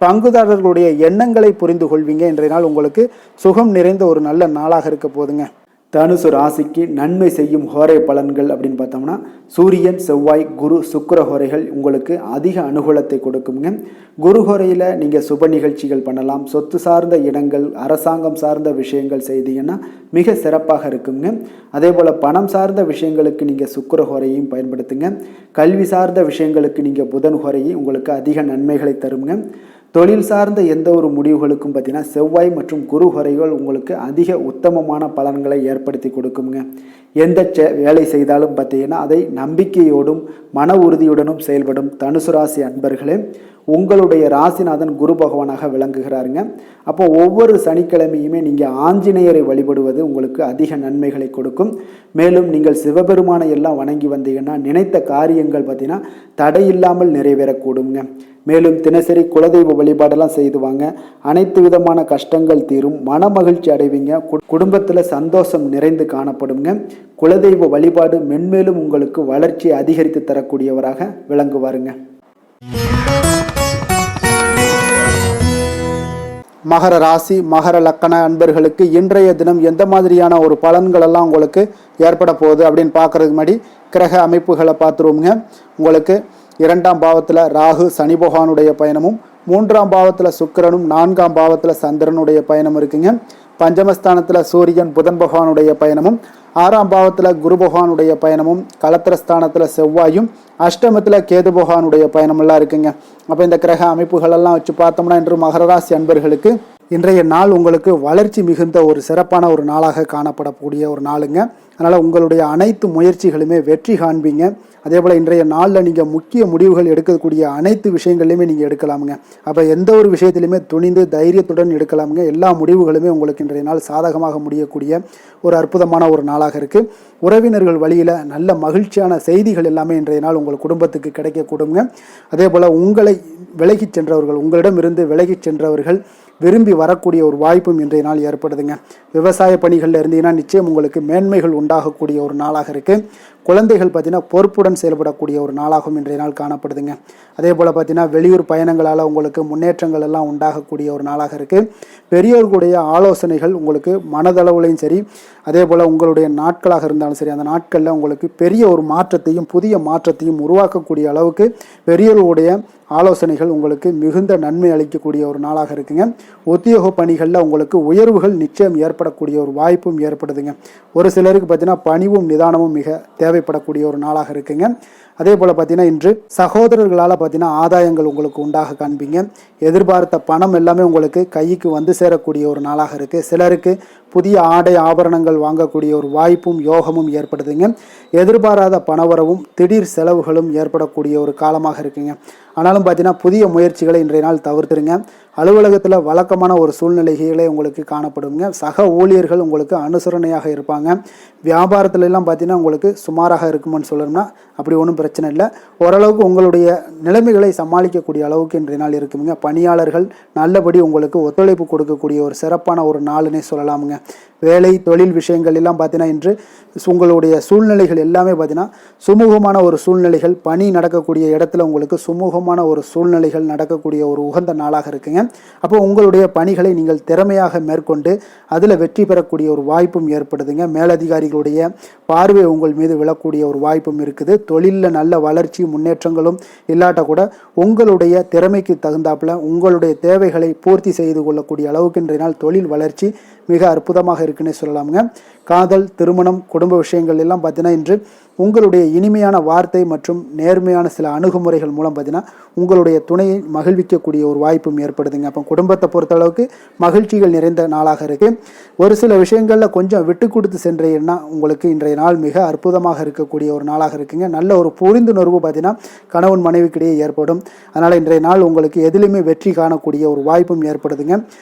பங்குதாரர்களுடைய எண்ணங்களை புரிந்து கொள்வீங்க. இன்றைய நாள் உங்களுக்கு சுகம் நிறைந்த ஒரு நல்ல நாளாக இருக்க போதுங்க. தனுசு ராசிக்கு நன்மை செய்யும் ஹோரை பலன்கள் அப்படின்னு பார்த்தோம்னா சூரியன், செவ்வாய், குரு, சுக்கிர ஹோரைகள் உங்களுக்கு அதிக அனுகூலத்தை கொடுக்குங்க. குரு ஹோரையில் நீங்கள் சுப நிகழ்ச்சிகள் பண்ணலாம். சொத்து சார்ந்த இடங்கள், அரசாங்கம் சார்ந்த விஷயங்கள் செய்தீங்கன்னா மிக சிறப்பாக இருக்குங்க. அதே போல் பணம் சார்ந்த விஷயங்களுக்கு நீங்கள் சுக்கிர ஹோரையும் பயன்படுத்துங்க. கல்வி சார்ந்த விஷயங்களுக்கு நீங்கள் புதன் ஹோரையும் உங்களுக்கு அதிக நன்மைகளை தருங்க. தொழில் சார்ந்த எந்த ஒரு முடிவுகளுக்கும் பார்த்தீங்கன்னா செவ்வாய் மற்றும் குரு ஹோரைகள் உங்களுக்கு அதிக உத்தமமான பலன்களை ஏற்படுத்தி கொடுக்குங்க. எந்த வேலை செய்தாலும் பார்த்தீங்கன்னா அதை நம்பிக்கையோடும் மன உறுதியுடனும் செயல்படும் தனுசு ராசி அன்பர்களே, உங்களுடைய ராசிநாதன் குரு பகவானாக விளங்குகிறாருங்க. அப்போ ஒவ்வொரு சனிக்கிழமையுமே நீங்கள் ஆஞ்சநேயரை வழிபடுவது உங்களுக்கு அதிக நன்மைகளை கொடுக்கும். மேலும் நீங்கள் சிவபெருமானை எல்லாம் வணங்கி வந்தீங்கன்னா நினைத்த காரியங்கள் பார்த்தீங்கன்னா தடையில்லாமல் நிறைவேறக்கூடுங்க. மேலும் தினசரி குலதெய்வ வழிபாடெல்லாம் செய்துவாங்க. அனைத்து விதமான கஷ்டங்கள் தீரும், மன மகிழ்ச்சி அடைவீங்க. குடும்பத்தில் சந்தோஷம் நிறைந்து காணப்படுங்க. குலதெய்வ வழிபாடு மென்மேலும் உங்களுக்கு வளர்ச்சியை அதிகரித்து தரக்கூடியவராக விளங்குவாருங்க. மகர ராசி, மகர லக்கண அன்பர்களுக்கு இன்றைய தினம் எந்த மாதிரியான ஒரு பலன்கள் எல்லாம் உங்களுக்கு ஏற்பட போகுது அப்படின்னு பார்க்கறதுக்கு முன்னாடி கிரக அமைப்புகளை பார்த்துருவோங்க. உங்களுக்கு 2ஆம் பாவத்தில் ராகு சனி பகவானுடைய பயணமும், 3ஆம் பாவத்தில் சுக்கிரனும், 4ஆம் பாவத்தில் சந்திரனுடைய பயணம் இருக்குங்க. பஞ்சமஸ்தானத்தில் சூரியன் புதன் பகவானுடைய பயணமும், 6ஆம் பாவத்தில் குரு பகவானுடைய பயணமும், களத்திரஸ்தானத்தில் செவ்வாயும், அஷ்டமத்தில் கேது பகவானுடைய பயணமெல்லாம் இருக்குங்க. அப்போ இந்த கிரக அமைப்புகளெல்லாம் வச்சு பார்த்தோம்னா இன்று மகர ராசி அன்பர்களுக்கு இன்றைய நாள் உங்களுக்கு வளர்ச்சி மிகுந்த ஒரு சிறப்பான ஒரு நாளாக காணப்படக்கூடிய ஒரு நாளுங்க. அதனால் உங்களுடைய அனைத்து முயற்சிகளுமே வெற்றி காண்பீங்க. அதே போல் இன்றைய நாளில் நீங்கள் முக்கிய முடிவுகள் எடுக்கக்கூடிய அனைத்து விஷயங்கள்லையுமே நீங்கள் எடுக்கலாமுங்க. அப்போ எந்த ஒரு விஷயத்திலையுமே துணிந்து தைரியத்துடன் எடுக்கலாமுங்க. எல்லா முடிவுகளுமே உங்களுக்கு இன்றைய நாள் சாதகமாக முடியக்கூடிய ஒரு அற்புதமான ஒரு நாளாக இருக்குது. உறவினர்கள் வழியில் நல்ல மகிழ்ச்சியான செய்திகள் எல்லாமே இன்றைய நாள் உங்கள் குடும்பத்துக்கு கிடைக்கக்கூடுங்க. அதே போல் உங்களை விலகிச் சென்றவர்கள், உங்களிடமிருந்து விலகிச் சென்றவர்கள் விரும்பி வரக்கூடிய ஒரு வாய்ப்பும் இன்றைய நாள் ஏற்படுதுங்க. விவசாய பணிகளில் இருந்தீங்கன்னா நிச்சயம் உங்களுக்கு மேன்மைகள் உண்டாகக்கூடிய ஒரு நாளாக இருக்குது. குழந்தைகள் பார்த்தீங்கன்னா பொறுப்புடன் செயல்படக்கூடிய ஒரு நாளாகவும் இன்றைய நாள் காணப்படுதுங்க. அதே போல் பார்த்தீங்கன்னா வெளியூர் பயணங்களால் உங்களுக்கு முன்னேற்றங்கள் எல்லாம் உண்டாகக்கூடிய ஒரு நாளாக இருக்குது. பெரியோர்களுடைய ஆலோசனைகள் உங்களுக்கு மனதளவுலையும் சரி, அதே போல் உங்களுடைய நாட்களாக இருந்தாலும் சரி, அந்த நாட்களில் உங்களுக்கு பெரிய ஒரு மாற்றத்தையும் புதிய மாற்றத்தையும் உருவாக்கக்கூடிய அளவுக்கு பெரியோர்களுடைய ஆலோசனைகள் உங்களுக்கு மிகுந்த நன்மை அளிக்கக்கூடிய ஒரு நாளாக இருக்குங்க. உத்தியோக பணிகளில் உங்களுக்கு உயர்வுகள் நிச்சயம் ஏற்படக்கூடிய ஒரு வாய்ப்பும் ஏற்படுதுங்க. ஒரு சிலருக்கு பார்த்தீங்கன்னா பணிவும் நிதானமும் மிக தேவைப்படக்கூடிய ஒரு நாளாக இருக்குங்க. அதே போல் பார்த்தீங்கன்னா இன்று சகோதரர்களால் பார்த்தீங்கன்னா ஆதாயங்கள் உங்களுக்கு உண்டாக காண்பீங்க. எதிர்பார்த்த பணம் எல்லாமே உங்களுக்கு கைக்கு வந்து சேரக்கூடிய ஒரு நாளாக இருக்குது. சிலருக்கு புதிய ஆடை ஆபரணங்கள் வாங்கக்கூடிய ஒரு வாய்ப்பும் யோகமும் ஏற்படுதுங்க. எதிர்பாராத பணவரவும் திடீர் செலவுகளும் ஏற்படக்கூடிய ஒரு காலமாக இருக்குங்க. ஆனாலும் பார்த்தீங்கன்னா புதிய முயற்சிகளை இன்றைய நாள் தவிர்த்துருங்க. அலுவலகத்தில் வழக்கமான ஒரு சூழ்நிலைகளே உங்களுக்கு காணப்படுங்க. சக ஊழியர்கள் உங்களுக்கு அனுசரணையாக இருப்பாங்க. வியாபாரத்துல எல்லாம் பார்த்தீங்கன்னா உங்களுக்கு சுமாராக இருக்குமென்னு சொல்லணும்னா அப்படி ஒன்றும் பிரச்சனை இல்லை. ஓரளவுக்கு உங்களுடைய நிலைமைகளை சமாளிக்கக்கூடிய அளவுக்கு இன்றைய நாள் இருக்குங்க. பணியாளர்கள் நல்லபடி உங்களுக்கு ஒத்துழைப்பு கொடுக்கக்கூடிய ஒரு சிறப்பான ஒரு நாளுன்னே சொல்லலாமுங்க. வேலை தொழில் விஷயங்கள் எல்லாம் பார்த்தீங்கன்னா இன்று உங்களுடைய சூழ்நிலைகள் எல்லாமே பார்த்தீங்கன்னா சுமூகமான ஒரு சூழ்நிலைகள், பணி நடக்கக்கூடிய இடத்துல உங்களுக்கு சுமூகமான ஒரு சூழ்நிலைகள் நடக்கக்கூடிய ஒரு உகந்த நாளாக இருக்குங்க. அப்போ உங்களுடைய பணிகளை நீங்கள் திறமையாக மேற்கொண்டு அதில் வெற்றி பெறக்கூடிய ஒரு வாய்ப்பும் ஏற்படுதுங்க. மேலதிகாரிகளுடைய பார்வை உங்கள் மீது விழக்கூடிய ஒரு வாய்ப்பும் இருக்குது. தொழிலில் நல்ல வளர்ச்சி முன்னேற்றங்களும் இல்லாட்ட கூட உங்களுடைய திறமைக்கு தகுந்தாப்புல உங்களுடைய தேவைகளை பூர்த்தி செய்து கொள்ளக்கூடிய அளவுக்கு இன்றைய நாள் தொழில் வளர்ச்சி மிக அற்புதமாக இருக்குன்னே சொல்லலாமுங்க. காதல், திருமணம், குடும்ப விஷயங்கள் எல்லாம் பார்த்தீங்கன்னா இன்று உங்களுடைய இனிமையான வார்த்தை மற்றும் நேர்மையான சில அணுகுமுறைகள் மூலம் பார்த்தீங்கன்னா உங்களுடைய துணையை மகிழ்விக்கக்கூடிய ஒரு வாய்ப்பும் ஏற்படுதுங்க. அப்போ குடும்பத்தை பொறுத்தளவுக்கு மகிழ்ச்சிகள் நிறைந்த நாளாக இருக்குது. ஒரு சில விஷயங்களில் கொஞ்சம் விட்டு கொடுத்து சென்றீங்கன்னா உங்களுக்கு இன்றைய நாள் மிக அற்புதமாக இருக்கக்கூடிய ஒரு நாளாக இருக்குங்க. நல்ல ஒரு புரிந்துணர்வு பார்த்தீங்கன்னா கணவன் மனைவிக்கிடையே ஏற்படும். அதனால் இன்றைய நாள் உங்களுக்கு எதிலுமே வெற்றி காணக்கூடிய ஒரு வாய்ப்பும் ஏற்படுதுங்க.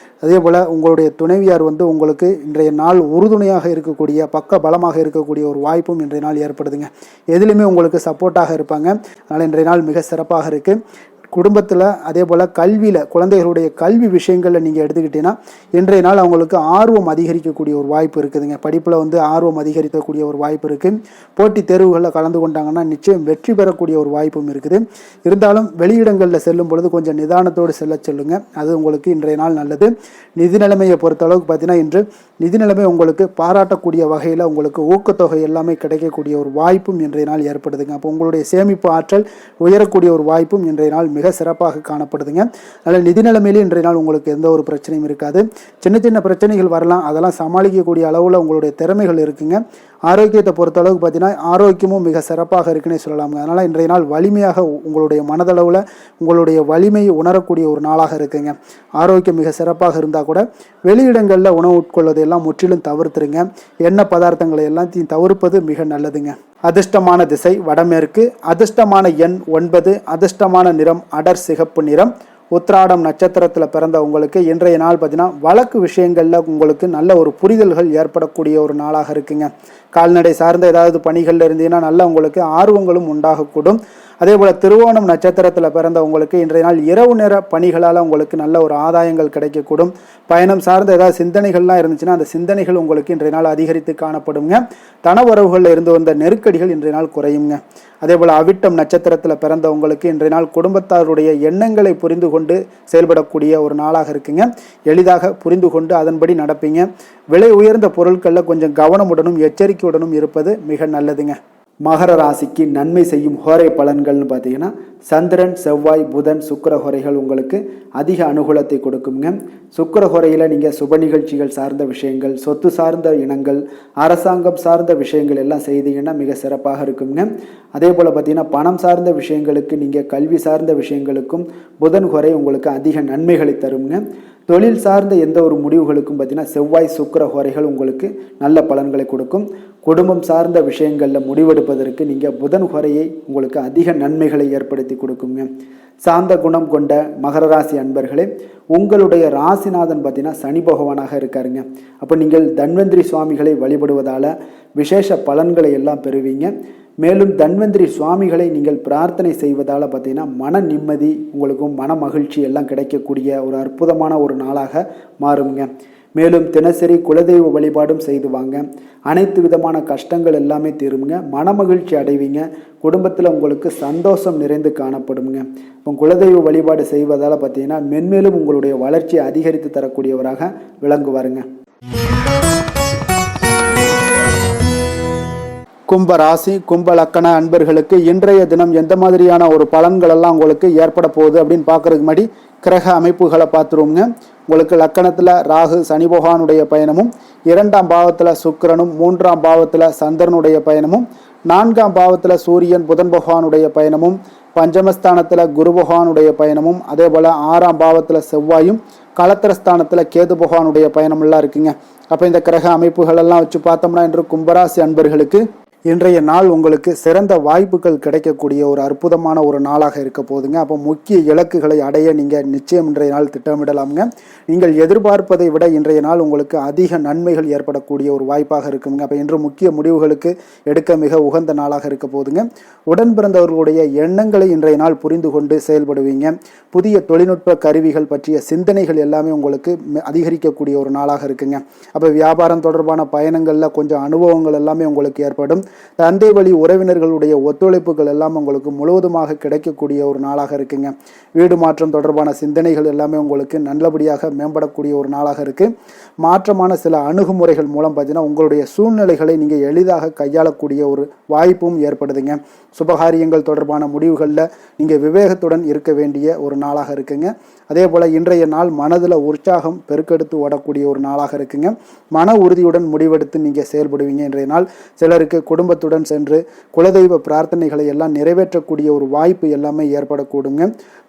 அதே போல் உங்களுடைய துணைவியார் உங்களுக்கு இன்றைய நாள் உறுதுணையாக இருக்கக்கூடிய பக்க பலமாக இருக்கக்கூடிய ஒரு வாய்ப்பும் இன்றைய நாள் ஏற்படுதுங்க. எதிலுமே உங்களுக்கு சப்போர்ட்டாக இருப்பாங்க. அதனால் இன்றைய நாள் மிக சிறப்பாக இருக்குது. குடும்பத்தில் அதே போல் கல்வியில் குழந்தைகளுடைய கல்வி விஷயங்களில் நீங்கள் எடுத்துக்கிட்டீங்கன்னா இன்றைய நாள் அவங்களுக்கு ஆர்வம் அதிகரிக்கக்கூடிய ஒரு வாய்ப்பு இருக்குதுங்க. படிப்பில் ஆர்வம் அதிகரிக்கக்கூடிய ஒரு வாய்ப்பு இருக்குது. போட்டித் தேர்வுகளில் கலந்து கொண்டாங்கன்னா நிச்சயம் வெற்றி பெறக்கூடிய ஒரு வாய்ப்பும் இருக்குது. இருந்தாலும் வெளியிடங்களில் செல்லும் பொழுது கொஞ்சம் நிதானத்தோடு செல்ல சொல்லுங்கள். அது உங்களுக்கு இன்றைய நாள் நல்லது. நிதி நிலைமையை பொறுத்தளவுக்கு பார்த்தீங்கன்னா இன்று நிதி நிலைமை உங்களுக்கு பாராட்டக்கூடிய வகையில் உங்களுக்கு ஊக்கத்தொகை எல்லாமே கிடைக்கக்கூடிய ஒரு வாய்ப்பும் இன்றைய நாள் ஏற்படுதுங்க. அப்போ உங்களுடைய சேமிப்பு ஆற்றல் உயரக்கூடிய ஒரு வாய்ப்பும் இன்றைய நாள் மிக சிறப்பாக காணப்படுதுங்க. அதனால் நிதி நிலைமையிலே இன்றைய நாள் உங்களுக்கு எந்த ஒரு பிரச்சனையும் இருக்காது. சின்ன சின்ன பிரச்சனைகள் வரலாம், அதெல்லாம் சமாளிக்கக்கூடிய அளவில் உங்களுடைய திறமைகள் இருக்குங்க. ஆரோக்கியத்தை பொறுத்தளவுக்கு பார்த்தீங்கன்னா ஆரோக்கியமும் மிக சிறப்பாக இருக்குன்னே சொல்லலாங்க. அதனால் இன்றைய நாள் வலிமையாக உங்களுடைய மனதளவில் உங்களுடைய வலிமையை உணரக்கூடிய ஒரு நாளாக இருக்குங்க. ஆரோக்கியம் மிக சிறப்பாக இருந்தால் கூட வெளியிடங்களில் உணவு உட்கொள்வதை எல்லாம் முற்றிலும் தவிர்த்துருங்க. எண்ணெய் பதார்த்தங்களை எல்லாத்தையும் தவிர்ப்பது மிக நல்லதுங்க. அதிர்ஷ்டமான திசை வடமேற்கு, அதிர்ஷ்டமான எண் 9, அதிர்ஷ்டமான நிறம் அடர் சிகப்பு நிறம். உத்திராடம் நட்சத்திரத்தில் பிறந்த உங்களுக்கு இன்றைய நாள் பார்த்தீங்கன்னா வழக்கு விஷயங்களில் உங்களுக்கு நல்ல ஒரு புரிதல்கள் ஏற்படக்கூடிய ஒரு நாளாக இருக்குங்க. கால்நடை சார்ந்த ஏதாவது பணிகளில் இருந்தீங்கன்னா நல்ல உங்களுக்கு ஆர்வங்களும் உண்டாகக்கூடும். அதே போல் திருவோணம் நட்சத்திரத்தில் பிறந்த உங்களுக்கு இன்றைய நாள் இரவு நேர பணிகளால் உங்களுக்கு நல்ல ஒரு ஆதாயங்கள் கிடைக்கக்கூடும். பயணம் சார்ந்த ஏதாவது சிந்தனைகள்லாம் இருந்துச்சுன்னா அந்த சிந்தனைகள் உங்களுக்கு இன்றைய நாள் அதிகரித்து காணப்படுங்க. தனவரவுகளில் இருந்து வந்த நெருக்கடிகள் இன்றைய நாள் குறையுங்க. அதே போல் அவிட்டம் நட்சத்திரத்தில் பிறந்த உங்களுக்கு இன்றைய நாள் குடும்பத்தாருடைய எண்ணங்களை புரிந்து கொண்டு செயல்படக்கூடிய ஒரு நாளாக இருக்குங்க. எளிதாக புரிந்து கொண்டு அதன்படி நடப்பீங்க. விலை உயர்ந்த பொருட்களில் கொஞ்சம் கவனமுடனும் எச்சரிக்கையுடனும் இருப்பது மிக நல்லதுங்க. மகர ராசிக்கு நன்மை செய்யும் ஹோரை பலன்கள்னு பார்த்தீங்கன்னா சந்திரன், செவ்வாய், புதன், சுக்கிர ஹோரைகள் உங்களுக்கு அதிக அனுகூலத்தை கொடுக்குங்க. சுக்கிர ஹோரையில் நீங்கள் சுப நிகழ்ச்சிகள் சார்ந்த விஷயங்கள், சொத்து சார்ந்த இனங்கள், அரசாங்கம் சார்ந்த விஷயங்கள் எல்லாம் செய்தீங்கன்னா மிக சிறப்பாக இருக்குங்க. அதே போல் பார்த்தீங்கன்னா பணம் சார்ந்த விஷயங்களுக்கு நீங்கள் கல்வி சார்ந்த விஷயங்களுக்கும் புதன் ஹோரை உங்களுக்கு அதிக நன்மைகளை தருங்க. தொழில் சார்ந்த எந்த ஒரு முடிவுகளுக்கும் பார்த்தீங்கன்னா செவ்வாய் சுக்கிர ஹோரைகள் உங்களுக்கு நல்ல பலன்களை கொடுக்கும். குடும்பம் சார்ந்த விஷயங்களில் முடிவெடுப்பதற்கு நீங்கள் புதன் ஹோரையை உங்களுக்கு அதிக நன்மைகளை ஏற்படுத்தி கொடுக்குங்க. சாந்த குணம் கொண்ட மகர ராசி அன்பர்களே, உங்களுடைய ராசிநாதன் பார்த்தீங்கன்னா சனி பகவானாக இருக்காருங்க. அப்போ நீங்கள் தன்வந்திரி சுவாமிகளை வழிபடுவதால் விசேஷ பலன்களை எல்லாம் பெறுவீங்க. மேலும் தன்வந்திரி சுவாமிகளை நீங்கள் பிரார்த்தனை செய்வதால் பார்த்தீங்கன்னா மன நிம்மதி உங்களுக்கும் மன மகிழ்ச்சி எல்லாம் கிடைக்கக்கூடிய ஒரு அற்புதமான ஒரு நாளாக மாறுங்க. மேலும் தினசரி குலதெய்வ வழிபாடும் செய்து வாங்க. அனைத்து விதமான கஷ்டங்கள் எல்லாமே தீருங்க. மன மகிழ்ச்சி அடைவீங்க. குடும்பத்தில் உங்களுக்கு சந்தோஷம் நிறைந்து காணப்படுங்க. இப்போ குலதெய்வ வழிபாடு செய்வதால் பார்த்தீங்கன்னா மென்மேலும் உங்களுடைய வளர்ச்சியை அதிகரித்து தரக்கூடியவராக விளங்குவாருங்க. கும்ப ராசி கும்ப லக்கண அன்பர்களுக்கு இன்றைய தினம் எந்த மாதிரியான ஒரு பலன்கள் எல்லாம் உங்களுக்கு ஏற்பட போகுது அப்படின்னு பார்க்கறதுக்கு முன்னாடி கிரக அமைப்புகளை பார்த்துருவோங்க. உங்களுக்கு லக்கணத்தில் ராகு சனி பகவானுடைய பயணமும், 2ஆம் பாவத்தில் சுக்கிரனும், 3ஆம் பாவத்தில் சந்திரனுடைய பயணமும், 4ஆம் பாவத்தில் சூரியன் புதன் பகவானுடைய பயணமும், பஞ்சமஸ்தானத்தில் குரு பகவானுடைய பயணமும், அதே போல் 6ஆம் பாவத்தில் செவ்வாயும், களத்திரஸ்தானத்தில் கேது பகவானுடைய பயணமெல்லாம் இருக்குங்க. அப்போ இந்த கிரக அமைப்புகள் எல்லாம் வச்சு பார்த்தோம்னா இன்று கும்பராசி அன்பர்களுக்கு இன்றைய நாள் உங்களுக்கு சிறந்த வாய்ப்புகள் கிடைக்கக்கூடிய ஒரு அற்புதமான ஒரு நாளாக இருக்க போதுங்க. அப்போ முக்கிய இலக்குகளை அடைய நீங்கள் நிச்சயம் இன்றைய நாள் திட்டமிடலாமுங்க. நீங்கள் எதிர்பார்ப்பதை விட இன்றைய நாள் உங்களுக்கு அதிக நன்மைகள் ஏற்படக்கூடிய ஒரு வாய்ப்பாக இருக்குங்க. அப்போ இன்று முக்கிய முடிவுகளுக்கு எடுக்க மிக உகந்த நாளாக இருக்க போதுங்க. உடன் பிறந்தவர்களுடைய எண்ணங்களை இன்றைய நாள் புரிந்து கொண்டு செயல்படுவீங்க. புதிய தொழில்நுட்ப கருவிகள் பற்றிய சிந்தனைகள் எல்லாமே உங்களுக்கு அதிகரிக்கக்கூடிய ஒரு நாளாக இருக்குங்க. அப்போ வியாபாரம் தொடர்பான பயணங்களில் கொஞ்சம் அனுபவங்கள் எல்லாமே உங்களுக்கு ஏற்படும். தந்தை வழி உறவினர்களுடைய ஒத்துழைப்புகள் எல்லாம் உங்களுக்கு முழுவதுமாக கிடைக்கக்கூடிய ஒரு நாளாக இருக்குங்க. வீடு மாற்றம் தொடர்பான சிந்தனைகள் எல்லாமே உங்களுக்கு நல்லபடியாக மேம்படக்கூடிய ஒரு நாளாக இருக்கு. மாற்றமான சில அணுகுமுறைகள் மூலம் பார்த்தீங்கன்னா உங்களுடைய சூழ்நிலைகளை நீங்கள் எளிதாக கையாளக்கூடிய ஒரு வாய்ப்பும் ஏற்படுதுங்க. சுபகாரியங்கள் தொடர்பான முடிவுகளில் நீங்கள் விவேகத்துடன் இருக்க வேண்டிய ஒரு நாளாக இருக்குங்க. அதே போல் இன்றைய நாள் மனதில் உற்சாகம் பெருக்கெடுத்து ஓடக்கூடிய ஒரு நாளாக இருக்குங்க. மன உறுதியுடன் முடிவெடுத்து நீங்கள் செயல்படுவீங்க. இன்றைய நாள் சிலருக்கு குடும்பத்துடன் சென்று குலதெய்வ பிரார்த்தனைகளை எல்லாம் நிறைவேற்றக்கூடிய ஒரு வாய்ப்பு எல்லாமே ஏற்படக்கூடுங்க.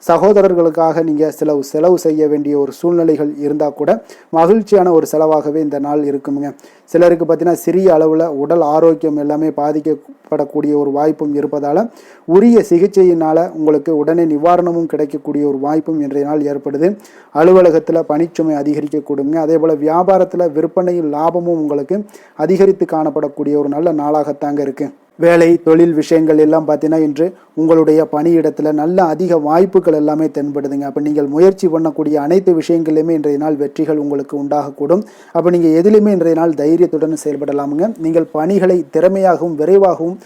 சகோதரர்களுக்காக நீங்கள் செலவு செய்ய வேண்டிய ஒரு சூழ்நிலைகள் இருந்தால் கூட மகிழ்ச்சியான ஒரு செலவாகவே இந்த நாள் இருக்குங்க. சிலருக்கு பார்த்தீங்கன்னா சிறிய அளவில் உடல் ஆரோக்கியம் எல்லாமே பாதிக்கப்படக்கூடிய ஒரு வாய்ப்பும் இருப்பதால் உரிய சிகிச்சையினால் உங்களுக்கு உடனே நிவாரணமும் கிடைக்கக்கூடிய ஒரு வாய்ப்பும் இன்றைய நாள் ஏற்படுது. அலுவலகத்தில் பணிச்சுமை அதிகரிக்கக்கூடுங்க. அதே போல் வியாபாரத்தில் விற்பனையில் லாபமும் உங்களுக்கு அதிகரித்து காணப்படக்கூடிய ஒரு நல்ல நாளாகத்தாங்க இருக்குது. வேலை தொழில் விஷயங்கள் எல்லாம் பார்த்தீங்கன்னா இன்று உங்களுடைய பணியிடத்தில் நல்ல அதிக வாய்ப்புகள் எல்லாமே தென்படுதுங்க. அப்போ நீங்கள் முயற்சி பண்ணக்கூடிய அனைத்து விஷயங்களையுமே இன்றைய நாள் வெற்றிகள் உங்களுக்கு உண்டாகக்கூடும். அப்போ நீங்கள் எதிலுமே இன்றைய நாள் தைரியத்துடன் செயல்படலாமுங்க. நீங்கள் பணிகளை திறமையாகவும் விரைவாகவும்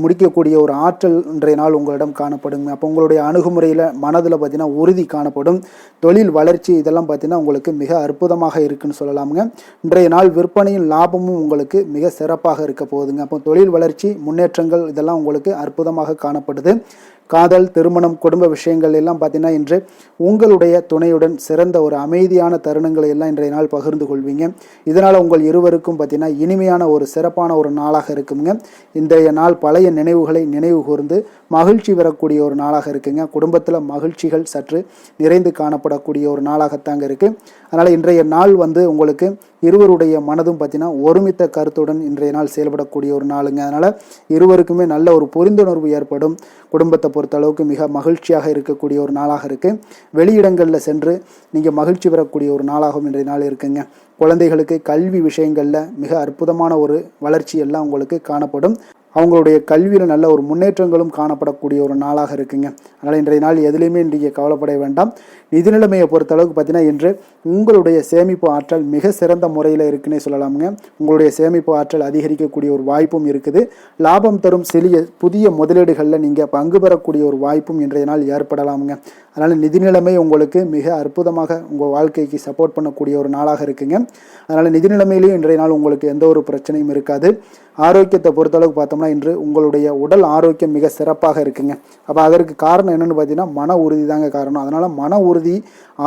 முடிக்கக்கூடிய ஒரு ஆற்றல் இன்றைய நாள் உங்களிடம் காணப்படுங்க. அப்போ உங்களுடைய அணுகுமுறையில் மனதில் பார்த்தீங்கன்னா உறுதி காணப்படும். தொழில் வளர்ச்சி இதெல்லாம் பார்த்தீங்கன்னா உங்களுக்கு மிக அற்புதமாக இருக்குன்னு சொல்லலாமுங்க. இன்றைய நாள் விற்பனையின் லாபமும் உங்களுக்கு மிக சிறப்பாக இருக்க போகுதுங்க. அப்போ தொழில் வளர்ச்சி முன்னேற்றங்கள் இதெல்லாம் உங்களுக்கு அற்புதமாக காணப்படுது. காதல் திருமணம் குடும்ப விஷயங்கள் எல்லாம் பார்த்தீங்கன்னா இன்று உங்களுடைய துணையுடன் சிறந்த ஒரு அமைதியான தருணங்களை எல்லாம் இன்றைய நாள் பகிர்ந்து கொள்வீங்க. இதனால் உங்கள் இருவருக்கும் பார்த்தீங்கன்னா இனிமையான ஒரு சிறப்பான ஒரு நாளாக இருக்குங்க. இன்றைய நாள் பழைய நினைவுகளை நினைவு கூர்ந்து மகிழ்ச்சி பெறக்கூடிய ஒரு நாளாக இருக்குங்க. குடும்பத்தில் மகிழ்ச்சிகள் சற்று நிறைந்து காணப்படக்கூடிய ஒரு நாளாகத்தாங்க இருக்குது. அதனால் இன்றைய நாள் உங்களுக்கு இருவருடைய மனதும் பார்த்தீங்கன்னா ஒருமித்த கருத்துடன் இன்றைய நாள் செயல்படக்கூடிய ஒரு நாளுங்க. அதனால் இருவருக்குமே நல்ல ஒரு புரிந்துணர்வு ஏற்படும். குடும்பத்தை பொறுத்த அளவுக்கு மிக மகிழ்ச்சியாக இருக்கக்கூடிய ஒரு நாளாக இருக்குது. வெளியிடங்களில் சென்று நீங்கள் மகிழ்ச்சி பெறக்கூடிய ஒரு நாளாகவும் இன்றைய நாள் இருக்குங்க. குழந்தைகளுக்கு கல்வி விஷயங்களில் மிக அற்புதமான ஒரு வளர்ச்சி எல்லாம் உங்களுக்கு காணப்படும். அவங்களுடைய கல்வியில் நல்ல ஒரு முன்னேற்றங்களும் காணப்படக்கூடிய ஒரு நாளாக இருக்குங்க. அதனால் இன்றைய நாள் எதுலேயுமே இன்றைக்கு கவலைப்பட வேண்டாம். நிதி நிலைமையை பொறுத்தளவுக்கு பார்த்தீங்கன்னா இன்று உங்களுடைய சேமிப்பு ஆற்றல் மிக சிறந்த முறையில் இருக்குன்னே சொல்லலாமுங்க. உங்களுடைய சேமிப்பு ஆற்றல் அதிகரிக்கக்கூடிய ஒரு வாய்ப்பும் இருக்குது. லாபம் தரும் புதிய முதலீடுகளில் நீங்கள் பங்கு பெறக்கூடிய ஒரு வாய்ப்பும் இன்றைய நாள் ஏற்படலாமுங்க. அதனால் நிதி நிலைமை உங்களுக்கு மிக அற்புதமாக உங்கள் வாழ்க்கைக்கு சப்போர்ட் பண்ணக்கூடிய ஒரு நாளாக இருக்குங்க. அதனால் நிதி நிலைமையிலையும் இன்றைய நாள் உங்களுக்கு எந்த ஒரு பிரச்சனையும் இருக்காது. ஆரோக்கியத்தை பொறுத்தளவுக்கு பார்த்தோம்னா இன்று உங்களுடைய உடல் ஆரோக்கியம் மிக சிறப்பாக இருக்குங்க. அப்போ அதற்கு காரணம் என்னென்னு பார்த்தீங்கன்னா மன உறுதி தாங்க காரணம். அதனால் மன உறுதி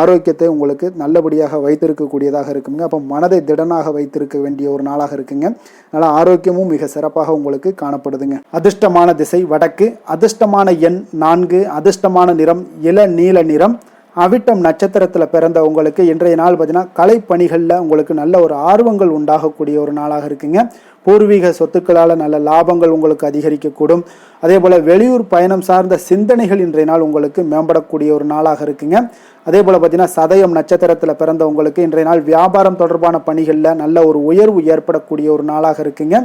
ஆரோக்கியத்தை உங்களுக்கு நல்லபடியாக வைத்திருக்கக்கூடியதாக இருக்குங்க. அப்போ மனதை திடனாக வைத்திருக்க வேண்டிய ஒரு நாளாக இருக்குங்க. அதனால் ஆரோக்கியமும் மிக சிறப்பாக உங்களுக்கு காணப்படுதுங்க. அதிர்ஷ்டமான திசை வடக்கு, அதிர்ஷ்டமான எண் 4, அதிர்ஷ்டமான நிறம் இள நீல நிறம், அவிட்டம் நட்சத்திரத்தில் பிறந்த உங்களுக்கு இன்றைய நாள் பார்த்தீங்கன்னா கலைப்பணிகளில் உங்களுக்கு நல்ல ஒரு ஆர்வங்கள் உண்டாகக்கூடிய ஒரு நாளாக இருக்குங்க. பூர்வீக சொத்துக்களால் நல்ல லாபங்கள் உங்களுக்கு அதிகரிக்கக்கூடும். அதே போல் வெளியூர் பயணம் சார்ந்த சிந்தனைகள் இன்றைய நாள் உங்களுக்கு மேம்படக்கூடிய ஒரு நாளாக இருக்குங்க. அதே போல் பார்த்தீங்கன்னா சதயம் நட்சத்திரத்தில் பிறந்த உங்களுக்கு இன்றைய நாள் வியாபாரம் தொடர்பான பணிகளில் நல்ல ஒரு உயர்வு ஏற்படக்கூடிய ஒரு நாளாக இருக்குங்க.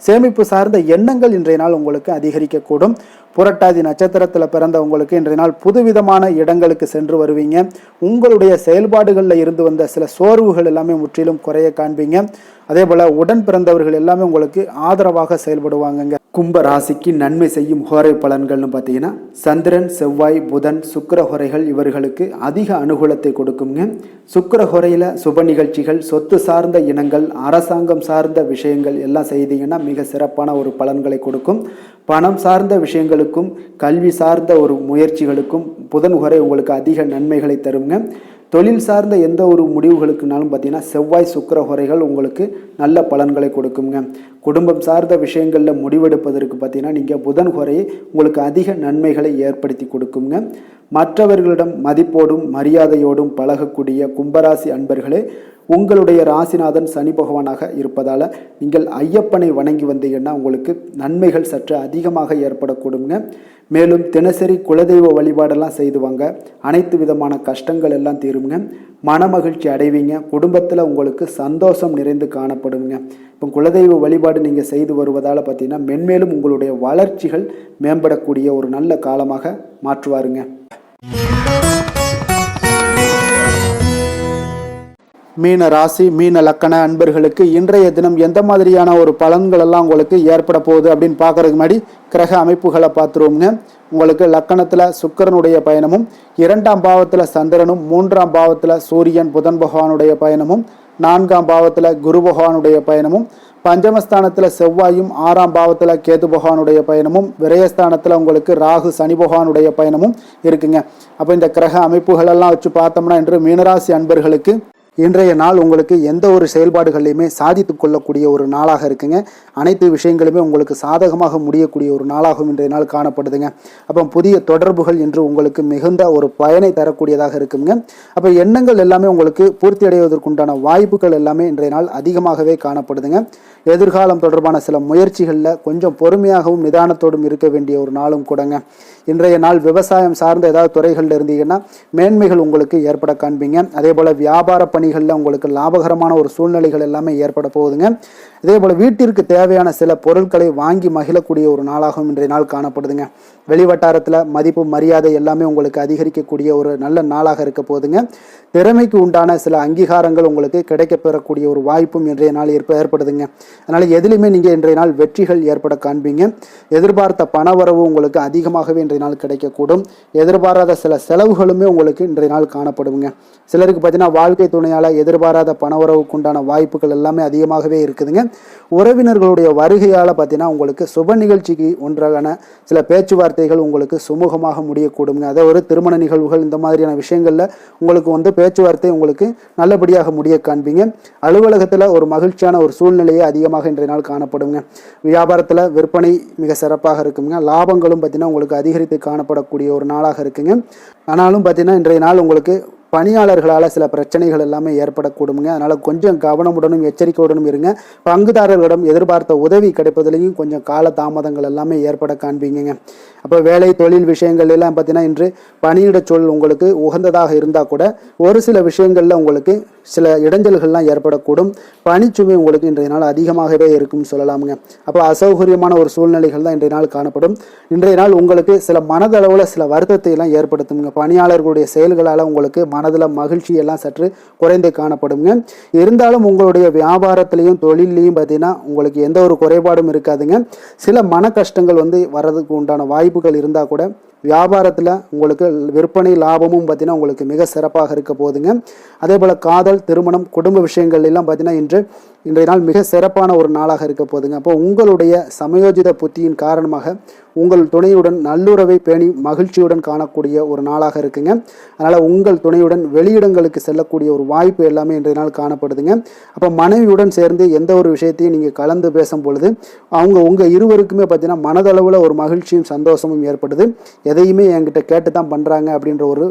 சேமிப்பு சார்ந்த எண்ணங்கள் இன்றைய நாள் உங்களுக்கு அதிகரிக்கக்கூடும். புரட்டாதி நட்சத்திரத்தில் பிறந்த உங்களுக்கு இன்றைய நாள் புதுவிதமான இடங்களுக்கு சென்று வருவீங்க. உங்களுடைய செயல்பாடுகளில் இருந்து வந்த சில சோர்வுகள் எல்லாமே முற்றிலும் குறைய காண்பீங்க. அதே போல் உடன் பிறந்தவர்கள் எல்லாமே உங்களுக்கு ஆதரவாக செயல்படுவாங்கங்க. கும்ப ராசிக்கு நன்மை செய்யும் ஹோரை பலன்கள்னு பார்த்தீங்கன்னா சந்திரன், செவ்வாய், புதன், சுக்கிர ஹோரைகள் இவர்களுக்கு அதிக அனுகூலத்தை கொடுக்குங்க. சுக்கிர ஹோரையில் சுப நிகழ்ச்சிகள், சொத்து சார்ந்த இனங்கள், அரசாங்கம் சார்ந்த விஷயங்கள் எல்லாம் செய்தீங்கன்னா மிக சிறப்பான ஒரு பலன்களை கொடுக்கும். பணம் சார்ந்த விஷயங்களுக்கும் கல்வி சார்ந்த ஒரு முயற்சிகளுக்கும் புதன் ஹோரை உங்களுக்கு அதிக நன்மைகளை தருங்க. தொழில் சார்ந்த எந்த ஒரு முடிவுகளுக்குனாலும் பார்த்தீங்கன்னா செவ்வாய், சுக்கிர ஹோரைகள் உங்களுக்கு நல்ல பலன்களை கொடுக்குங்க. குடும்பம் சார்ந்த விஷயங்களில் முடிவெடுப்பதற்கு பார்த்தீங்கன்னா நீங்கள் புதன் ஹோரையை உங்களுக்கு அதிக நன்மைகளை ஏற்படுத்தி கொடுக்குங்க. மற்றவர்களிடம் மதிப்போடும் மரியாதையோடும் பழகக்கூடிய கும்பராசி அன்பர்களே, உங்களுடைய ராசிநாதன் சனி பகவானாக இருப்பதால் நீங்கள் ஐயப்பனை வணங்கி வந்தீங்கன்னா உங்களுக்கு நன்மைகள் சற்று அதிகமாக ஏற்படக்கூடுங்க. மேலும் தினசரி குலதெய்வ வழிபாடெல்லாம் செய்து வாங்க. அனைத்து விதமான கஷ்டங்கள் எல்லாம் தீருங்க. மனமகிழ்ச்சி அடைவீங்க. குடும்பத்தில் உங்களுக்கு சந்தோஷம் நிறைந்து காணப்படுங்க. இப்போ குலதெய்வ வழிபாடு நீங்கள் செய்து வருவதால் பார்த்தீங்கன்னா மென்மேலும் உங்களுடைய வளர்ச்சிகள் மேம்படக்கூடிய ஒரு நல்ல காலமாக மாற்றுவாருங்க. மீன ராசி, மீன லக்கண அன்பர்களுக்கு இன்றைய தினம் எந்த மாதிரியான ஒரு பலன்கள் எல்லாம் உங்களுக்கு ஏற்பட போகுது அப்படின்னு பார்க்கறதுக்கு முன்னாடி கிரக அமைப்புகளை பார்த்துருவோங்க. உங்களுக்கு லக்கணத்தில் சுக்கிரனுடைய பயணமும், 2ஆம் பாவத்தில் சந்திரனும், 3ஆம் பாவத்தில் சூரியன் புதன் பகவானுடைய பயணமும், 4ஆம் பாவத்தில் குரு பகவானுடைய பயணமும், பஞ்சமஸ்தானத்தில் செவ்வாயும், 6ஆம் பாவத்தில் கேது பகவானுடைய பயணமும், விரயஸ்தானத்தில் உங்களுக்கு ராகு சனி பகவானுடைய பயணமும் இருக்குங்க. அப்போ இந்த கிரக அமைப்புகளெல்லாம் வச்சு பார்த்தோம்னா இன்று மீனராசி அன்பர்களுக்கு இன்றைய நாள் உங்களுக்கு எந்த ஒரு செயல்பாடுகளையுமே சாதித்து கொள்ளக்கூடிய ஒரு நாளாக இருக்குங்க. அனைத்து விஷயங்களுமே உங்களுக்கு சாதகமாக முடியக்கூடிய ஒரு நாளாகவும் இன்றைய நாள் காணப்படுதுங்க. அப்போ புதிய தொடர்புகள் இன்று உங்களுக்கு மிகுந்த ஒரு பயனை தரக்கூடியதாக இருக்குங்க. அப்போ எண்ணங்கள் எல்லாமே உங்களுக்கு பூர்த்தி அடைவதற்குண்டான வாய்ப்புகள் எல்லாமே இன்றைய நாள் அதிகமாகவே காணப்படுதுங்க. எதிர்காலம் தொடர்பான சில முயற்சிகளில் கொஞ்சம் பொறுமையாகவும் நிதானத்தோடும் இருக்க வேண்டிய ஒரு நாளும் கூடங்க. இன்றைய நாள் விவசாயம் சார்ந்த ஏதாவது துறைகளில் இருந்தீங்கன்னா மேன்மைகள் உங்களுக்கு ஏற்பட காண்பீங்க. அதே போல் வியாபார பணிகளில் உங்களுக்கு லாபகரமான ஒரு சூழ்நிலைகள் எல்லாமே ஏற்பட போகுதுங்க. இதே போல் வீட்டிற்கு தேவையான சில பொருட்களை வாங்கி மகிழக்கூடிய ஒரு நாளாகவும் இன்றைய நாள் காணப்படுதுங்க. வெளிவட்டாரத்தில் மதிப்பு மரியாதை எல்லாமே உங்களுக்கு அதிகரிக்கக்கூடிய ஒரு நல்ல நாளாக இருக்க போகுதுங்க. திறமைக்கு உண்டான சில அங்கீகாரங்கள் உங்களுக்கு கிடைக்கப்பெறக்கூடிய ஒரு வாய்ப்பும் இன்றைய நாள் ஏற்படுதுங்க. அதனால் எதிலுமே நீங்கள் இன்றைய நாள் வெற்றிகள் ஏற்பட காண்பீங்க. எதிர்பார்த்த பணவரவு உங்களுக்கு அதிகமாகவே இன்றைய நாள் கிடைக்கக்கூடும். எதிர்பாராத சில செலவுகளுமே உங்களுக்கு இன்றைய நாள் காணப்படுங்க. சிலருக்கு பார்த்தீங்கன்னா வாழ்க்கை துணையால் எதிர்பாராத பணவரவுக்கு உண்டான வாய்ப்புகள் எல்லாமே அதிகமாகவே இருக்குதுங்க. உறவினர்களுடைய வருகையால் பார்த்தீங்கன்னா உங்களுக்கு சுப நிகழ்ச்சிக்கு ஒன்றான சில பேச்சுவார்த்தைகள் உங்களுக்கு சுமூகமாக முடியக்கூடுங்க. அதாவது ஒரு திருமண நிகழ்வுகள் இந்த மாதிரியான விஷயங்களில் உங்களுக்கு பேச்சுவார்த்தை உங்களுக்கு நல்லபடியாக முடிய காண்பீங்க. அலுவலகத்தில் ஒரு மகிழ்ச்சியான ஒரு சூழ்நிலையே அதிகமாக இன்றைய நாள் காணப்படுங்க. வியாபாரத்தில் விற்பனை மிக சிறப்பாக இருக்குங்க. லாபங்களும் பார்த்தீங்கன்னா உங்களுக்கு அதிகரித்து காணப்படக்கூடிய ஒரு நாளாக இருக்குங்க. ஆனாலும் பார்த்தீங்கன்னா இன்றைய நாள் உங்களுக்கு பணியாளர்களால் சில பிரச்சனைகள் எல்லாமே ஏற்படக்கூடுங்க. அதனால் கொஞ்சம் கவனமுடனும் எச்சரிக்கையுடனும் இருங்க. பங்குதாரர்களிடம் எதிர்பார்த்த உதவி கிடைப்பதிலையும் கொஞ்சம் கால தாமதங்கள் எல்லாமே ஏற்பட காண்பீங்க. அப்போ வேலை தொழில் விஷயங்கள் எல்லாம் பார்த்தீங்கன்னா இன்று பணியிட சூழல் உங்களுக்கு உகந்ததாக இருந்தால் கூட ஒரு சில விஷயங்களில் உங்களுக்கு சில இடைஞ்சல்கள்லாம் ஏற்படக்கூடும். பணிச்சுமை உங்களுக்கு இன்றைய நாள் அதிகமாகவே இருக்கும்னு சொல்லலாமுங்க. அப்போ அசௌகரியமான ஒரு சூழ்நிலைகள் தான் இன்றைய நாள் காணப்படும். இன்றைய நாள் உங்களுக்கு சில மனதளவில் சில வருத்தத்தை எல்லாம் ஏற்படுத்துங்க. பணியாளர்களுடைய செயல்களால் உங்களுக்கு மனதில் மகிழ்ச்சி எல்லாம் சற்று குறைந்து காணப்படுங்க. இருந்தாலும் உங்களுடைய வியாபாரத்திலையும் தொழிலையும் பார்த்தீங்கன்னா உங்களுக்கு எந்த ஒரு குறைபாடும் இருக்காதுங்க. சில மன கஷ்டங்கள் வர்றதுக்கு உண்டான வாய்ப்புகள் இருந்தால் கூட வியாபாரத்தில் உங்களுக்கு விற்பனை லாபமும் பார்த்தீங்கன்னா உங்களுக்கு மிக சிறப்பாக இருக்க போகுதுங்க. அதே போல் காதல், திருமணம், குடும்ப விஷயங்கள் எல்லாம் பார்த்தீங்கன்னா இன்று இன்றைய நாள் மிக சிறப்பான ஒரு நாளாக இருக்க போதுங்க. அப்போ உங்களுடைய சமயோஜித புத்தியின் காரணமாக உங்கள் துணையுடன் நல்லுறவை பேணி மகிழ்ச்சியுடன் காணக்கூடிய ஒரு நாளாக இருக்குங்க. அதனால் உங்கள் துணையுடன் வெளியிடங்களுக்கு செல்லக்கூடிய ஒரு வாய்ப்பு எல்லாமே இன்றைய நாள் காணப்படுதுங்க. அப்போ மனைவியுடன் சேர்ந்து எந்த ஒரு விஷயத்தையும் நீங்கள் கலந்து பேசும் பொழுது உங்கள் இருவருக்குமே பார்த்தீங்கன்னா மனதளவில் ஒரு மகிழ்ச்சியும் சந்தோஷமும் ஏற்படுது. எதையுமே என்கிட்ட கேட்டு தான் பண்ணுறாங்க அப்படின்ற ஒரு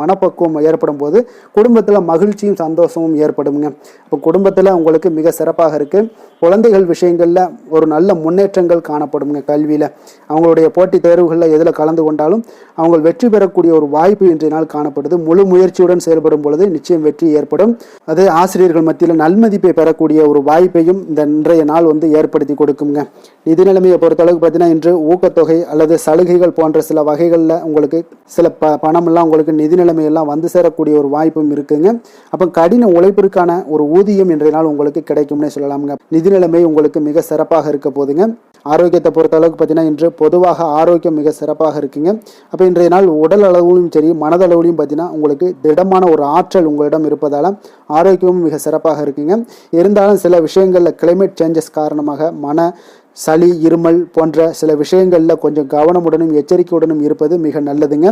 மனப்பக்குவம் ஏற்படும் போது குடும்பத்தில் மகிழ்ச்சியும் சந்தோஷமும் ஏற்படுங்க. இப்போ குடும்பத்தில் உங்களுக்கு மிக சிறப்பாக இருக்குது. குழந்தைகள் விஷயங்களில் ஒரு நல்ல முன்னேற்றங்கள் காணப்படுங்க. கல்வியில் அவங்களுடைய போட்டித் தேர்வுகளில் எதில் கலந்து கொண்டாலும் அவங்க வெற்றி பெறக்கூடிய ஒரு வாய்ப்பு இன்றைய நாள் காணப்படுது. முழு முயற்சியுடன் செயல்படும் பொழுது நிச்சயம் வெற்றி ஏற்படும். அதே ஆசிரியர்கள் மத்தியில் நல்மதிப்பை பெறக்கூடிய ஒரு வாய்ப்பையும் இந்த இன்றைய நாள் ஏற்படுத்தி கொடுக்குங்க. நிதி நிலைமையை பொறுத்தளவுக்கு பார்த்தீங்கன்னா இன்று ஊக்கத்தொகை அல்லது சலுகைகள் போன்ற சில வகைகளில் உங்களுக்கு சில பணமெல்லாம் உங்களுக்கு நிதி நிலைமையெல்லாம் வந்து சேரக்கூடிய ஒரு வாய்ப்பும் இருக்குங்க. அப்போ கடின உழைப்பிற்கான ஒரு ஊதியம் இன்றைய நாள் உங்களுக்கு கிடைக்கும்னே சொல்லலாமுங்க. நிதி நிலைமை உங்களுக்கு மிக சிறப்பாக இருக்க போதுங்க. ஆரோக்கியத்தை பொறுத்த அளவுக்கு பார்த்தீங்கன்னா இன்று பொதுவாக ஆரோக்கியம் மிக சிறப்பாக இருக்குங்க. அப்போ இன்றைய நாள் உடல் அளவிலும் சரி மனதளவிலும் பார்த்தீங்கன்னா உங்களுக்கு திடமான ஒரு ஆற்றல் உங்களிடம் இருப்பதால் ஆரோக்கியமும் மிக சிறப்பாக இருக்குங்க. இருந்தாலும் சில விஷயங்களில் கிளைமேட் சேஞ்சஸ் காரணமாக சளி இருமல் போன்ற சில விஷயங்களில் கொஞ்சம் கவனமுடனும் எச்சரிக்கையுடனும் இருப்பது மிக நல்லதுங்க.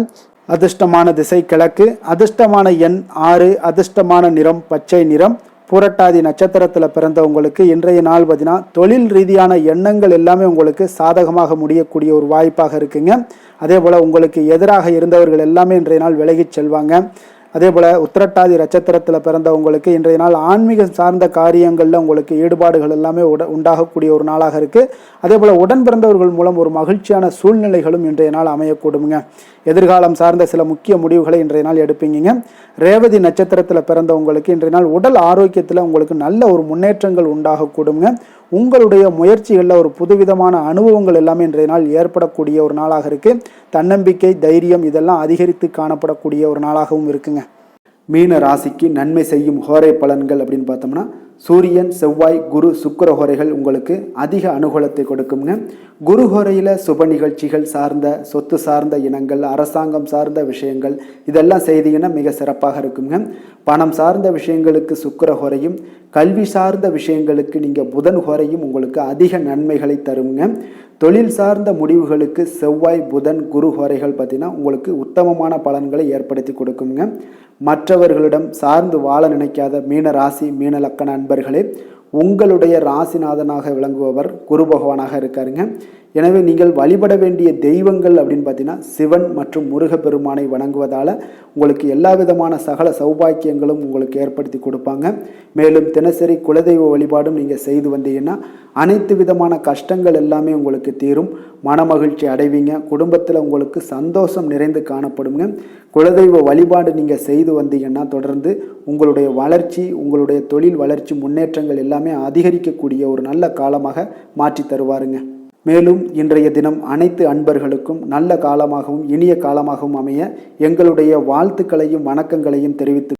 அதிர்ஷ்டமான திசை கிழக்கு, அதிர்ஷ்டமான எண் 6, அதிர்ஷ்டமான நிறம் பச்சை நிறம். புரட்டாதி நட்சத்திரத்தில் பிறந்தவங்களுக்கு இன்றைய நாள் பார்த்தீங்கன்னா தொழில் ரீதியான எண்ணங்கள் எல்லாமே உங்களுக்கு சாதகமாக முடியக்கூடிய ஒரு வாய்ப்பாக இருக்குங்க. அதே போல் உங்களுக்கு எதிராக இருந்தவர்கள் எல்லாமே இன்றைய நாள் விலகிச் செல்வாங்க. அதே போல் உத்திரட்டாதி நட்சத்திரத்தில் பிறந்தவங்களுக்கு இன்றைய நாள் ஆன்மீகம் சார்ந்த காரியங்களில் உங்களுக்கு ஈடுபாடுகள் எல்லாமே உண்டாகக்கூடிய ஒரு நாளாக இருக்குது. அதே போல் உடன் பிறந்தவர்கள் மூலம் ஒரு மகிழ்ச்சியான சூழ்நிலைகளும் இன்றைய நாள் அமையக்கூடுங்க. எதிர்காலம் சார்ந்த சில முக்கிய முடிவுகளை இன்றைய நாள் எடுப்பீங்க. ரேவதி நட்சத்திரத்தில் பிறந்தவங்களுக்கு இன்றைய நாள் உடல் ஆரோக்கியத்தில் உங்களுக்கு நல்ல ஒரு முன்னேற்றங்கள் உண்டாகக்கூடுங்க. உங்களுடைய முயற்சிகளில் ஒரு புதுவிதமான அனுபவங்கள் எல்லாமே இன்றைய நாள் ஏற்படக்கூடிய ஒரு நாளாக இருக்குது. தன்னம்பிக்கை, தைரியம் இதெல்லாம் அதிகரித்து காணப்படக்கூடிய ஒரு நாளாகவும் இருக்குங்க. மீன ராசிக்கு நன்மை செய்யும் ஹோரை பலன்கள் அப்படின்னு பார்த்தோம்னா சூரியன், செவ்வாய், குரு, சுக்கிர ஹோரைகள் உங்களுக்கு அதிக அனுகூலத்தை கொடுக்குங்க. குரு ஹோரையில் சுப நிகழ்ச்சிகள் சார்ந்த சொத்து சார்ந்த இனங்கள், அரசாங்கம் சார்ந்த விஷயங்கள் இதெல்லாம் செய்தீங்கன்னா மிக சிறப்பாக இருக்குங்க. பணம் சார்ந்த விஷயங்களுக்கு சுக்கிர ஹோரையும், கல்வி சார்ந்த விஷயங்களுக்கு நீங்கள் புதன் ஹோரையும் உங்களுக்கு அதிக நன்மைகளை தருங்க. தொழில் சார்ந்த முடிவுகளுக்கு செவ்வாய், புதன், குரு ஹோரைகள் பார்த்தீங்கன்னா உங்களுக்கு உத்தமமான பலன்களை ஏற்படுத்தி கொடுக்குங்க. மற்றவர்களிடம் சார்ந்து வாழ நினைக்காத மீன ராசி, மீன லக்கண அன்பர்களே, உங்களுடைய ராசிநாதனாக விளங்குபவர் குரு பகவானாக இருக்காருங்க. எனவே நீங்கள் வழிபட வேண்டிய தெய்வங்கள் அப்படின்னு பார்த்தீங்கன்னா சிவன் மற்றும் முருகப்பெருமானை வணங்குவதால் உங்களுக்கு எல்லா விதமான சகல சௌபாக்கியங்களும் உங்களுக்கு ஏற்படுத்தி கொடுப்பாங்க. மேலும் தினசரி குலதெய்வ வழிபாடும் நீங்கள் செய்து வந்தீங்கன்னா அனைத்து விதமான கஷ்டங்கள் எல்லாமே உங்களுக்கு தீரும். மனமகிழ்ச்சி அடைவீங்க. குடும்பத்தில் உங்களுக்கு சந்தோஷம் நிறைந்து காணப்படுங்க. குலதெய்வ வழிபாடு நீங்கள் செய்து வந்தீங்கன்னா தொடர்ந்து உங்களுடைய வளர்ச்சி, உங்களுடைய தொழில் வளர்ச்சி, முன்னேற்றங்கள் எல்லாமே அதிகரிக்கக்கூடிய ஒரு நல்ல காலமாக மாற்றி தருவாருங்க. மேலும் இன்றைய தினம் அனைத்து அன்பர்களுக்கும் நல்ல காலமாகவும் இனிய காலமாகவும் அமைய எங்களுடைய வாழ்த்துக்களையும் வணக்கங்களையும் தெரிவித்து